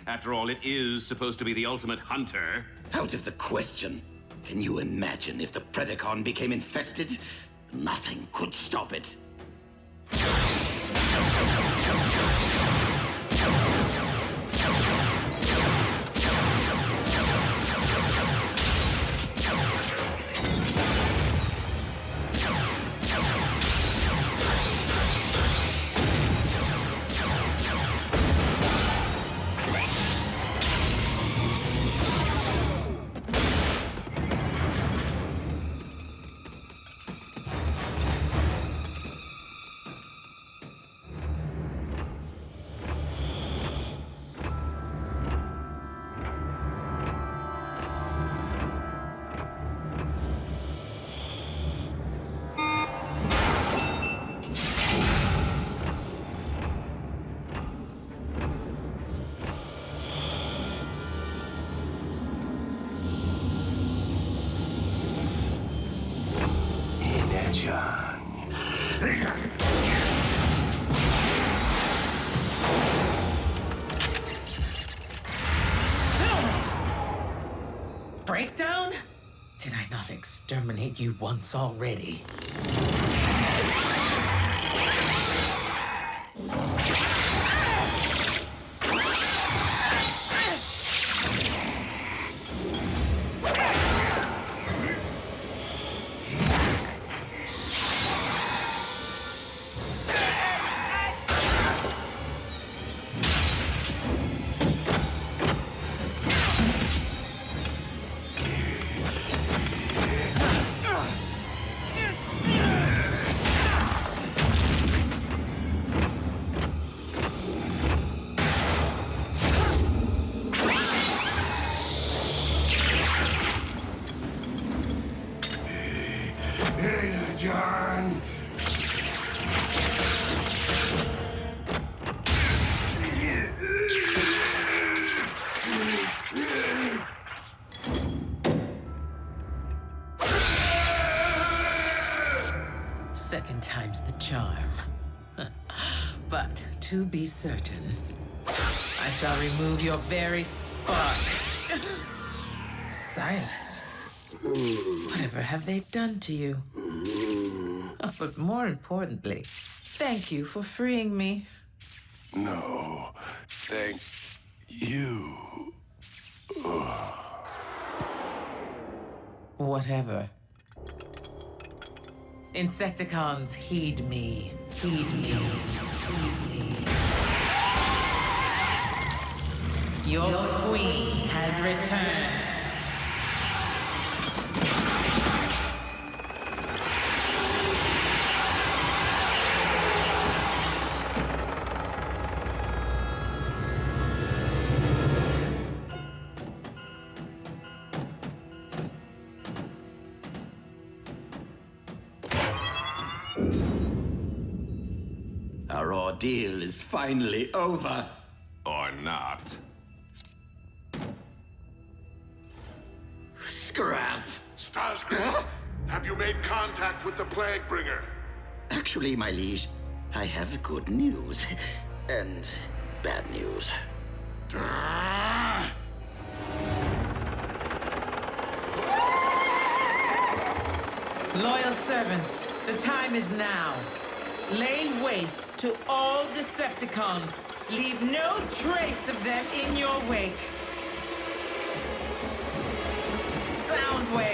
After all, it is supposed to be the ultimate hunter. Out of the question. Can you imagine if the Predacon became infected? Nothing could stop it. Breakdown? Did I not exterminate you once already? John! Second time's the charm. But to be certain, I shall remove your very spark. Silas, whatever have they done to you? Oh, but more importantly, thank you for freeing me. No, thank you. Whatever. Insecticons, heed me. Heed me. Heed me. Your queen has returned. Our ordeal is finally over. Or not. Scrap! Starscream, have you made contact with the Plaguebringer? Actually, my liege, I have good news. And bad news. Loyal servants, the time is now. Lay waste to all Decepticons. Leave no trace of them in your wake. Soundwave!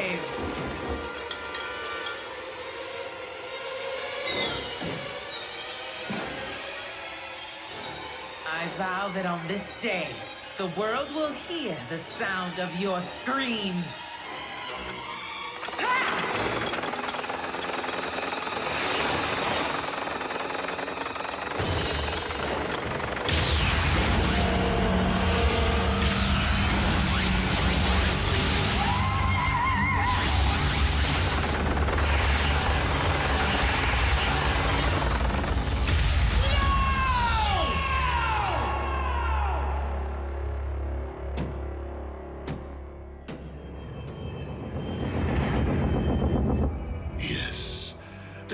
I vow that on this day, the world will hear the sound of your screams.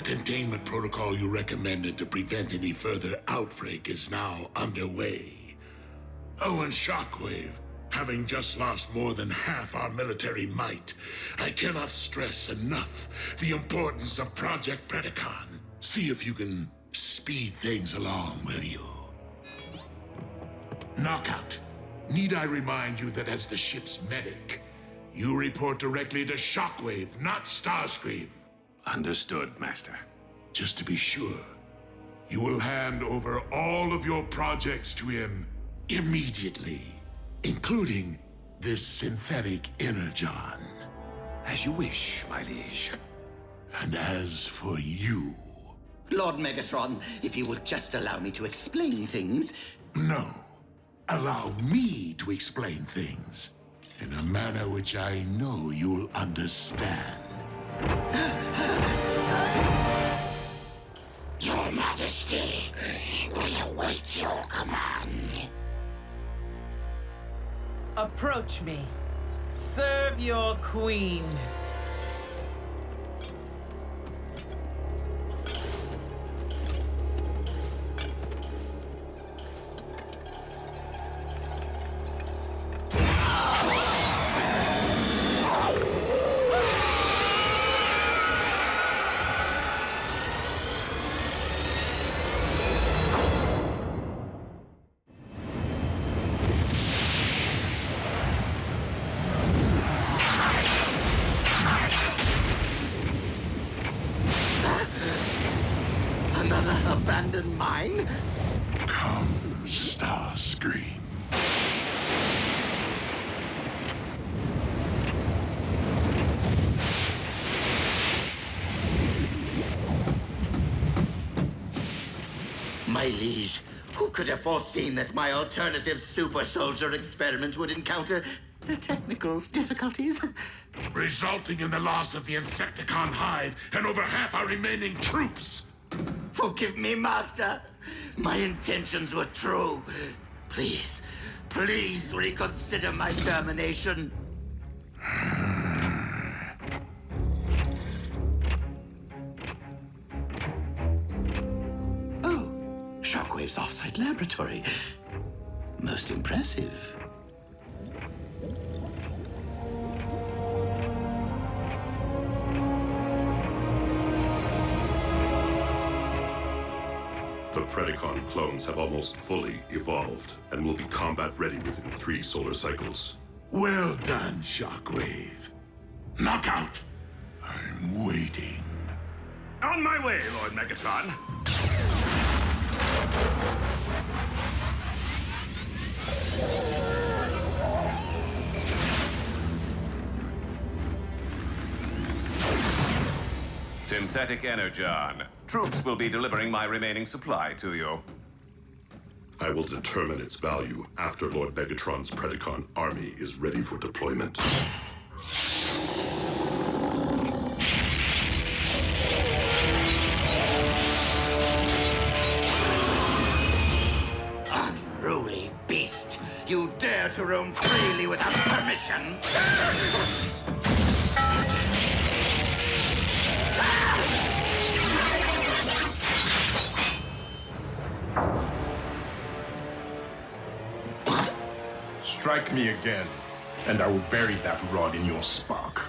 Containment protocol you recommended to prevent any further outbreak is now underway. Oh, and Shockwave, having just lost more than half our military might, I cannot stress enough the importance of Project Predacon. See if you can speed things along, will you? Knockout, need I remind you that as the ship's medic, you report directly to Shockwave, not Starscream. Understood, Master. Just to be sure, you will hand over all of your projects to him immediately, including this synthetic energon. As you wish, my liege. And as for you... Lord Megatron, if you would just allow me to explain things... No. Allow me to explain things in a manner which I know you'll understand. Your Majesty, we await your command. Approach me. Serve your queen. Abandoned mine? Come, Starscream. My liege, who could have foreseen that my alternative super soldier experiment would encounter technical difficulties? Resulting in the loss of the Insecticon hive and over half our remaining troops. Forgive me, Master. My intentions were true. Please, please reconsider my termination. Oh, Shockwave's offsite laboratory. Most impressive. The Predacon clones have almost fully evolved and will be combat ready within 3 solar cycles. Well done, Shockwave. Knockout! I'm waiting. On my way, Lord Megatron. Synthetic energon. Troops will be delivering my remaining supply to you. I will determine its value after Lord Megatron's Predacon army is ready for deployment. Unruly beast! You dare to roam freely without permission! Strike me again, and I will bury that rod in your spark.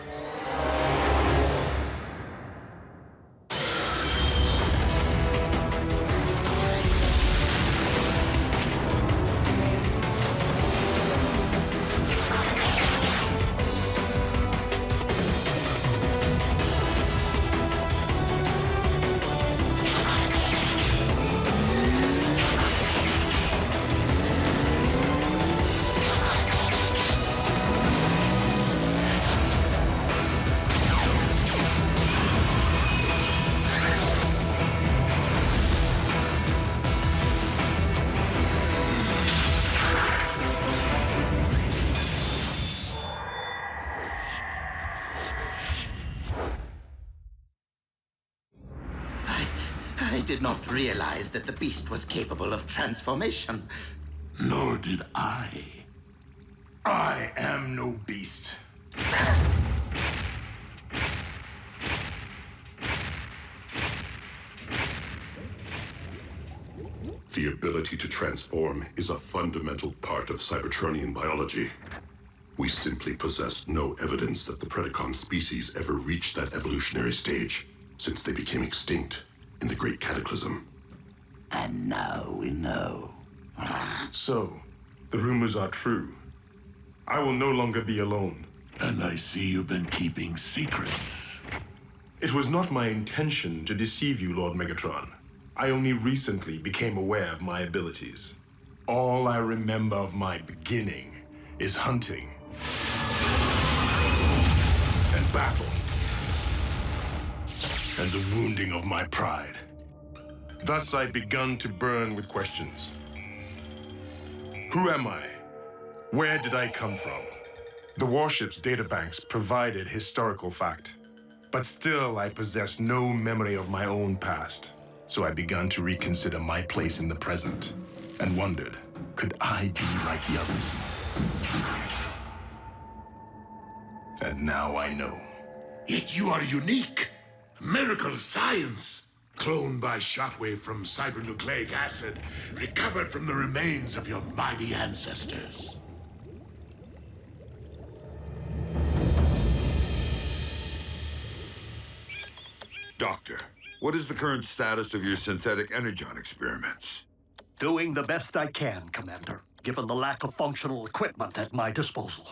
I did not realize that the beast was capable of transformation. Nor did I. I am no beast. The ability to transform is a fundamental part of Cybertronian biology. We simply possess no evidence that the Predacon species ever reached that evolutionary stage, since they became extinct in the Great Cataclysm. And now we know. So, the rumors are true. I will no longer be alone. And I see you've been keeping secrets. It was not my intention to deceive you, Lord Megatron. I only recently became aware of my abilities. All I remember of my beginning is hunting and battle and the wounding of my pride. Thus I've begun to burn with questions. Who am I? Where did I come from? The warship's databanks provided historical fact, but still I possess no memory of my own past. So I began to reconsider my place in the present and wondered, could I be like the others? And now I know. Yet you are unique. Miracle science. Cloned by shockwave from cybernucleic acid, recovered from the remains of your mighty ancestors. Doctor, what is the current status of your synthetic energon experiments? Doing the best I can, Commander, given the lack of functional equipment at my disposal.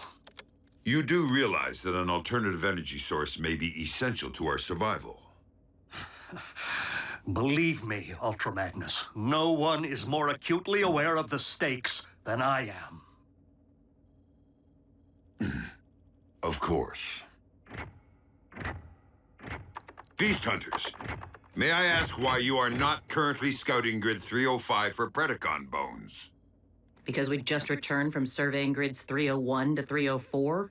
You do realize that an alternative energy source may be essential to our survival. Believe me, Ultra Magnus, no one is more acutely aware of the stakes than I am. Of course. Beast Hunters, may I ask why you are not currently scouting Grid 305 for Predacon bones? Because we just returned from surveying grids 301 to 304?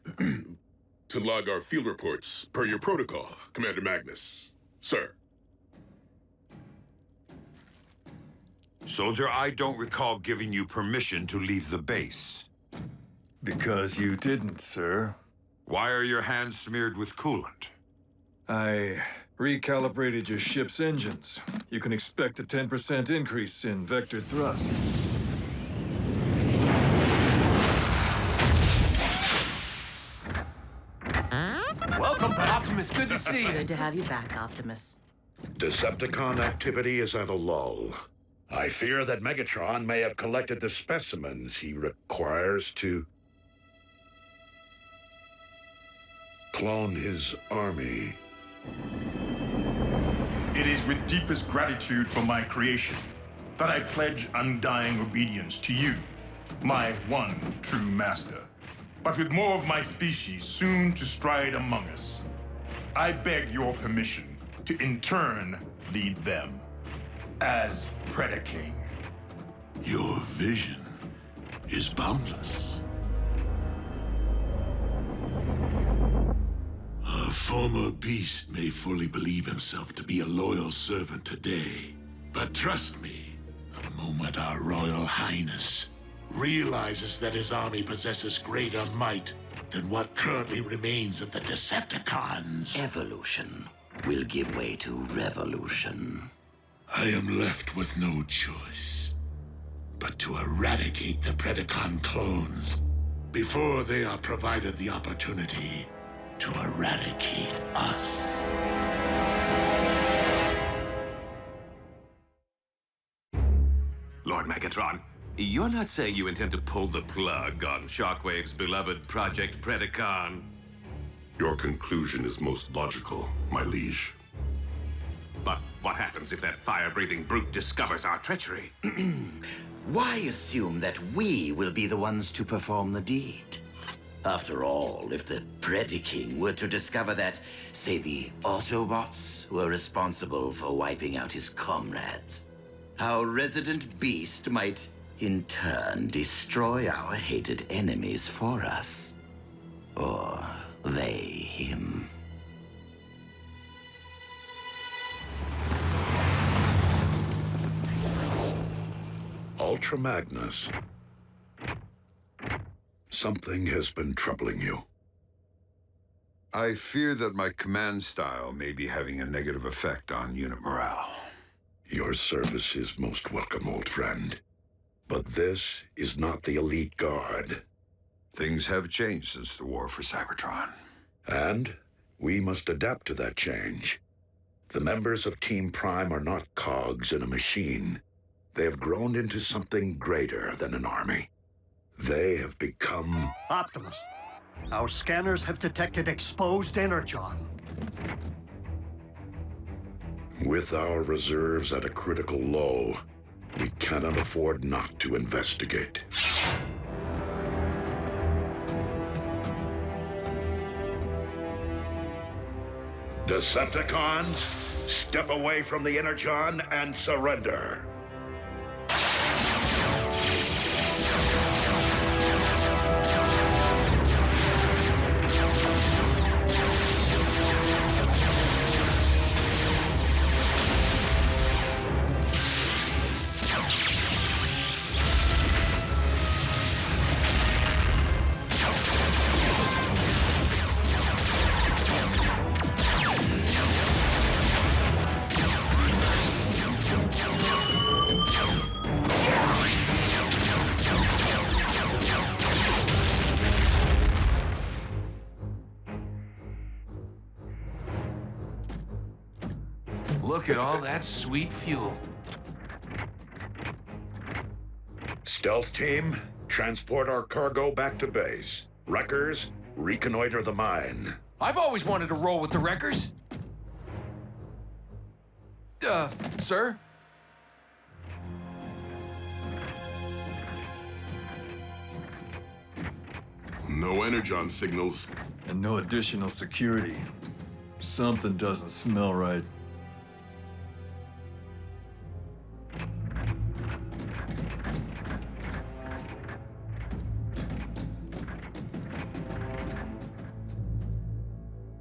To log our field reports, per your protocol, Commander Magnus. Sir. Soldier, I don't recall giving you permission to leave the base. Because you didn't, sir. Why are your hands smeared with coolant? I recalibrated your ship's engines. You can expect a 10% increase in vectored thrust. Welcome back. Optimus, good to see you. Good to have you back, Optimus. Decepticon activity is at a lull. I fear that Megatron may have collected the specimens he requires to clone his army. It is with deepest gratitude for my creation that I pledge undying obedience to you, my one true master. But with more of my species soon to stride among us, I beg your permission to in turn lead them as Predaking. Your vision is boundless. A former beast may fully believe himself to be a loyal servant today. But trust me, the moment our Royal Highness realizes that his army possesses greater might than what currently remains of the Decepticons, Evolution will give way to revolution. I am left with no choice but to eradicate the Predacon clones before they are provided the opportunity to eradicate us. Lord Megatron, you're not saying you intend to pull the plug on Shockwave's beloved Project Predacon? Your conclusion is most logical, my liege. But what happens if that fire-breathing brute discovers our treachery? Why assume that we will be the ones to perform the deed? After all, if the Predaking were to discover that, say, the Autobots were responsible for wiping out his comrades, our resident beast might, in turn, destroy our hated enemies for us. Or they him. Ultra Magnus. Something has been troubling you. I fear that my command style may be having a negative effect on unit morale. Your service is most welcome, old friend. But this is not the elite guard. Things have changed since the war for Cybertron. And we must adapt to that change. The members of Team Prime are not cogs in a machine. They have grown into something greater than an army. They have become... Optimus, our scanners have detected exposed energon. With our reserves at a critical low, we cannot afford not to investigate. Decepticons, step away from the energon and surrender. Look at all that sweet fuel. Stealth team, transport our cargo back to base. Wreckers, reconnoiter the mine. I've always wanted to roll with the wreckers. Sir? No energon signals. And no additional security. Something doesn't smell right.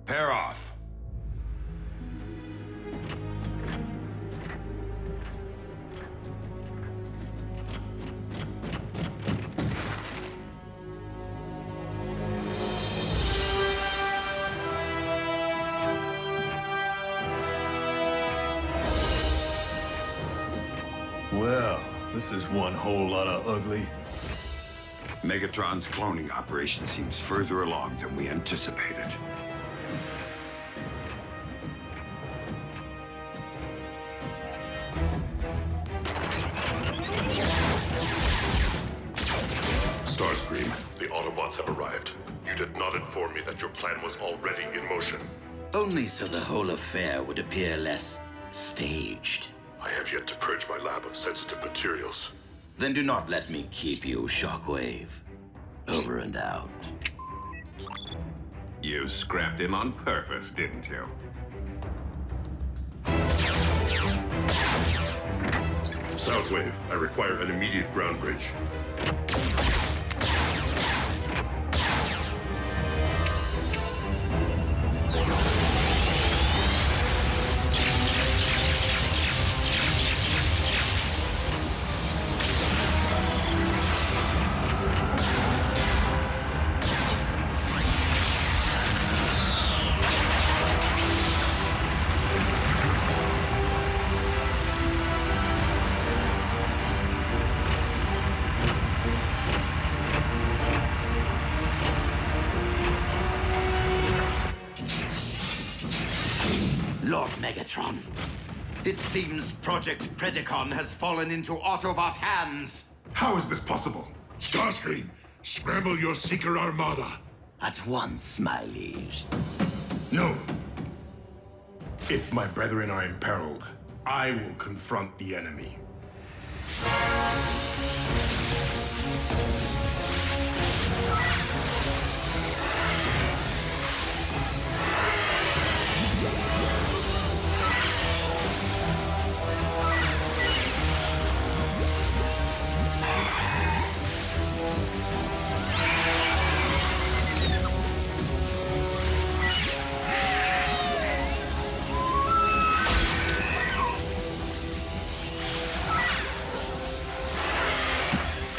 Pair off. Well, this is one whole lot of ugly. Megatron's cloning operation seems further along than we anticipated. Starscream, the Autobots have arrived. You did not inform me that your plan was already in motion. Only so the whole affair would appear less staged. I have yet to purge my lab of sensitive materials. Then do not let me keep you, Shockwave. Over and out. You scrapped him on purpose, didn't you? Southwave, I require an immediate ground bridge. Lord Megatron, it seems Project Predacon has fallen into Autobot hands. How is this possible? Starscream, scramble your Seeker Armada. At once, my liege. No. If my brethren are imperiled, I will confront the enemy.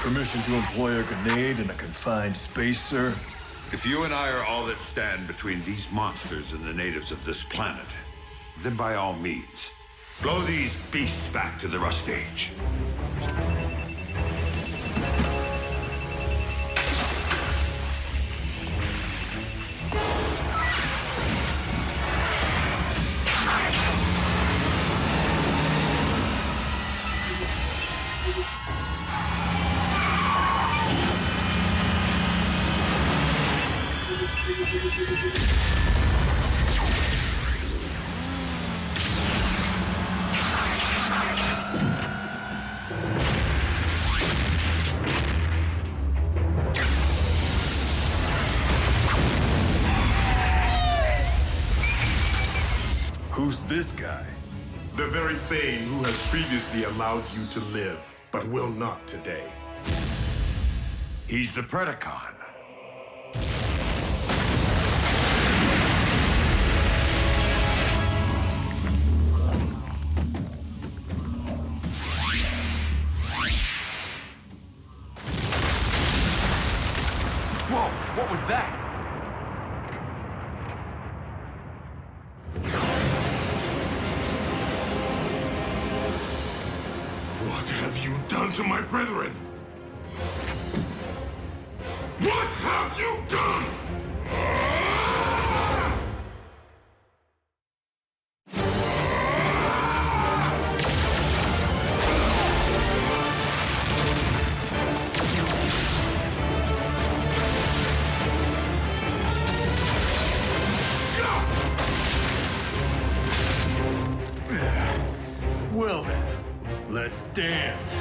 Permission to employ a grenade in a confined space, sir? If you and I are all that stand between these monsters and the natives of this planet, then by all means, blow these beasts back to the rust age. Who's this guy? The very same who has previously allowed you to live, but will not today. He's the Predacon. Whoa, what was that? What have you done to my brethren? What have you done? Well then, let's dance.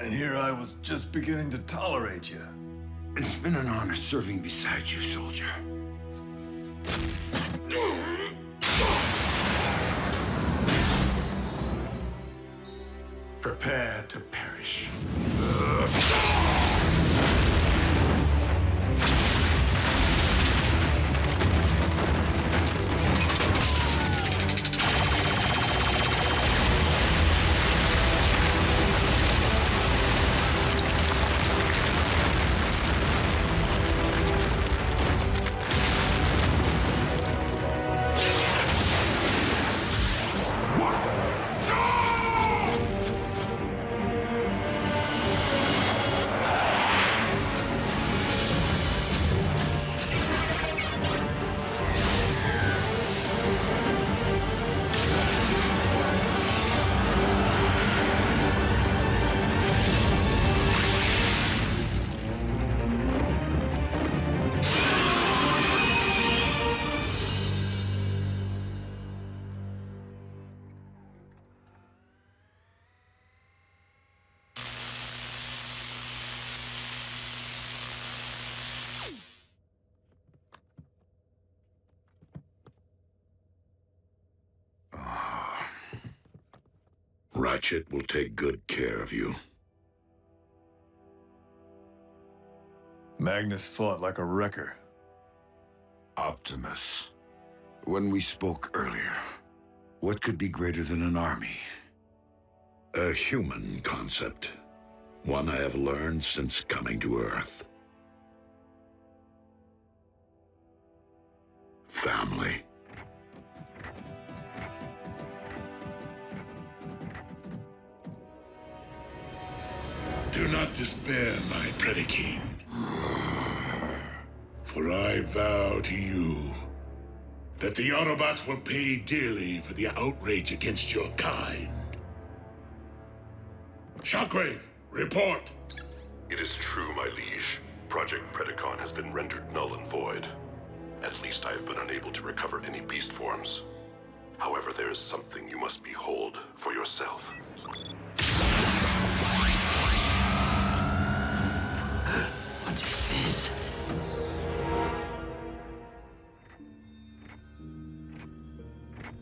And here I was just beginning to tolerate you. It's been an honor serving beside you, soldier. Prepare to perish. Ratchet will take good care of you. Magnus fought like a wrecker. Optimus, when we spoke earlier, what could be greater than an army? A human concept. One I have learned since coming to Earth. Family. Do not despair, my Predaking. For I vow to you that the Autobots will pay dearly for the outrage against your kind. Shockwave, report! It is true, my liege. Project Predacon has been rendered null and void. At least I have been unable to recover any beast forms. However, there is something you must behold for yourself. What is this?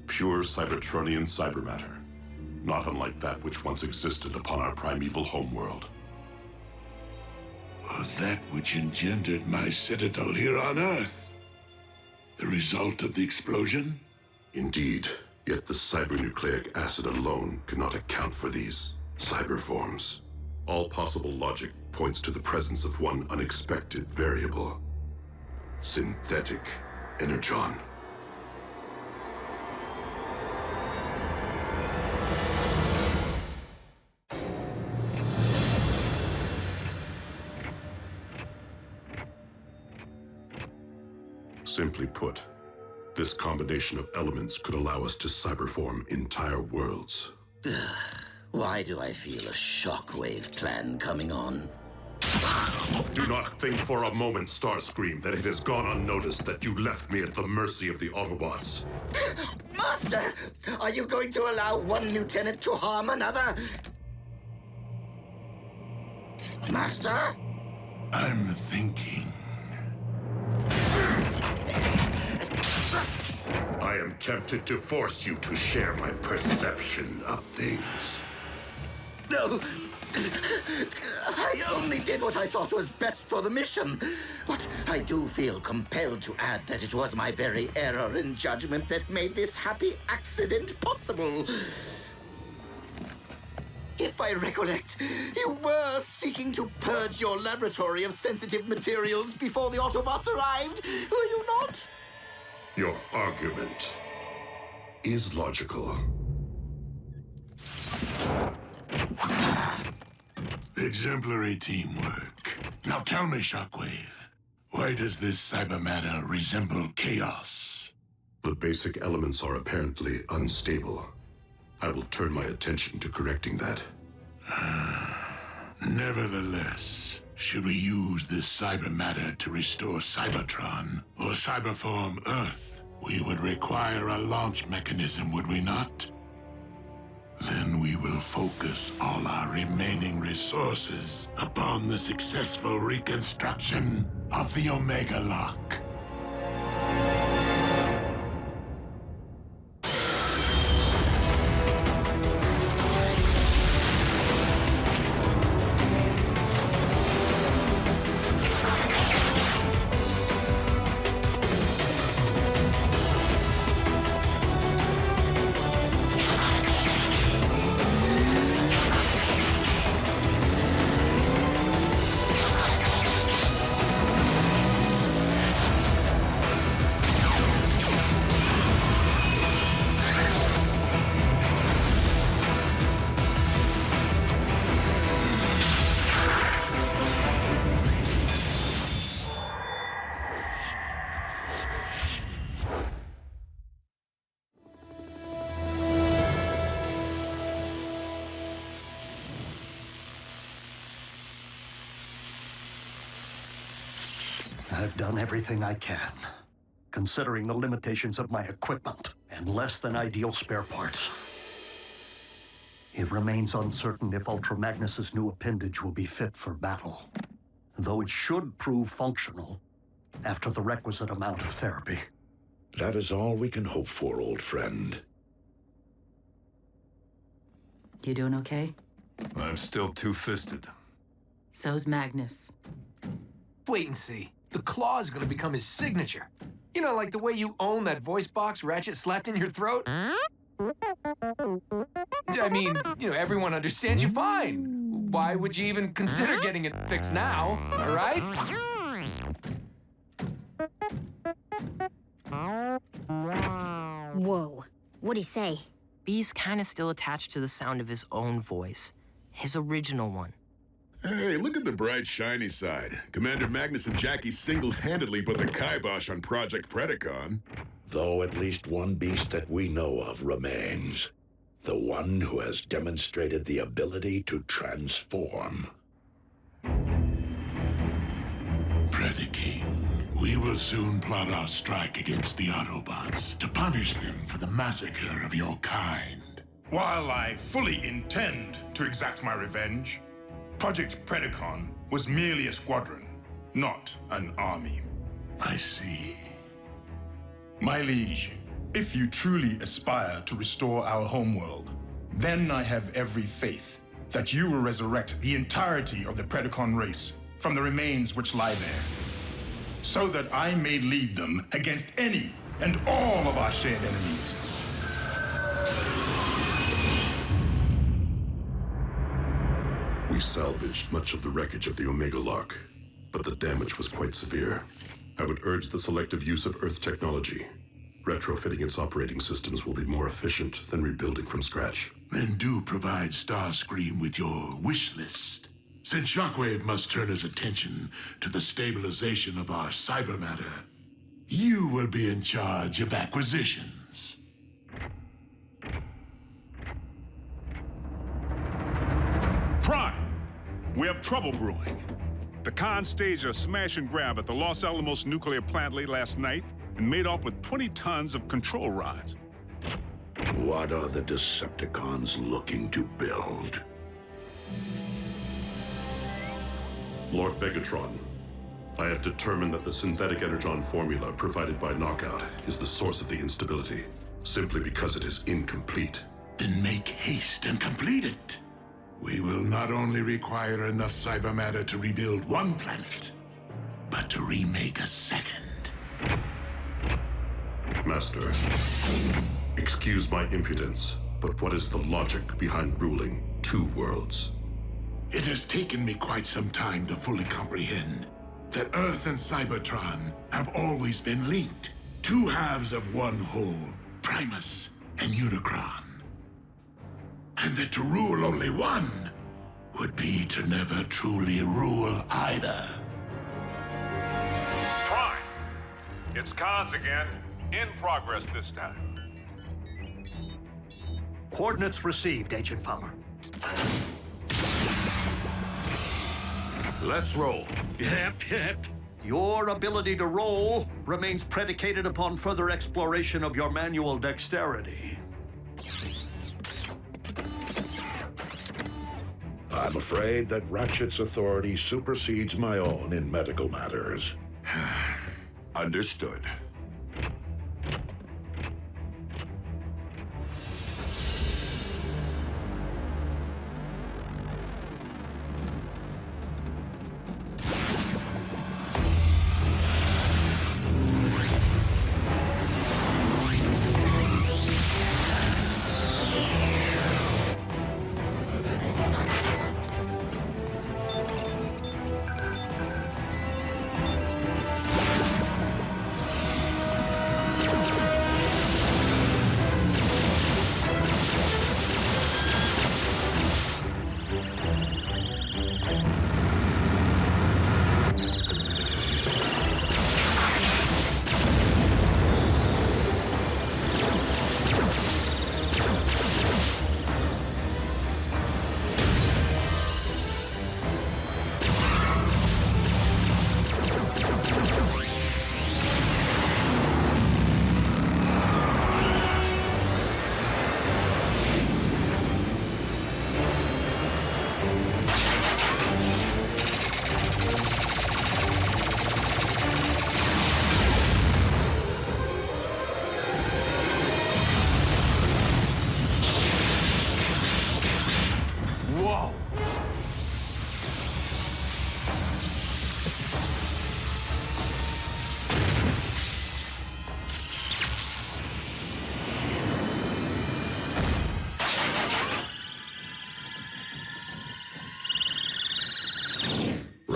Pure Cybertronian cybermatter. Not unlike that which once existed upon our primeval homeworld. That which engendered my citadel here on Earth. The result of the explosion? Indeed, yet the cybernucleic acid alone cannot account for these cyber forms. All possible logic points to the presence of one unexpected variable. Synthetic energon. Simply put, this combination of elements could allow us to cyberform entire worlds. Why do I feel a shockwave plan coming on? Do not think for a moment, Starscream, that it has gone unnoticed that you left me at the mercy of the Autobots. Master! Are you going to allow one lieutenant to harm another? Master? I'm thinking. I am tempted to force you to share my perception of things. No! I only did what I thought was best for the mission. But I do feel compelled to add that it was my very error in judgment that made this happy accident possible. If I recollect, you were seeking to purge your laboratory of sensitive materials before the Autobots arrived, were you not? Your argument is logical. Exemplary teamwork. Now tell me, Shockwave, why does this cybermatter resemble chaos? The basic elements are apparently unstable. I will turn my attention to correcting that. Nevertheless, should we use this cybermatter to restore Cybertron or cyberform Earth, we would require a launch mechanism, would we not? Then we will focus all our remaining resources upon the successful reconstruction of the Omega Lock. I've done everything I can, considering the limitations of my equipment and less than ideal spare parts. It remains uncertain if Ultra Magnus's new appendage will be fit for battle, though it should prove functional after the requisite amount of therapy. That is all we can hope for, old friend. You doing okay? I'm still two-fisted. So's Magnus. Wait and see. The claw is gonna become his signature. You know, like the way you own that voice box Ratchet slapped in your throat? I mean, you know, everyone understands you fine. Why would you even consider getting it fixed now, all right? Whoa. What'd he say? B's kind of still attached to the sound of his own voice. His original one. Hey, look at the bright, shiny side. Commander Magnus and Jackie single-handedly put the kibosh on Project Predacon. Though at least one beast that we know of remains. The one who has demonstrated the ability to transform. Predaking, we will soon plot our strike against the Autobots to punish them for the massacre of your kind. While I fully intend to exact my revenge, Project Predacon was merely a squadron, not an army. I see. My liege, if you truly aspire to restore our homeworld, then I have every faith that you will resurrect the entirety of the Predacon race from the remains which lie there, so that I may lead them against any and all of our shared enemies. We salvaged much of the wreckage of the Omega Lock, but the damage was quite severe. I would urge the selective use of Earth technology. Retrofitting its operating systems will be more efficient than rebuilding from scratch. Then do provide Starscream with your wish list. Since Shockwave must turn his attention to the stabilization of our cyber matter, you will be in charge of acquisitions. Prime! We have trouble brewing. The Khan staged a smash and grab at the Los Alamos nuclear plant late last night and made off with 20 tons of control rods. What are the Decepticons looking to build? Lord Megatron, I have determined that the synthetic energon formula provided by Knockout is the source of the instability, simply because it is incomplete. Then make haste and complete it. We will not only require enough cyber matter to rebuild one planet, but to remake a second. Master, excuse my impudence, but what is the logic behind ruling two worlds? It has taken me quite some time to fully comprehend that Earth and Cybertron have always been linked. Two halves of one whole, Primus and Unicron. And that to rule only one would be to never truly rule either. Prime! It's Khans again. In progress this time. Coordinates received, Agent Fowler. Let's roll. Yep. Your ability to roll remains predicated upon further exploration of your manual dexterity. I'm afraid that Ratchet's authority supersedes my own in medical matters. Understood.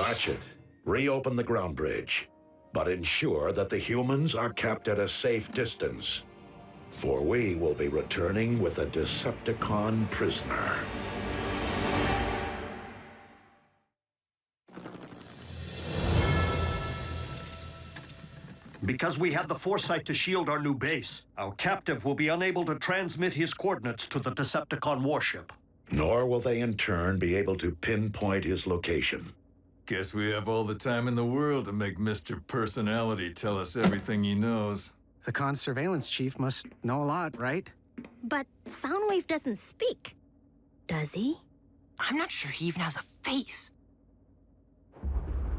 Ratchet, reopen the ground bridge, but ensure that the humans are kept at a safe distance, for we will be returning with a Decepticon prisoner. Because we had the foresight to shield our new base, our captive will be unable to transmit his coordinates to the Decepticon warship. Nor will they in turn be able to pinpoint his location. Guess we have all the time in the world to make Mr. Personality tell us everything he knows. The Con's surveillance chief must know a lot, right? But Soundwave doesn't speak. Does he? I'm not sure he even has a face.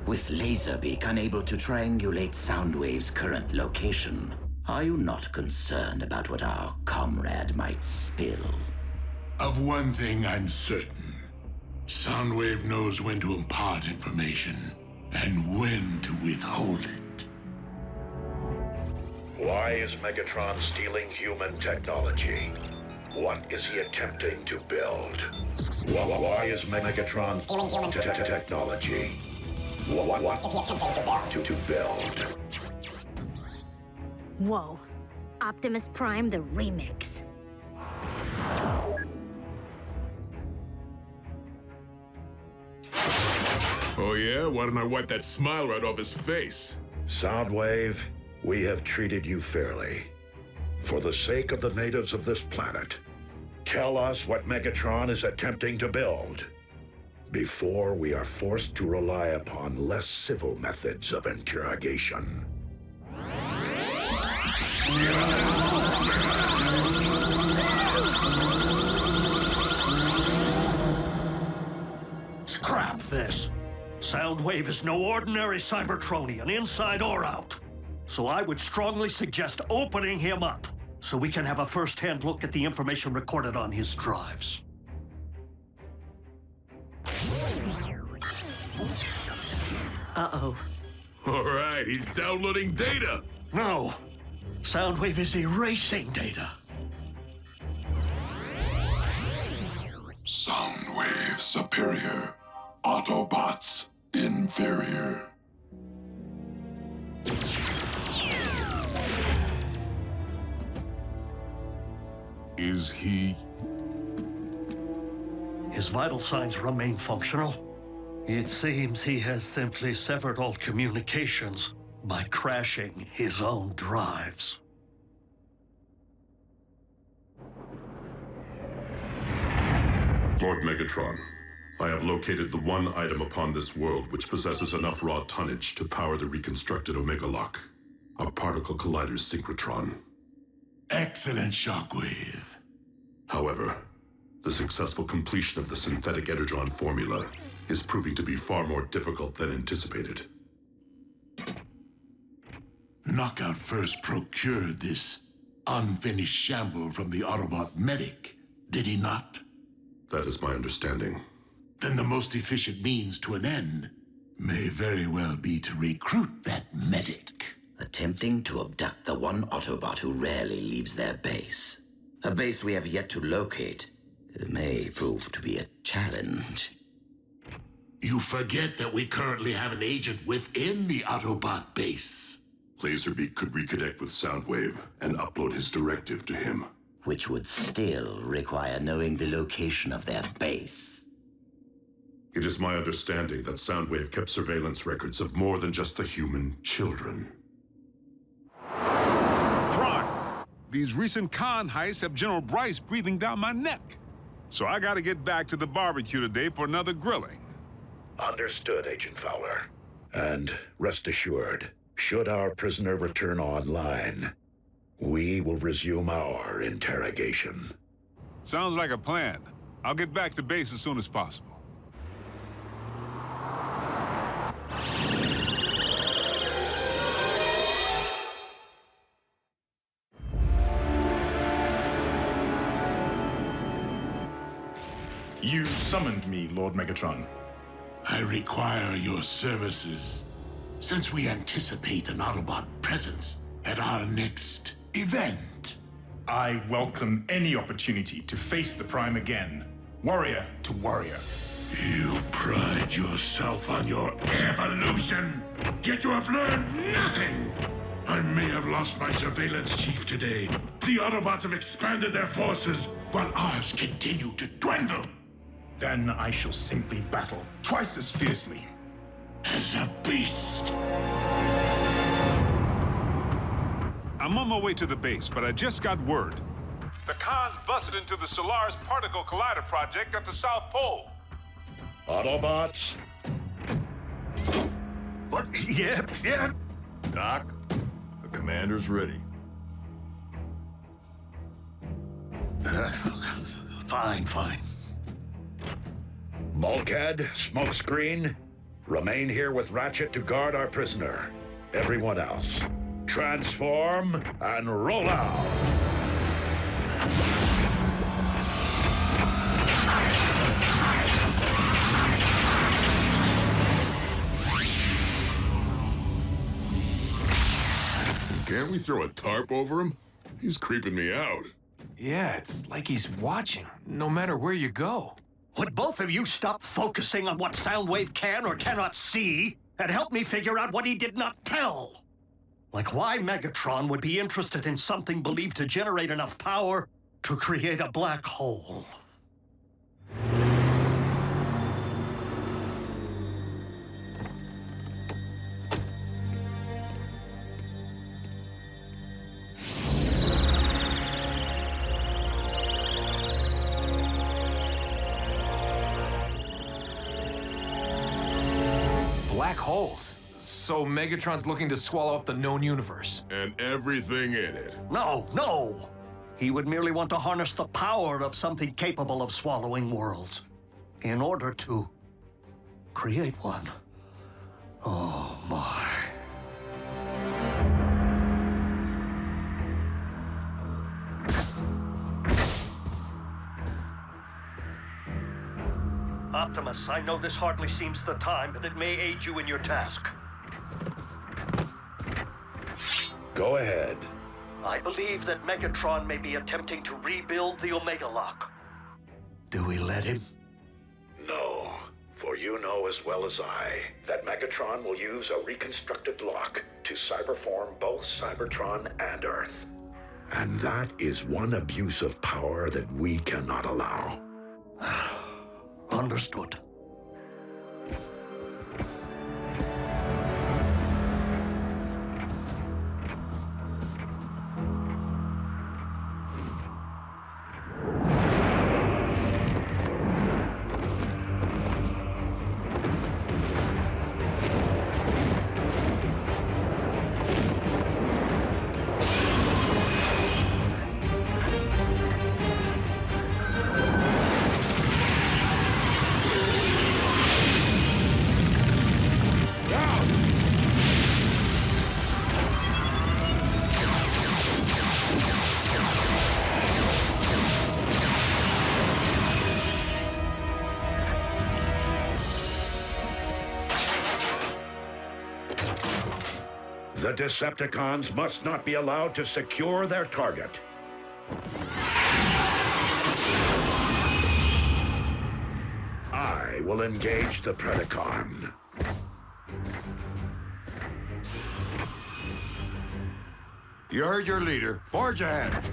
With Laserbeak unable to triangulate Soundwave's current location, are you not concerned about what our comrade might spill? Of one thing I'm certain. Soundwave knows when to impart information and when to withhold it. Why is Megatron stealing human technology? What is he attempting to build? Why is Megatron stealing human technology? What is he attempting to build? Whoa. Optimus Prime, the remix. Oh yeah? Why don't I wipe that smile right off his face? Soundwave, we have treated you fairly. For the sake of the natives of this planet, tell us what Megatron is attempting to build, before we are forced to rely upon less civil methods of interrogation. Scrap this. Soundwave is no ordinary Cybertronian, inside or out. So I would strongly suggest opening him up, so we can have a first-hand look at the information recorded on his drives. Uh-oh. All right, he's downloading data. No. Soundwave is erasing data. Soundwave superior. Autobots inferior. Is he... His vital signs remain functional. It seems he has simply severed all communications by crashing his own drives. Lord Megatron, I have located the one item upon this world which possesses enough raw tonnage to power the reconstructed Omega Lock, a particle collider's synchrotron. Excellent, Shockwave. However, the The successful completion of the synthetic energon formula is proving to be far more difficult than anticipated. Knockout first procured this unfinished shamble from the Autobot medic, did he not? That is my understanding. Then the most efficient means to an end may very well be to recruit that medic. Attempting to abduct the one Autobot who rarely leaves their base. A base we have yet to locate may prove to be a challenge. You forget that we currently have an agent within the Autobot base. Laserbeak could reconnect with Soundwave and upload his directive to him. Which would still require knowing the location of their base. It is my understanding that Soundwave kept surveillance records of more than just the human children. Prime, these recent con heists have General Bryce breathing down my neck. So I gotta get back to the barbecue today for another grilling. Understood, Agent Fowler. And rest assured, should our prisoner return online, we will resume our interrogation. Sounds like a plan. I'll get back to base as soon as possible. You summoned me, Lord Megatron. I require your services, since we anticipate an Autobot presence at our next event. I welcome any opportunity to face the Prime again, warrior to warrior. You pride yourself on your evolution, yet you have learned nothing! I may have lost my surveillance chief today. The Autobots have expanded their forces, while ours continue to dwindle. Then I shall simply battle twice as fiercely. As a beast. I'm on my way to the base, but I just got word. The cons busted into the Solaris Particle Collider project at the South Pole. Autobots? What? Yeah. Doc, the commander's ready. Fine. Bulkhead, smokescreen, remain here with Ratchet to guard our prisoner. Everyone else, transform and roll out. Can't we throw a tarp over him? He's creeping me out. Yeah, it's like he's watching, no matter where you go. Would both of you stop focusing on what Soundwave can or cannot see and help me figure out what he did not tell? Like why Megatron would be interested in something believed to generate enough power to create a black hole. Black holes. So Megatron's looking to swallow up the known universe. And everything in it. No! He would merely want to harness the power of something capable of swallowing worlds in order to create one. Oh my. Optimus, I know this hardly seems the time, but it may aid you in your task. Go ahead. I believe that Megatron may be attempting to rebuild the Omega Lock. Do we let him? No, for you know as well as I that Megatron will use a reconstructed lock to cyberform both Cybertron and Earth. And that is one abuse of power that we cannot allow. Understood. The Decepticons must not be allowed to secure their target. I will engage the Predacon. You heard your leader. Forge ahead.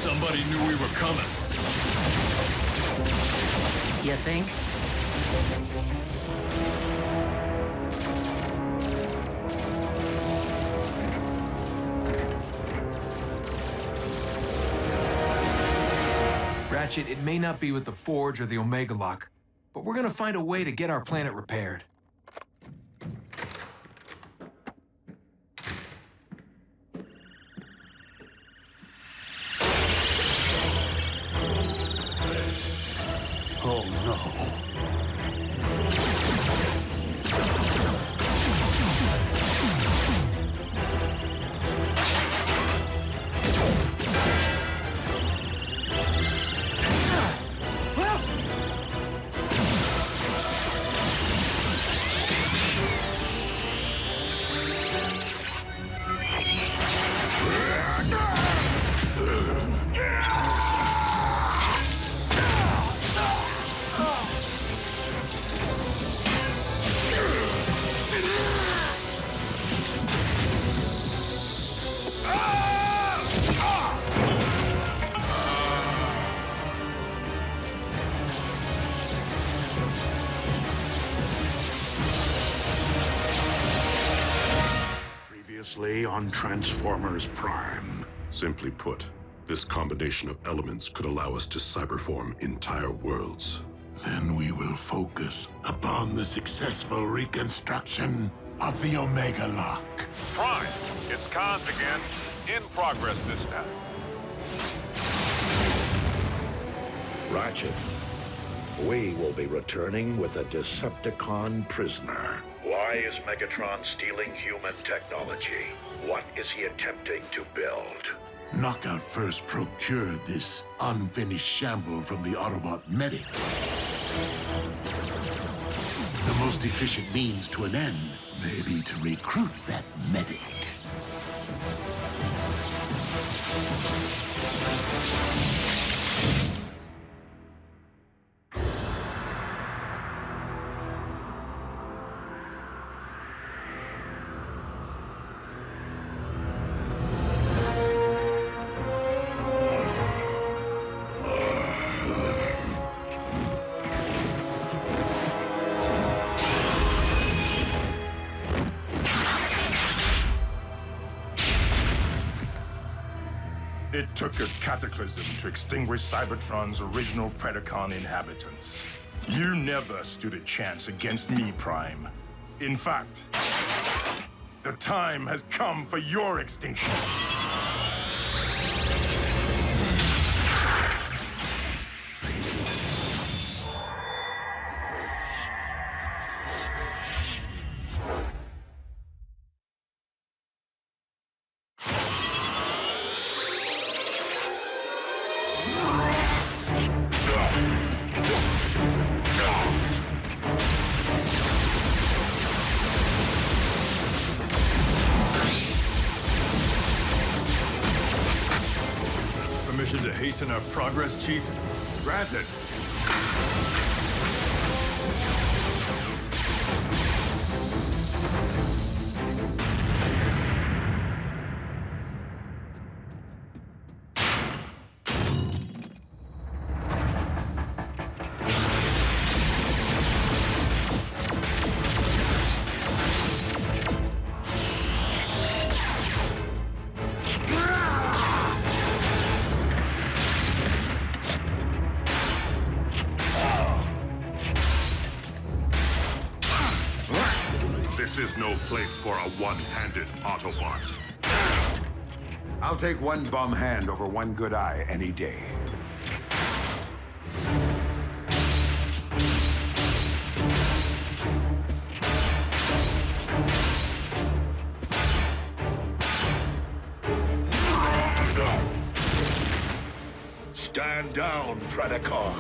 Somebody knew we were coming. You think? Ratchet, it may not be with the Forge or the Omega Lock, but we're gonna find a way to get our planet repaired. Oh no. Previously on Transformers Prime. Simply put, this combination of elements could allow us to cyberform entire worlds. Then we will focus upon the successful reconstruction of the Omega Lock. Prime, it's Cons again. In progress this time. Ratchet, we will be returning with a Decepticon prisoner. Why is Megatron stealing human technology? What is he attempting to build? Knockout first procured this unfinished shamble from the Autobot medic. The most efficient means to an end may be to recruit that medic. It took a cataclysm to extinguish Cybertron's original Predacon inhabitants. You never stood a chance against me, Prime. In fact, the time has come for your extinction. Permission to hasten our progress, Chief? Granted. This is no place for a one-handed Autobot. I'll take one bum hand over one good eye any day. Stand down, Predacon.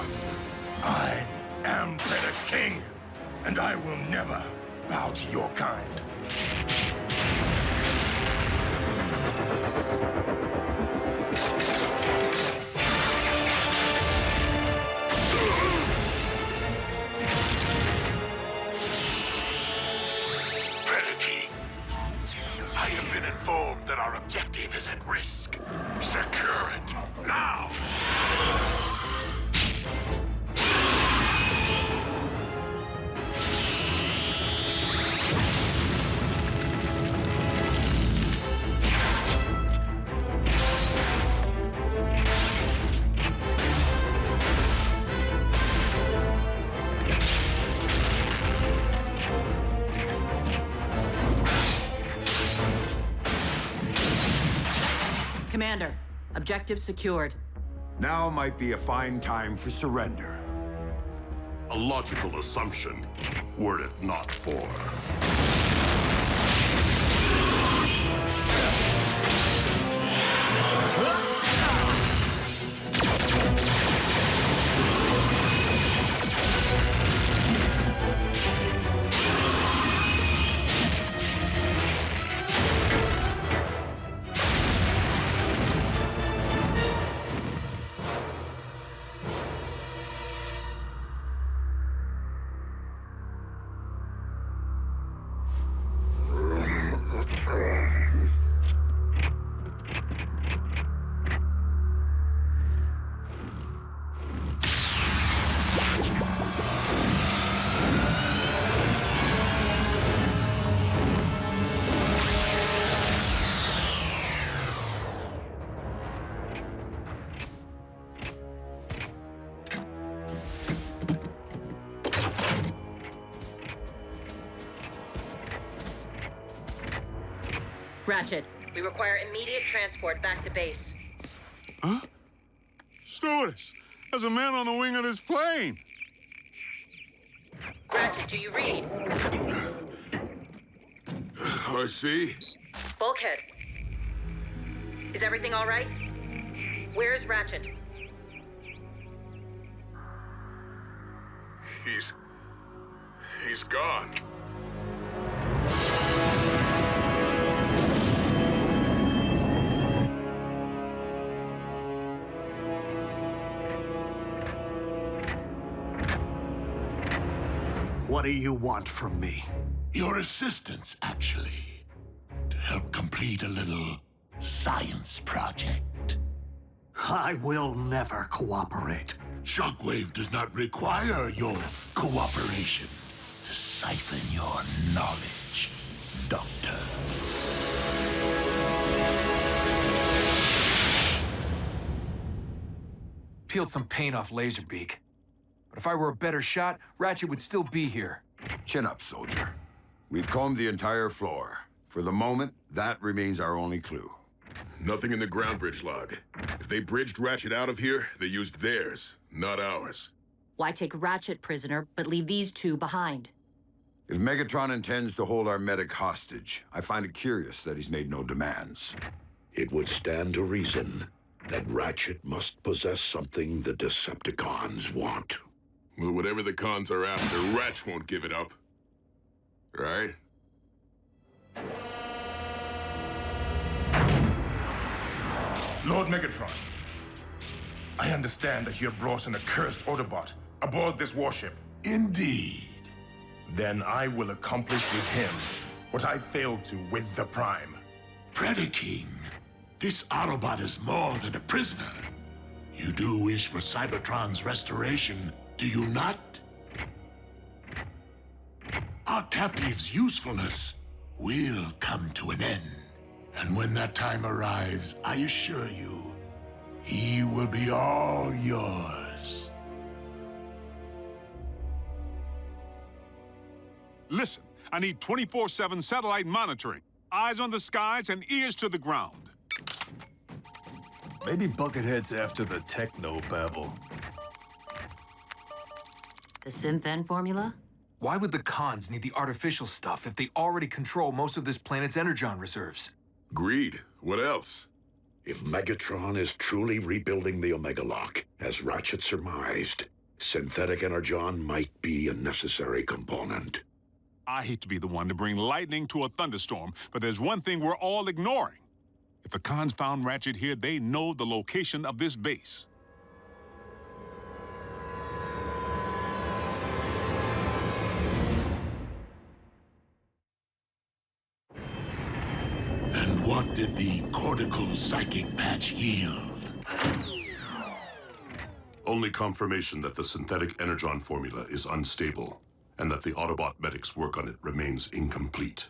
I am Predaking, and I will never bow to your kind. Predaking, I have been informed that our objective is at risk. Secure it, now! Commander, objective secured. Now might be a fine time for surrender. A logical assumption, were it not for. Ratchet, we require immediate transport back to base. Huh? Stewardess, there's a man on the wing of this plane. Ratchet, do you read? I see. Bulkhead. Is everything all right? Where's Ratchet? He's gone. What do you want from me? Your assistance, actually. To help complete a little science project. I will never cooperate. Shockwave does not require your cooperation to siphon your knowledge, Doctor. Peeled some paint off Laserbeak. But if I were a better shot, Ratchet would still be here. Chin up, soldier. We've combed the entire floor. For the moment, that remains our only clue. Nothing in the ground bridge log. If they bridged Ratchet out of here, they used theirs, not ours. Why take Ratchet prisoner, but leave these two behind? If Megatron intends to hold our medic hostage, I find it curious that he's made no demands. It would stand to reason that Ratchet must possess something the Decepticons want. Well, whatever the cons are after, Ratch won't give it up. Right? Lord Megatron, I understand that you have brought an accursed Autobot aboard this warship. Indeed. Then I will accomplish with him what I failed to with the Prime. Predaking, this Autobot is more than a prisoner. You do wish for Cybertron's restoration, do you not? Our captive's usefulness will come to an end. And when that time arrives, I assure you, he will be all yours. Listen, I need 24/7 satellite monitoring. Eyes on the skies and ears to the ground. Maybe Buckethead's after the techno-babble. The synth-N formula? Why would the cons need the artificial stuff if they already control most of this planet's energon reserves? Greed. What else? If Megatron is truly rebuilding the Omega Lock, as Ratchet surmised, synthetic energon might be a necessary component. I hate to be the one to bring lightning to a thunderstorm, but there's one thing we're all ignoring. If the cons found Ratchet here, they know the location of this base. And what did the cortical psychic patch yield? Only confirmation that the synthetic energon formula is unstable, and that the Autobot medics' work on it remains incomplete.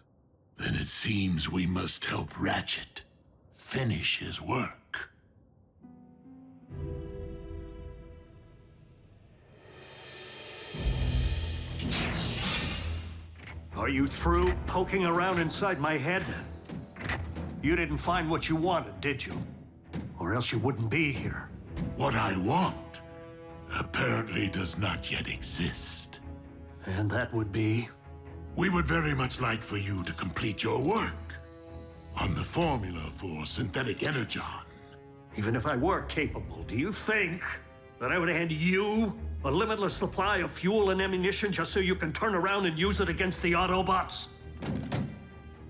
Then it seems we must help Ratchet finish his work. Are you through poking around inside my head? You didn't find what you wanted, did you? Or else you wouldn't be here. What I want apparently does not yet exist. And that would be? We would very much like for you to complete your work on the formula for synthetic energon. Even if I were capable, do you think that I would hand you a limitless supply of fuel and ammunition just so you can turn around and use it against the Autobots?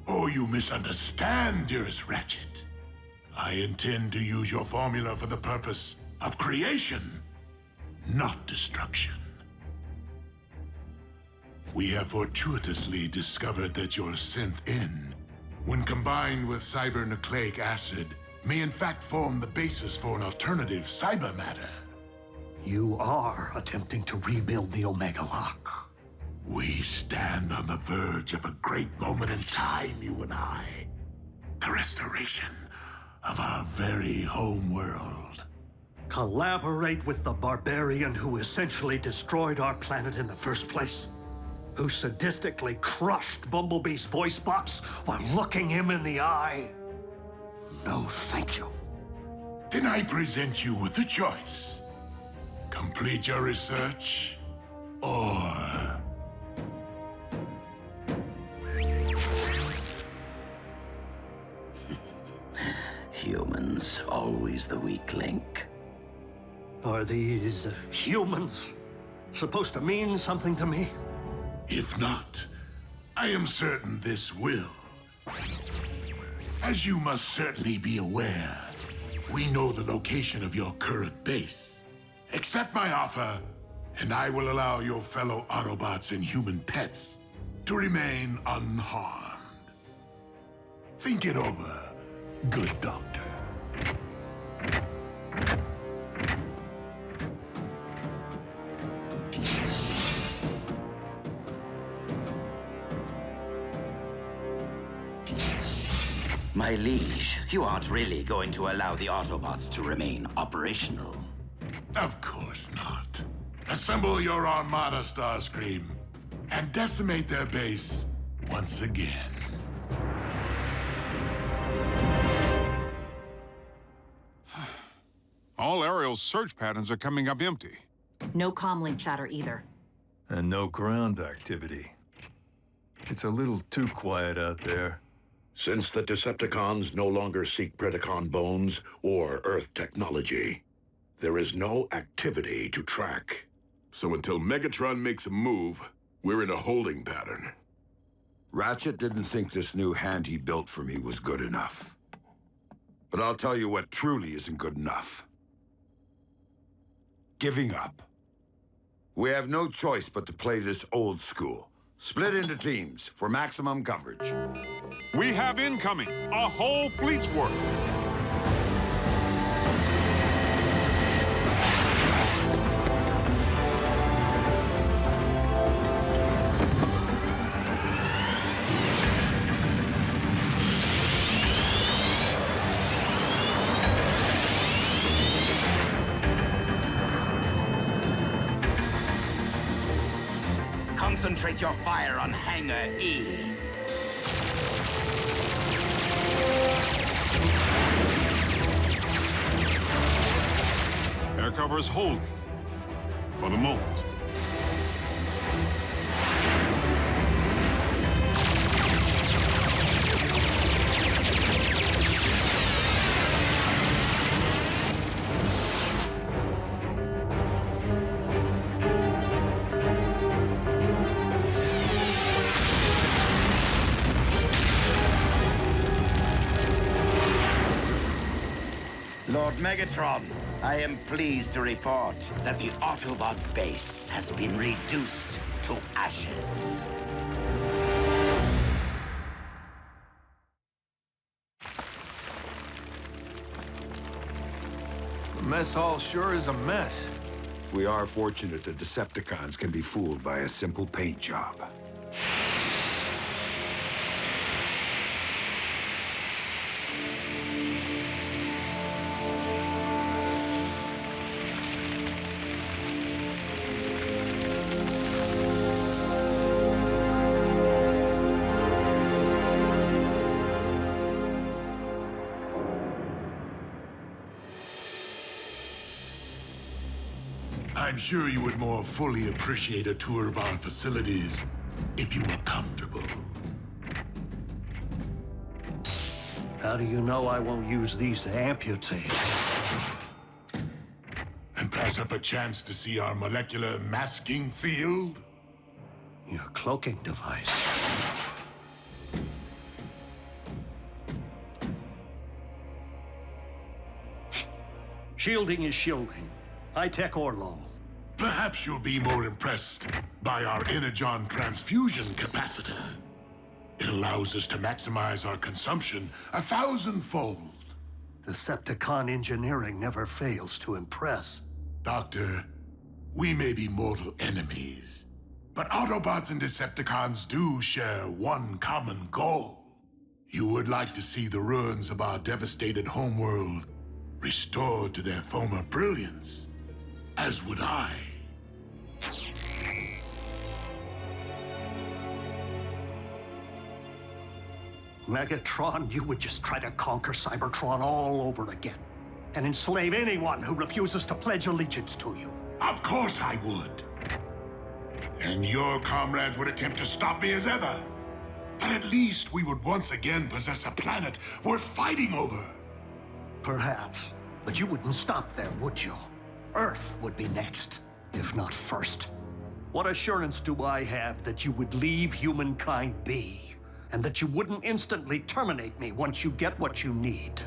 Oh, you misunderstand, dearest Ratchet. I intend to use your formula for the purpose of creation, not destruction. We have fortuitously discovered that your synth-N, when combined with cybernucleic acid, may in fact form the basis for an alternative cyber matter. You are attempting to rebuild the Omega Lock. We stand on the verge of a great moment in time, you and I. The restoration of our very home world. Collaborate with the barbarian who essentially destroyed our planet in the first place. Who sadistically crushed Bumblebee's voice box while looking him in the eye. No, thank you. Then I present you with a choice. Complete your research, or... Humans, always the weak link. Are these humans supposed to mean something to me? If not, I am certain this will. As you must certainly be aware, we know the location of your current base. Accept my offer, and I will allow your fellow Autobots and human pets to remain unharmed. Think it over, good doctor. My liege, you aren't really going to allow the Autobots to remain operational. Of course not. Assemble your armada, Starscream, and decimate their base once again. All aerial search patterns are coming up empty. No comlink chatter either. And no ground activity. It's a little too quiet out there. Since the Decepticons no longer seek Predacon bones or Earth technology, there is no activity to track. So until Megatron makes a move, we're in a holding pattern. Ratchet didn't think this new hand he built for me was good enough. But I'll tell you what truly isn't good enough. Giving up. We have no choice but to play this old school. Split into teams for maximum coverage. We have incoming a whole fleet's worth. Concentrate your fire on Hangar E. Air cover is holding. For the moment. Lord Megatron, I am pleased to report that the Autobot base has been reduced to ashes. The mess hall sure is a mess. We are fortunate that Decepticons can be fooled by a simple paint job. I'm sure you would more fully appreciate a tour of our facilities if you were comfortable. How do you know I won't use these to amputate? And pass up a chance to see our molecular masking field? Your cloaking device. Shielding is shielding, high-tech or low. Perhaps you'll be more impressed by our energon transfusion capacitor. It allows us to maximize our consumption 1,000-fold. Decepticon engineering never fails to impress. Doctor, we may be mortal enemies, but Autobots and Decepticons do share one common goal. You would like to see the ruins of our devastated homeworld restored to their former brilliance, as would I. Megatron, you would just try to conquer Cybertron all over again, and enslave anyone who refuses to pledge allegiance to you. Of course I would. And your comrades would attempt to stop me as ever. But at least we would once again possess a planet worth fighting over. Perhaps. But you wouldn't stop there, would you? Earth would be next, if not first. What assurance do I have that you would leave humankind be, and that you wouldn't instantly terminate me once you get what you need?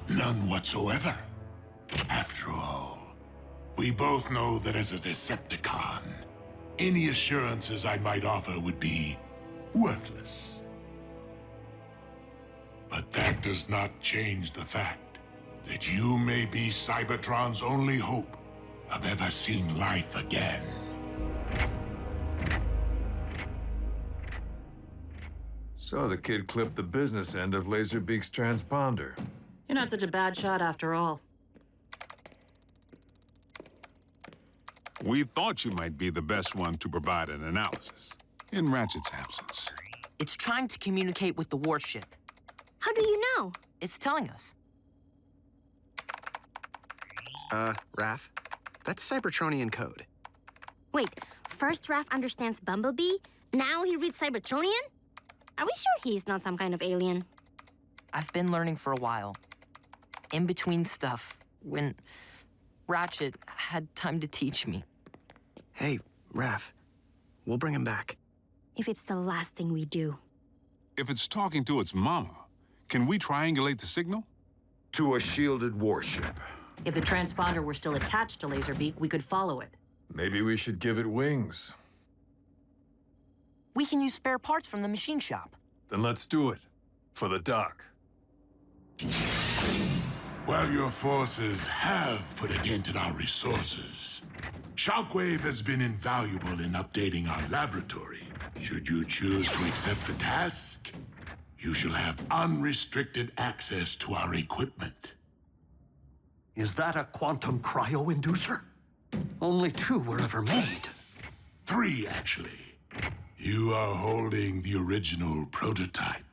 None whatsoever. After all, we both know that as a Decepticon, any assurances I might offer would be worthless. But that does not change the fact that you may be Cybertron's only hope of ever seeing life again. So the kid clipped the business end of Laserbeak's transponder. You're not such a bad shot after all. We thought you might be the best one to provide an analysis, in Ratchet's absence. It's trying to communicate with the warship. How do you know? It's telling us. Raph, that's Cybertronian code. Wait, first Raph understands Bumblebee, now he reads Cybertronian? Are we sure he's not some kind of alien? I've been learning for a while. In between stuff, when Ratchet had time to teach me. Hey, Raph, we'll bring him back. If it's the last thing we do. If it's talking to its mama, can we triangulate the signal? To a shielded warship. If the transponder were still attached to Laserbeak, we could follow it. Maybe we should give it wings. We can use spare parts from the machine shop. Then let's do it. For the dock. While your forces have put a dent in our resources, Shockwave has been invaluable in updating our laboratory. Should you choose to accept the task, you shall have unrestricted access to our equipment. Is that a quantum cryo-inducer? Only 2 were ever made. 3, actually. You are holding the original prototype.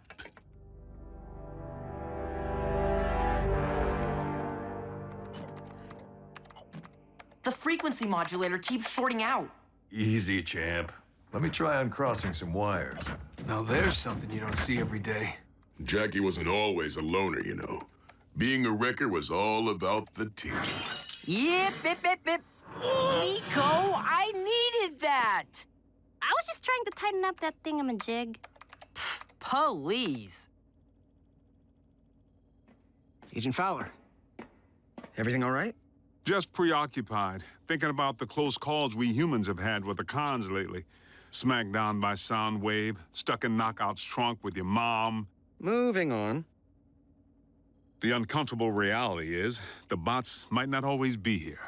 The frequency modulator keeps shorting out. Easy, champ. Let me try uncrossing some wires. Now there's something you don't see every day. Jackie wasn't always a loner, you know. Being a wrecker was all about the team. Yip, bip, bip, bip. Miko, I needed that. I was just trying to tighten up that thingamajig. Please. Agent Fowler, everything all right? Just preoccupied, thinking about the close calls we humans have had with the cons lately. Smacked down by Soundwave, stuck in Knockout's trunk with your mom. Moving on. The uncomfortable reality is, the bots might not always be here.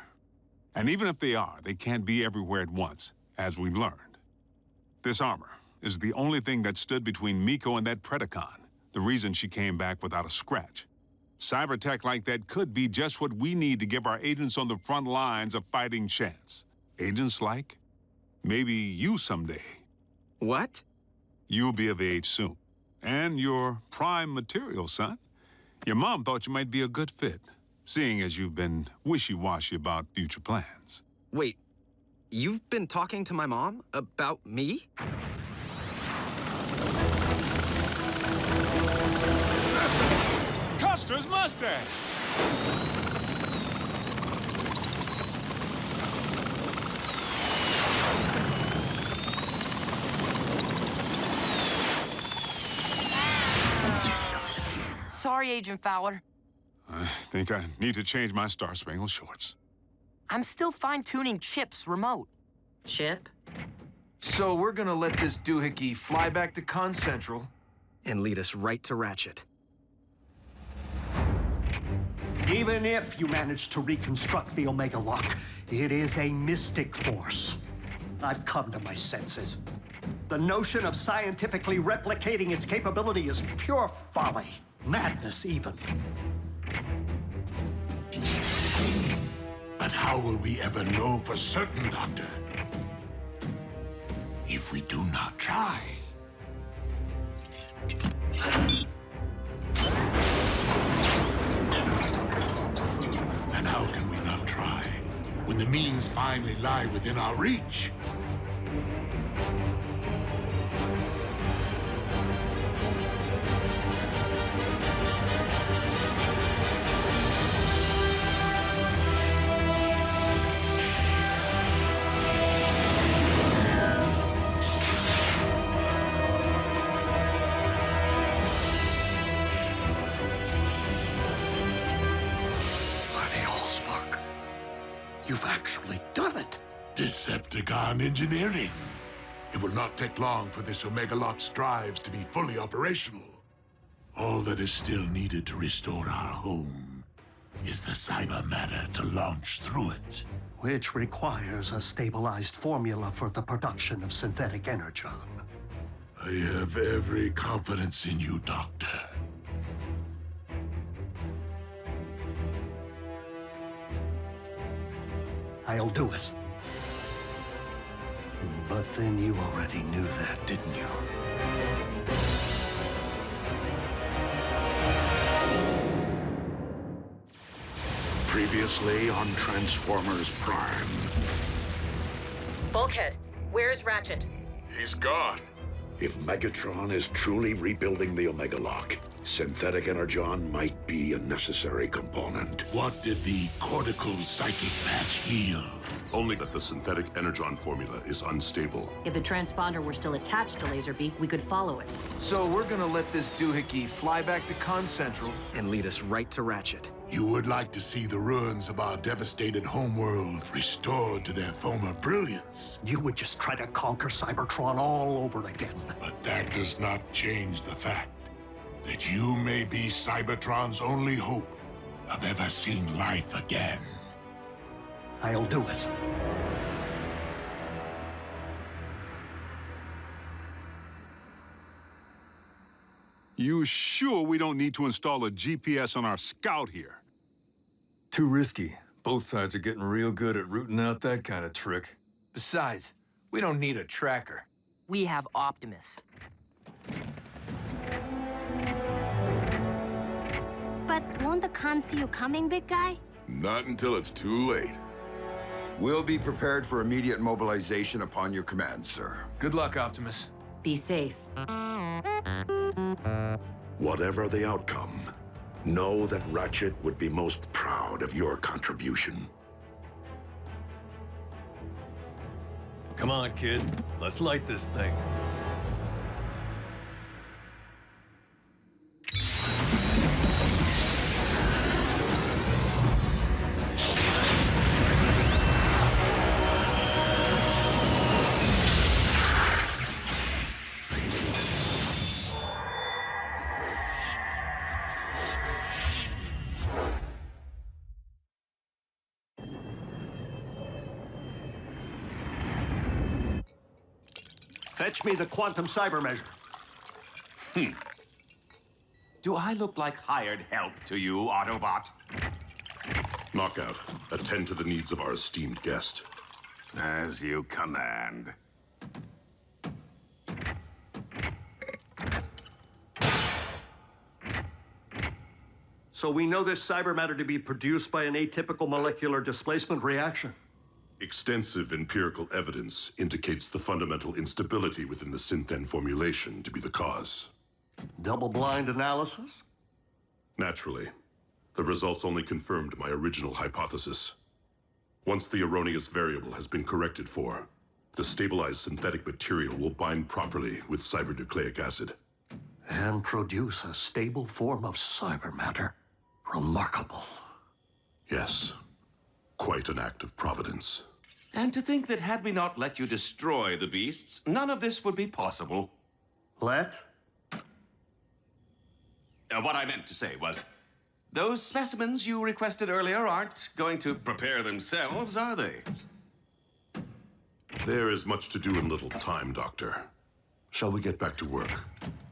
And even if they are, they can't be everywhere at once, as we've learned. This armor is the only thing that stood between Miko and that Predacon, the reason she came back without a scratch. Cyber tech like that could be just what we need to give our agents on the front lines a fighting chance. Agents like maybe you someday. What? You'll be of age soon. And you're prime material, son. Your mom thought you might be a good fit, seeing as you've been wishy-washy about future plans. Wait, you've been talking to my mom about me? Custer's Mustang! Sorry, Agent Fowler. I think I need to change my Star Spangled shorts. I'm still fine-tuning Chip's remote. Chip? So we're gonna let this doohickey fly back to Con Central and lead us right to Ratchet. Even if you manage to reconstruct the Omega Lock, it is a mystic force. I've come to my senses. The notion of scientifically replicating its capability is pure folly. Madness, even. But how will we ever know for certain, Doctor? If we do not try. And how can we not try when the means finally lie within our reach? You've actually done it. Decepticon engineering. It will not take long for this Omega Lock's drives to be fully operational. All that is still needed to restore our home is the cyber matter to launch through it. Which requires a stabilized formula for the production of synthetic energon. I have every confidence in you, Doctor. I'll do it. But then you already knew that, didn't you? Previously on Transformers Prime. Bulkhead, where's Ratchet? He's gone. If Megatron is truly rebuilding the Omega Lock, synthetic energon might be a necessary component. What did the cortical psychic patch heal? Only that the synthetic energon formula is unstable. If the transponder were still attached to Laserbeak, we could follow it. So we're gonna let this doohickey fly back to Con Central and lead us right to Ratchet. You would like to see the ruins of our devastated homeworld restored to their former brilliance. You would just try to conquer Cybertron all over again. But that does not change the fact that you may be Cybertron's only hope of ever seeing life again. I'll do it. You sure we don't need to install a GPS on our scout here? Too risky. Both sides are getting real good at rooting out that kind of trick. Besides, we don't need a tracker. We have Optimus. But won't the con see you coming, big guy? Not until it's too late. We'll be prepared for immediate mobilization upon your command, sir. Good luck, Optimus. Be safe. Whatever the outcome, know that Ratchet would be most proud of your contribution. Come on, kid. Let's light this thing. Fetch me the quantum cyber measure. Do I look like hired help to you, Autobot? Knockout, attend to the needs of our esteemed guest. As you command. So we know this cyber matter to be produced by an atypical molecular displacement reaction. Extensive empirical evidence indicates the fundamental instability within the Synthen formulation to be the cause. Double-blind analysis? Naturally. The results only confirmed my original hypothesis. Once the erroneous variable has been corrected for, the stabilized synthetic material will bind properly with cybernucleic acid. And produce a stable form of cyber matter. Remarkable. Yes. Quite an act of providence. And to think that had we not let you destroy the beasts, none of this would be possible. Let? What I meant to say was, those specimens you requested earlier aren't going to prepare themselves, are they? There is much to do in little time, Doctor. Shall we get back to work?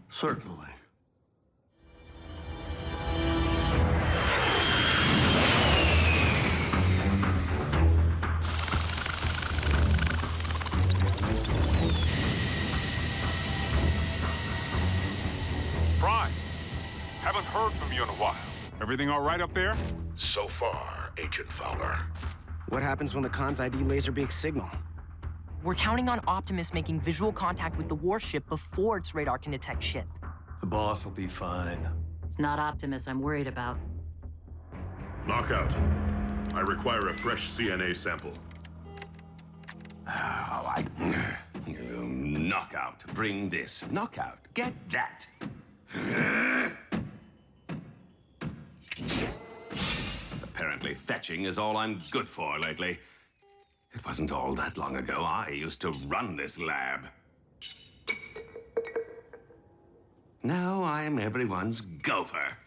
Certainly. Prime, haven't heard from you in a while. Everything all right up there? So far, Agent Fowler. What happens when the cons ID Laserbeak's signal? We're counting on Optimus making visual contact with the warship before its radar can detect ship. The boss will be fine. It's not Optimus I'm worried about. Knockout. I require a fresh CNA sample. Knockout, bring this. Knockout, get that. Apparently fetching is all I'm good for lately. It wasn't all that long ago I used to run this lab. Now I'm everyone's gopher.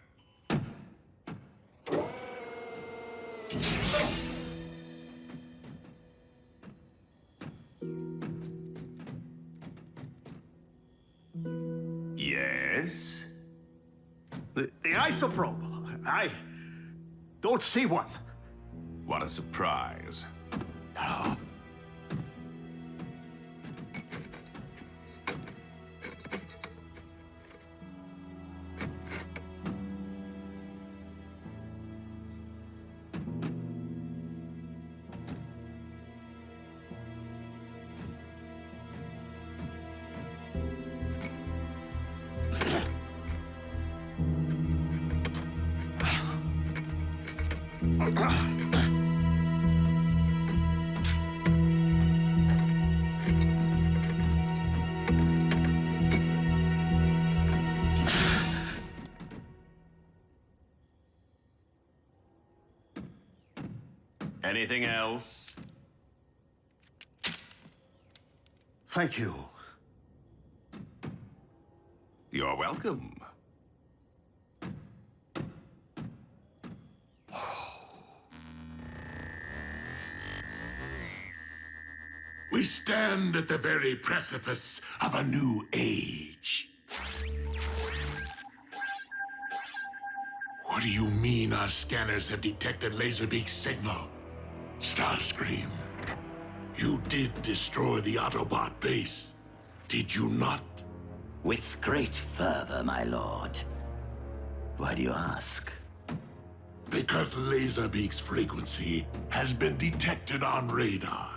Yes? The isoprobe. I don't see one. What a surprise. Anything else? Thank you. You're welcome. We stand at the very precipice of a new age. What do you mean our scanners have detected Laserbeak's signal? Starscream, you did destroy the Autobot base, did you not? With great fervor, my lord. Why do you ask? Because Laserbeak's frequency has been detected on radar.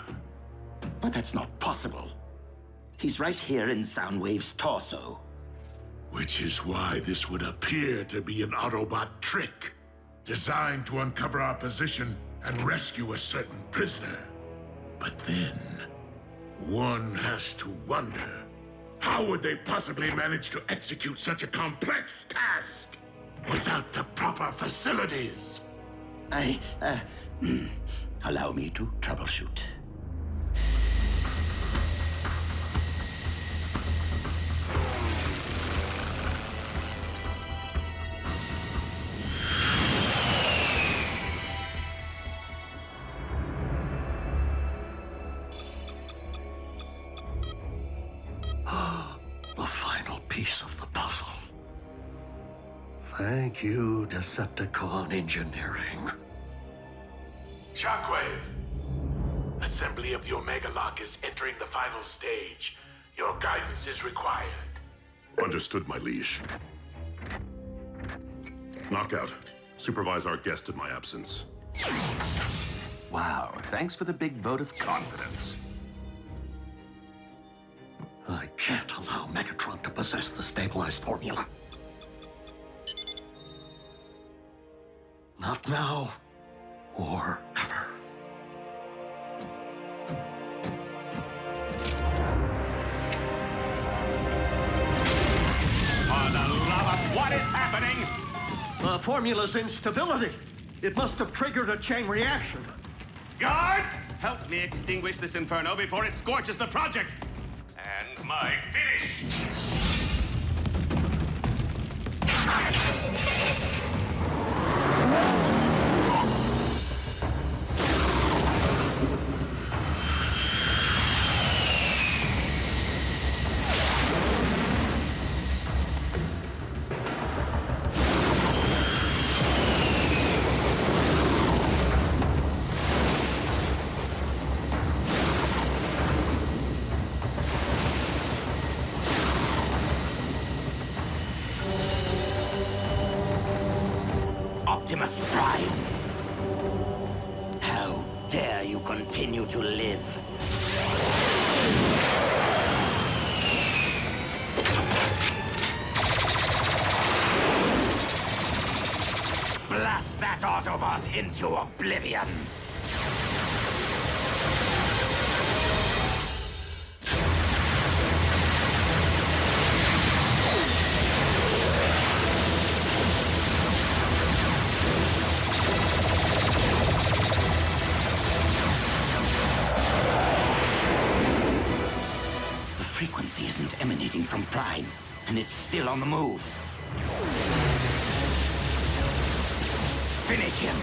But that's not possible. He's right here in Soundwave's torso. Which is why this would appear to be an Autobot trick, designed to uncover our position and rescue a certain prisoner. But then, one has to wonder, how would they possibly manage to execute such a complex task without the proper facilities? Allow me to troubleshoot. The final piece of the puzzle. Thank you, Decepticon engineering. Shockwave! Assembly of the Omega Lock is entering the final stage. Your guidance is required. Understood, my liege. Knockout, supervise our guest in my absence. Wow, thanks for the big vote of confidence. I can't allow Megatron to possess the stabilized formula. Not now, or ever. For the love of what is happening? The formula's instability. It must have triggered a chain reaction. Guards, help me extinguish this inferno before it scorches the project. And my finish. Optimus Prime! How dare you continue to live? Blast that Autobot into oblivion! isn't emanating from Prime, and it's still on the move. Finish him!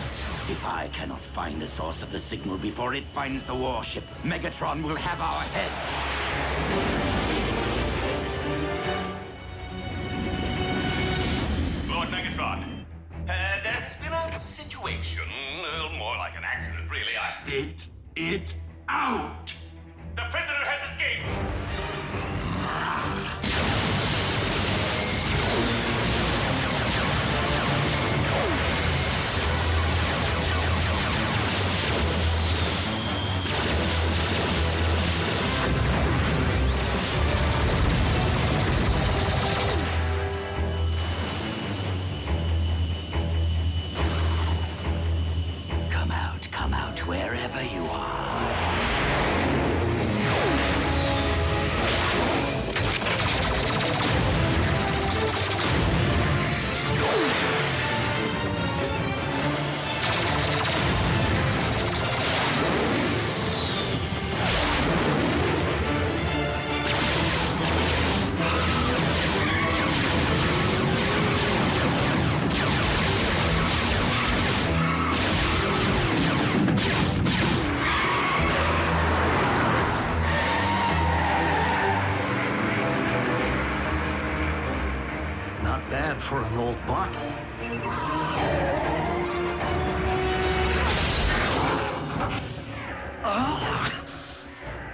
If I cannot find the source of the signal before it finds the warship, Megatron will have our heads. Lord Megatron, there has been a situation, more like an accident, really. Spit it out! The prisoner has escaped! Come out, wherever you are. For an old bot.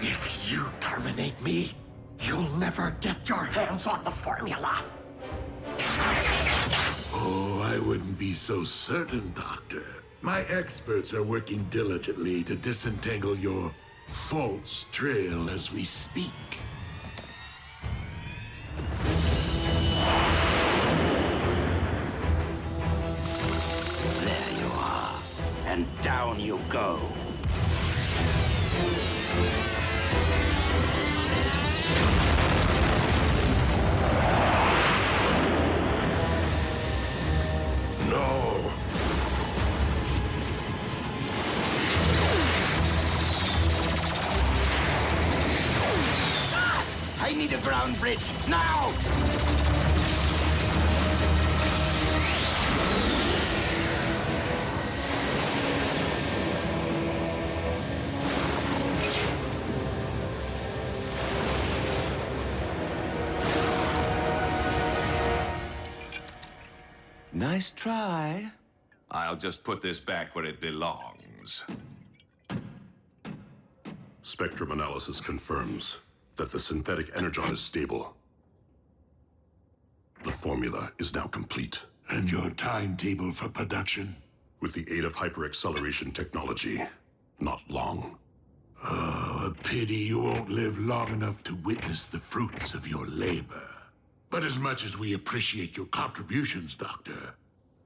If you terminate me, you'll never get your hands on the formula. Oh, I wouldn't be so certain, Doctor. My experts are working diligently to disentangle your false trail as we speak. And down you go. No. I need a ground bridge, now! Nice try. I'll just put this back where it belongs. Spectrum analysis confirms that the synthetic energon is stable. The formula is now complete. And your timetable for production? With the aid of hyper-acceleration technology, not long. Oh, a pity you won't live long enough to witness the fruits of your labor. But as much as we appreciate your contributions, Doctor,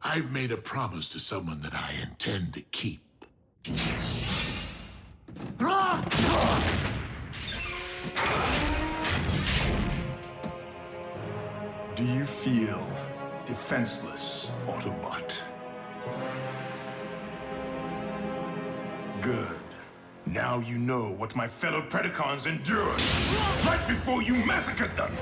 I've made a promise to someone that I intend to keep. Do you feel defenseless, Autobot? Good. Now you know what my fellow Predacons endured right before you massacred them!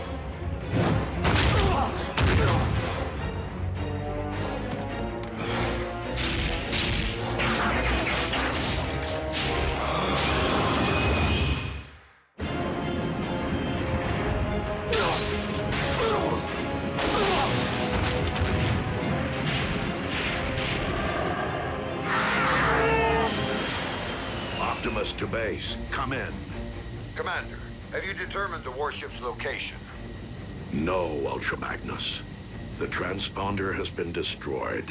Optimus to base. Come in. Commander, have you determined the warship's location? No, Ultra Magnus. The transponder has been destroyed.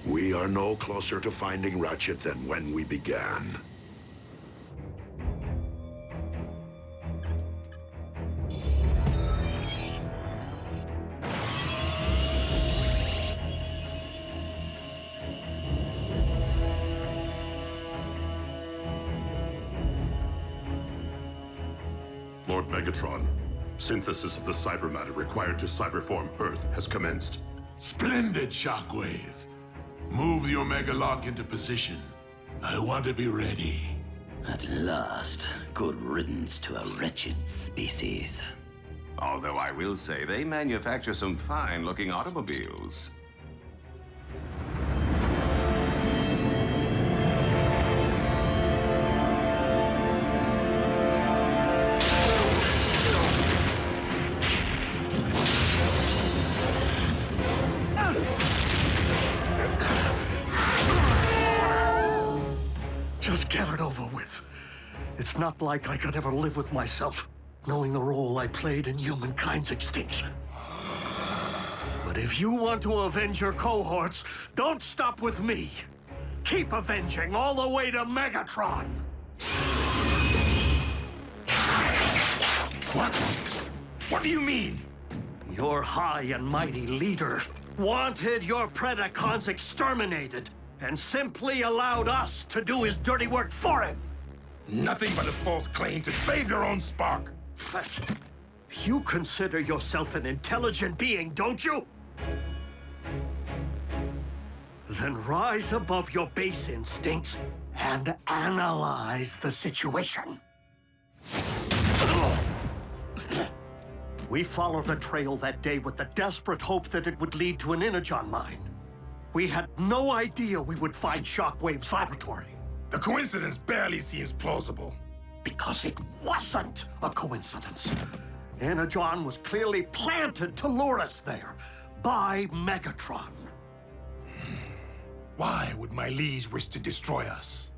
We are no closer to finding Ratchet than when we began. Lord Megatron, synthesis of the cyber matter required to cyberform Earth has commenced. Splendid, Shockwave. Move the Omega Lock into position. I want to be ready. At last, good riddance to a wretched species. Although I will say they manufacture some fine-looking automobiles. Just get it over with. It's not like I could ever live with myself, knowing the role I played in humankind's extinction. But if you want to avenge your cohorts, don't stop with me. Keep avenging all the way to Megatron. What? What do you mean? Your high and mighty leader wanted your Predacons exterminated and simply allowed us to do his dirty work for him. Nothing but a false claim to save your own spark. You consider yourself an intelligent being, don't you? Then rise above your base instincts and analyze the situation. We followed the trail that day with the desperate hope that it would lead to an Energon mine. We had no idea we would find Shockwave's laboratory. The coincidence barely seems plausible. Because it wasn't a coincidence. Energon was clearly planted to lure us there by Megatron. Why would my liege wish to destroy us?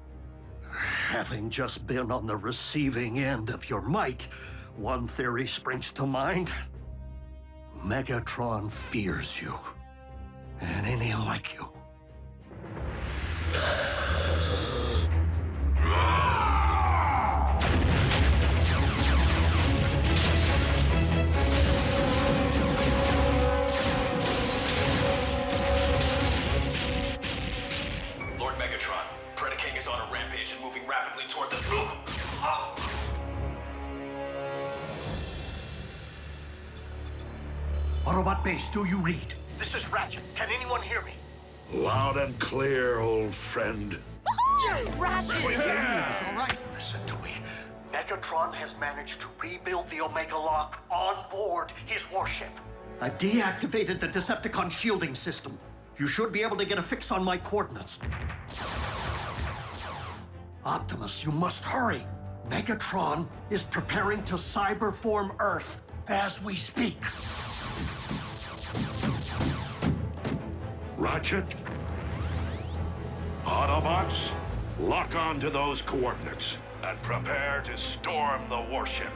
Having just been on the receiving end of your might, one theory springs to mind. Megatron fears you. And any like you. Lord Megatron, Predaking is on a rampage and moving rapidly toward the... Autobot base, do you read? This is Ratchet. Can anyone hear me? Loud and clear, old friend. Yes, Ratchet! Yes, all right. Listen to me. Megatron has managed to rebuild the Omega Lock on board his warship. I've deactivated the Decepticon shielding system. You should be able to get a fix on my coordinates. Optimus, you must hurry. Megatron is preparing to cyberform Earth as we speak. Ratchet? Autobots, lock on to those coordinates and prepare to storm the warship.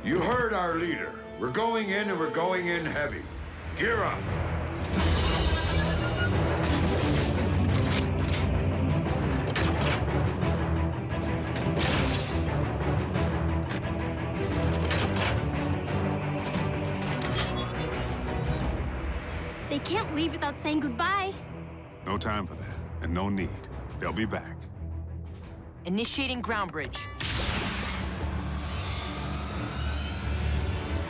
You heard our leader. We're going in and we're going in heavy. Gear up. They can't leave without saying goodbye. No time for that, and no need. They'll be back. Initiating ground bridge.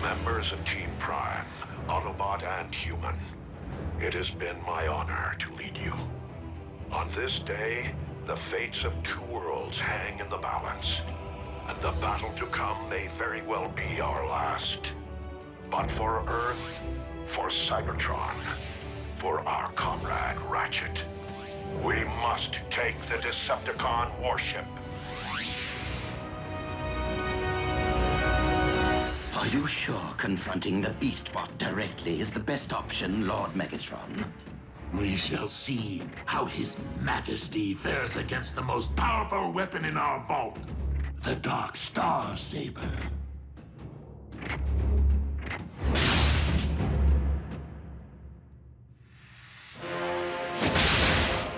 Members of Team Prime, Autobot and Human, it has been my honor to lead you. On this day, the fates of two worlds hang in the balance, and the battle to come may very well be our last. But for Earth, for Cybertron, for our comrade Ratchet, we must take the Decepticon warship. Are you sure confronting the Beastbot directly is the best option, Lord Megatron? We shall see how His Majesty fares against the most powerful weapon in our vault, the Dark Star Saber.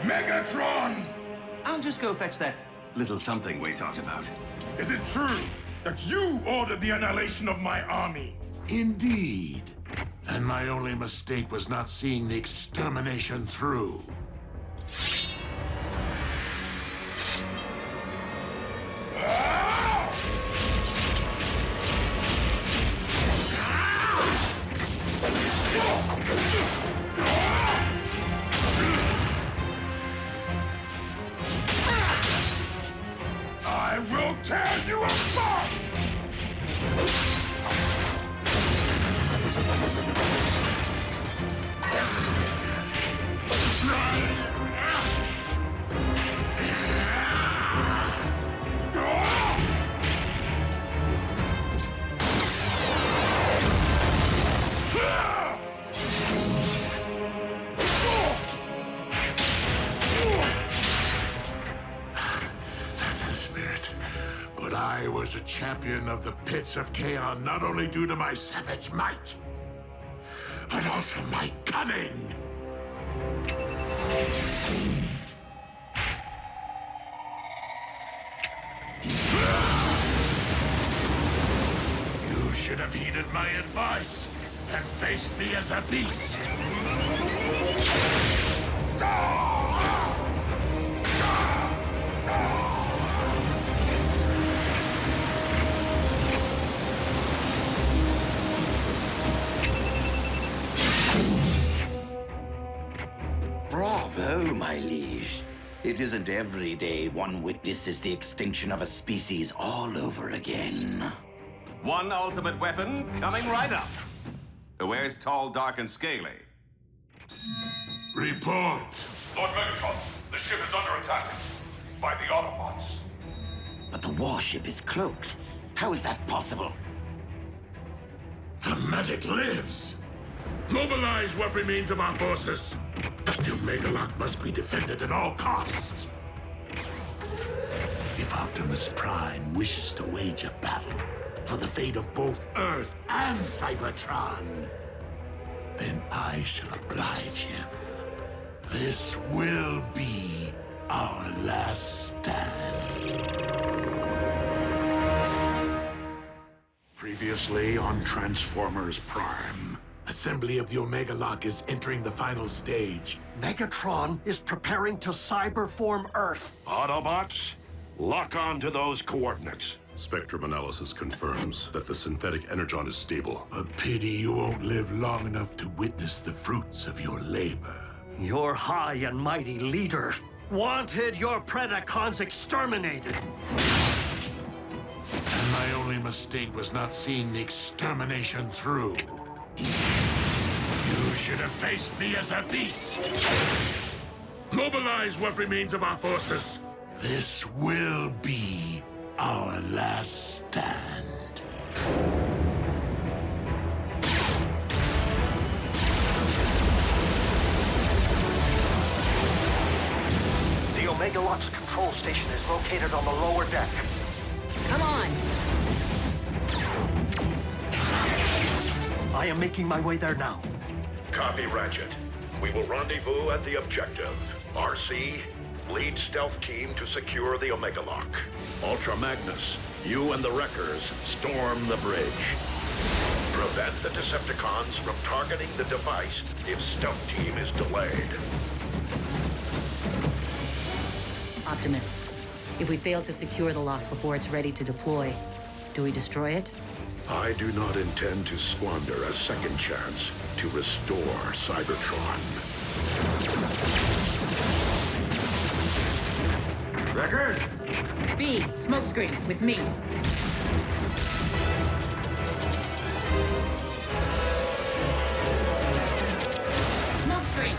Megatron! I'll just go fetch that little something we talked about. Is it true that you ordered the annihilation of my army? Indeed. And my only mistake was not seeing the extermination through. I will tear you apart! a champion of the pits of Kaon not only due to my savage might, but also my cunning. You should have heeded my advice and faced me as a beast. Bravo, my liege. It isn't every day one witnesses the extinction of a species all over again. One ultimate weapon coming right up. Who wears tall, dark, and scaly? Report. Lord Megatron, the ship is under attack by the Autobots. But the warship is cloaked. How is that possible? The medic lives. Mobilize what remains of our forces. The Omega-Lock must be defended at all costs. If Optimus Prime wishes to wage a battle for the fate of both Earth and Cybertron, then I shall oblige him. This will be our last stand. Previously on Transformers Prime. Assembly of the Omega-Lock is entering the final stage. Megatron is preparing to cyberform Earth. Autobots, lock on to those coordinates. Spectrum analysis confirms that the synthetic energon is stable. A pity you won't live long enough to witness the fruits of your labor. Your high and mighty leader wanted your Predacons exterminated. And my only mistake was not seeing the extermination through. You should have faced me as a beast. Mobilize what remains of our forces. This will be our last stand. The Omega-Lock's control station is located on the lower deck. Come on! I am making my way there now. Copy, Ratchet. We will rendezvous at the objective. RC, lead stealth team to secure the Omega-Lock. Ultra Magnus, you and the Wreckers storm the bridge. Prevent the Decepticons from targeting the device if stealth team is delayed. Optimus, if we fail to secure the lock before it's ready to deploy, do we destroy it? I do not intend to squander a second chance to restore Cybertron. Wreckers! B, smokescreen, with me. Smokescreen!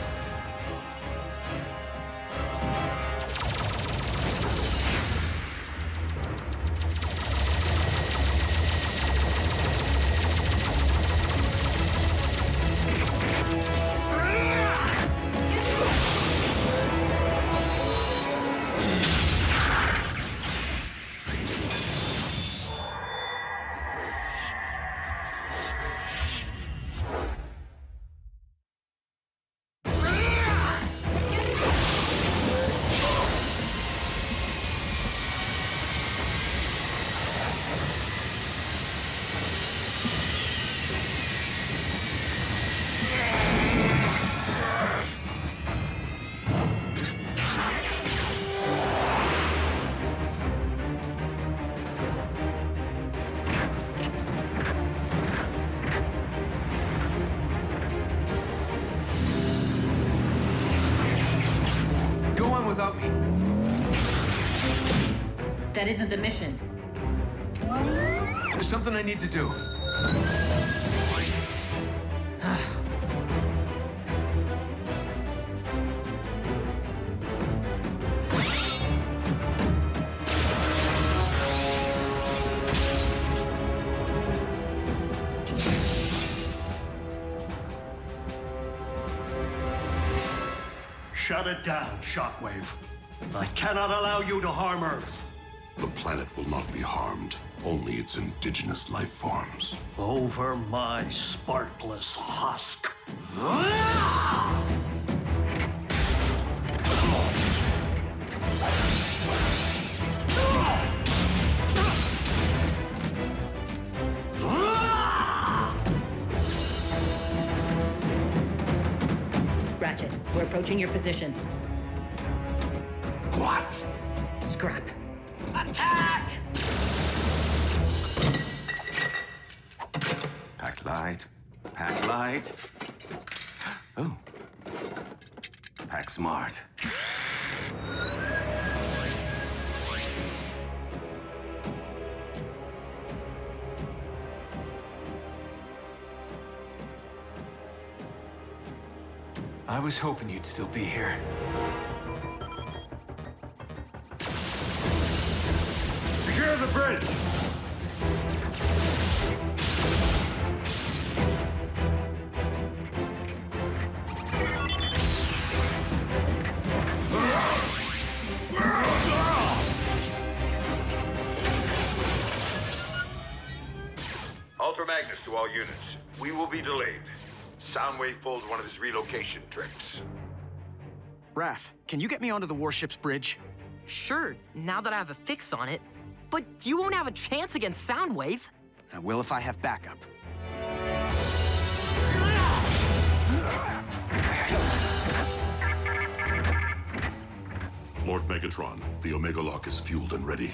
Without me. That isn't the mission. There's something I need to do. Shut it down, Shockwave. I cannot allow you to harm Earth. The planet will not be harmed. only its indigenous life forms. Over my sparkless husk. Ratchet, we're approaching your position. What? Scrap. Attack! Pack light. Pack light. Oh. Pack smart. I was hoping you'd still be here. Secure the bridge! Ultra Magnus to all units. We will be delayed. Soundwave pulled one of his relocation tricks. Raph, can you get me onto the warship's bridge? Sure, now that I have a fix on it. But you won't have a chance against Soundwave. I will if I have backup. Lord Megatron, the Omega Lock is fueled and ready.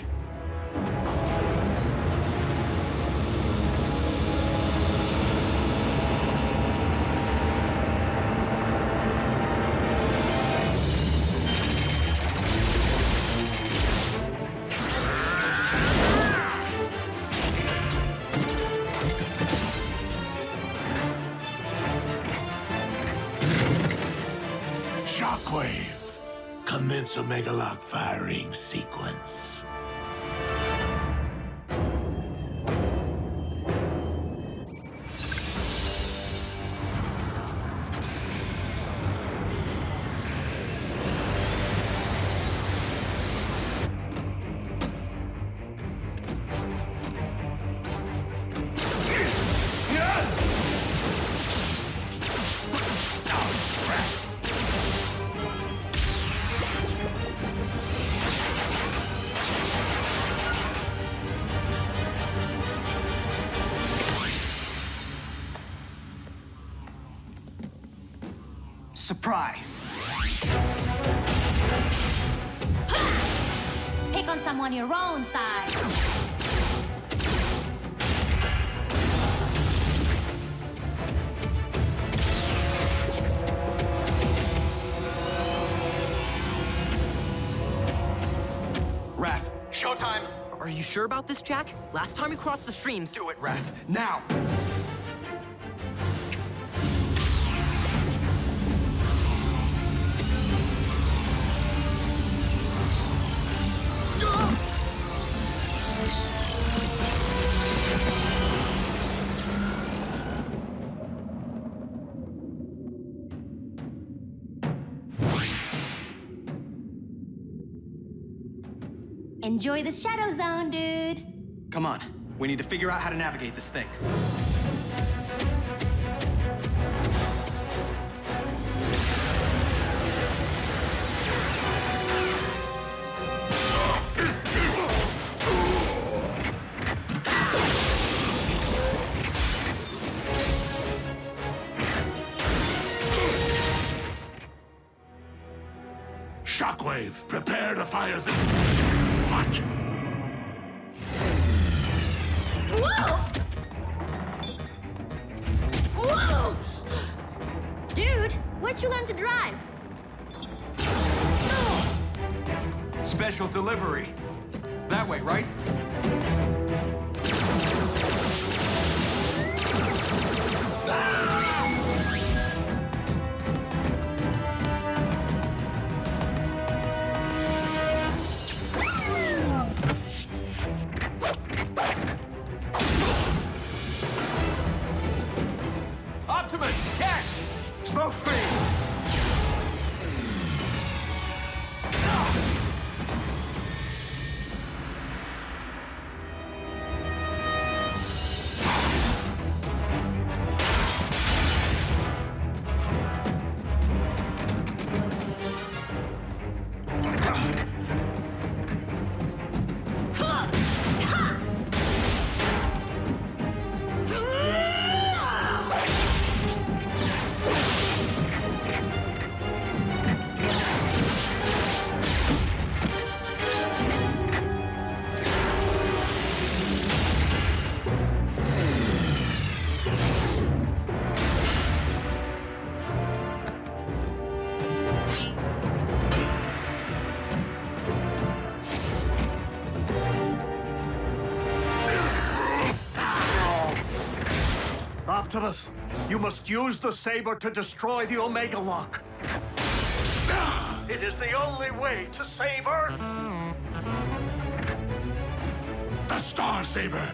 Shockwave! Commence Omega Lock firing sequence. Surprise! Pick on someone your own size. Raph, showtime! Are you sure about this, Jack? Last time we crossed the streams... Do it, Raph, now! Enjoy the Shadow Zone, dude. Come on, we need to figure out how to navigate this thing. Shockwave, prepare to fire the... What? Whoa! Whoa! Dude, where'd you learn to drive? Special delivery. That way, right? Optimus, catch! Smoke screen! Optimus, you must use the saber to destroy the Omega Lock. It is the only way to save Earth. The Star Saber!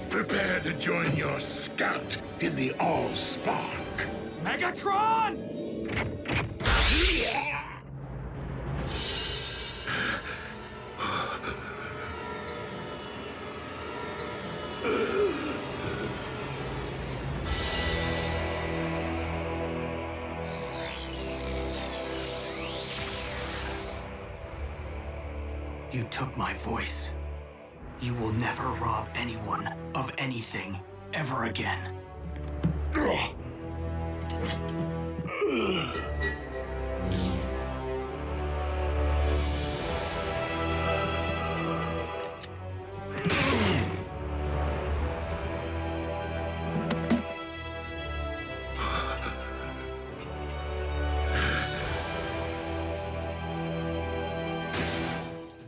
Prepare to join your scout in the All-Spark. Megatron! You took my voice. You will never rob anyone of anything ever again.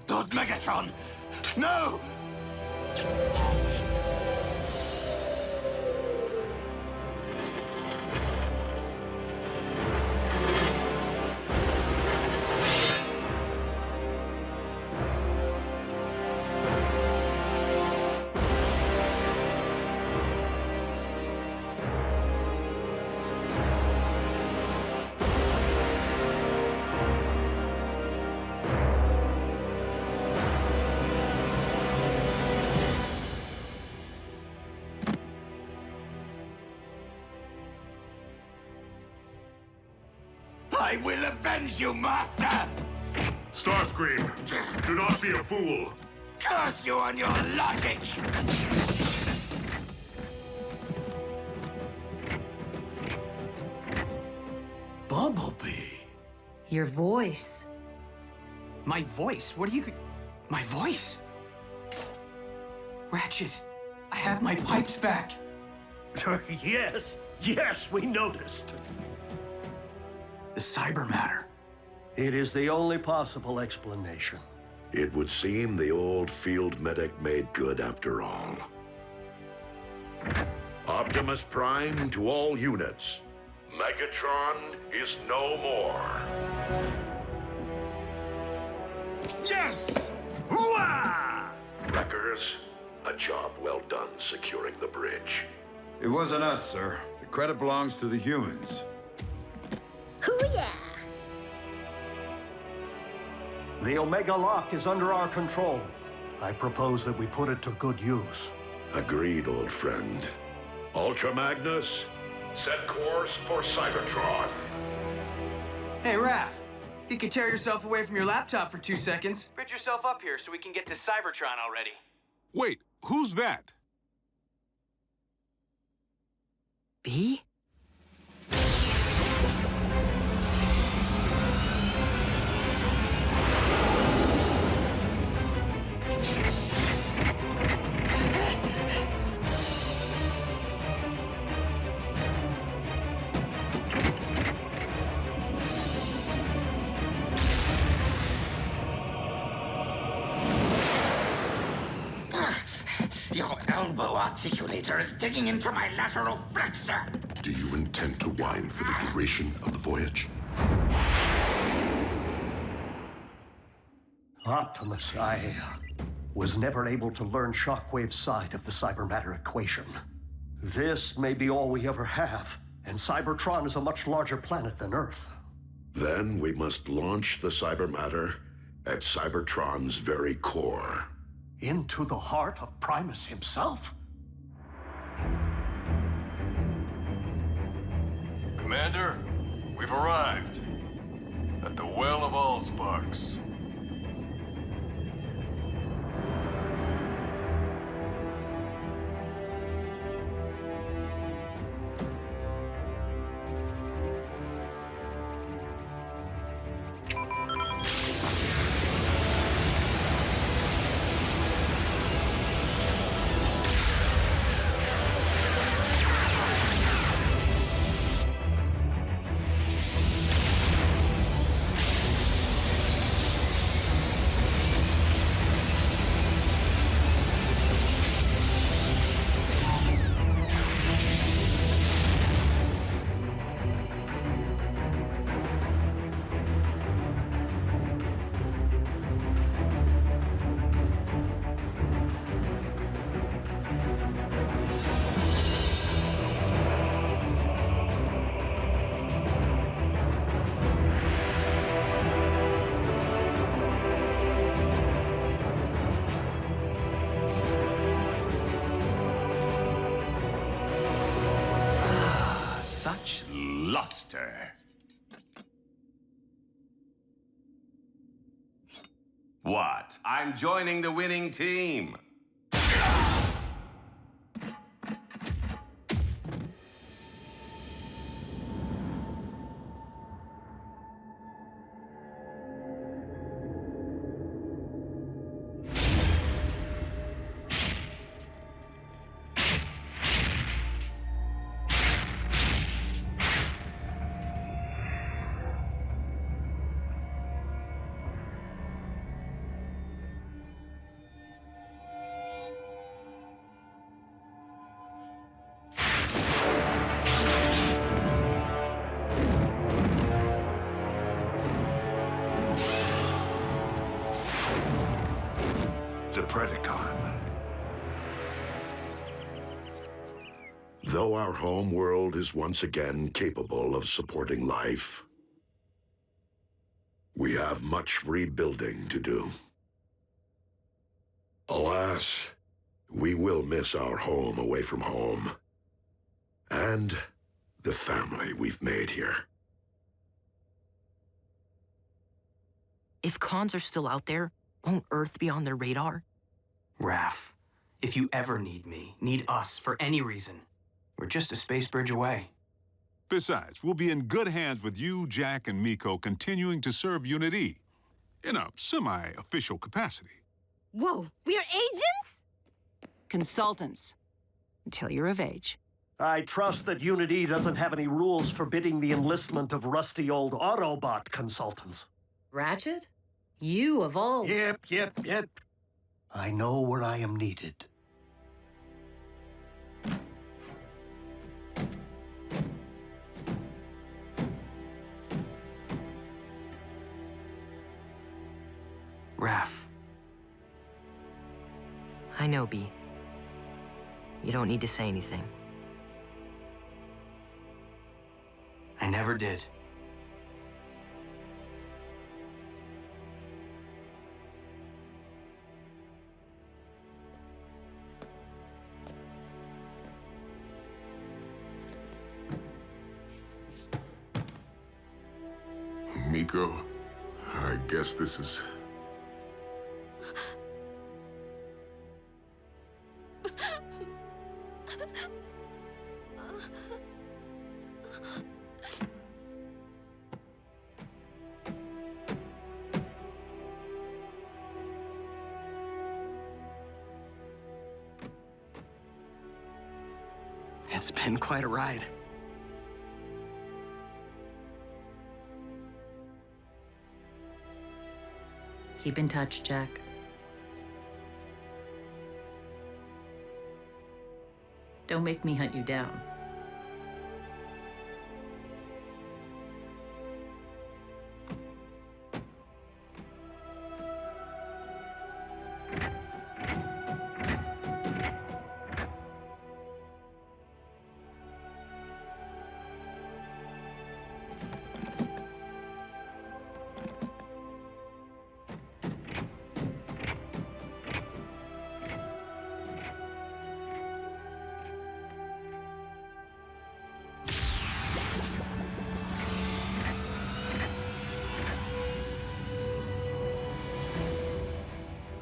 Lord Megatron! No! I will avenge you, Master! Starscream, do not be a fool. Curse you on your logic! Bumblebee. Your voice. My voice? What are you... My voice? Ratchet, I have my pipes back. Yes, we noticed. The cyber matter. It is the only possible explanation. It would seem the old field medic made good after all. Optimus Prime to all units. Megatron is no more. Yes! Hooah! Wreckers, a job well done securing the bridge. It wasn't us, sir. The credit belongs to the humans. Hoo-yeah! The Omega Lock is under our control. I propose that we put it to good use. Agreed, old friend. Ultra Magnus, set course for Cybertron. Hey, Raph. You can tear yourself away from your laptop for 2 seconds. Bridge yourself up here so we can get to Cybertron already. Wait, who's that? B? Your elbow articulator is digging into my lateral flexor. Do you intend to whine for the duration of the voyage? Optimus, I was never able to learn Shockwave's side of the cybermatter equation. This may be all we ever have, and Cybertron is a much larger planet than Earth. Then we must launch the cybermatter at Cybertron's very core. Into the heart of Primus himself? Commander, we've arrived at the Well of Allsparks. Such luster. What? I'm joining the winning team. The Predacon. Though our home world is once again capable of supporting life, we have much rebuilding to do. Alas, we will miss our home away from home, and the family we've made here. If cons are still out there, won't Earth be on their radar? Raph, if you ever need me, need us for any reason, we're just a space bridge away. Besides, we'll be in good hands with you, Jack, and Miko continuing to serve Unit E in a semi-official capacity. Whoa, we are agents? Consultants. Until you're of age. I trust that Unit E doesn't have any rules forbidding the enlistment of rusty old Autobot consultants. Ratchet? You of all... Yep. I know where I am needed. Raph. I know, B. You don't need to say anything. I never did. Miko, guess this is... It's been quite a ride. Keep in touch, Jack. Don't make me hunt you down.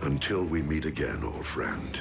Until we meet again, old friend.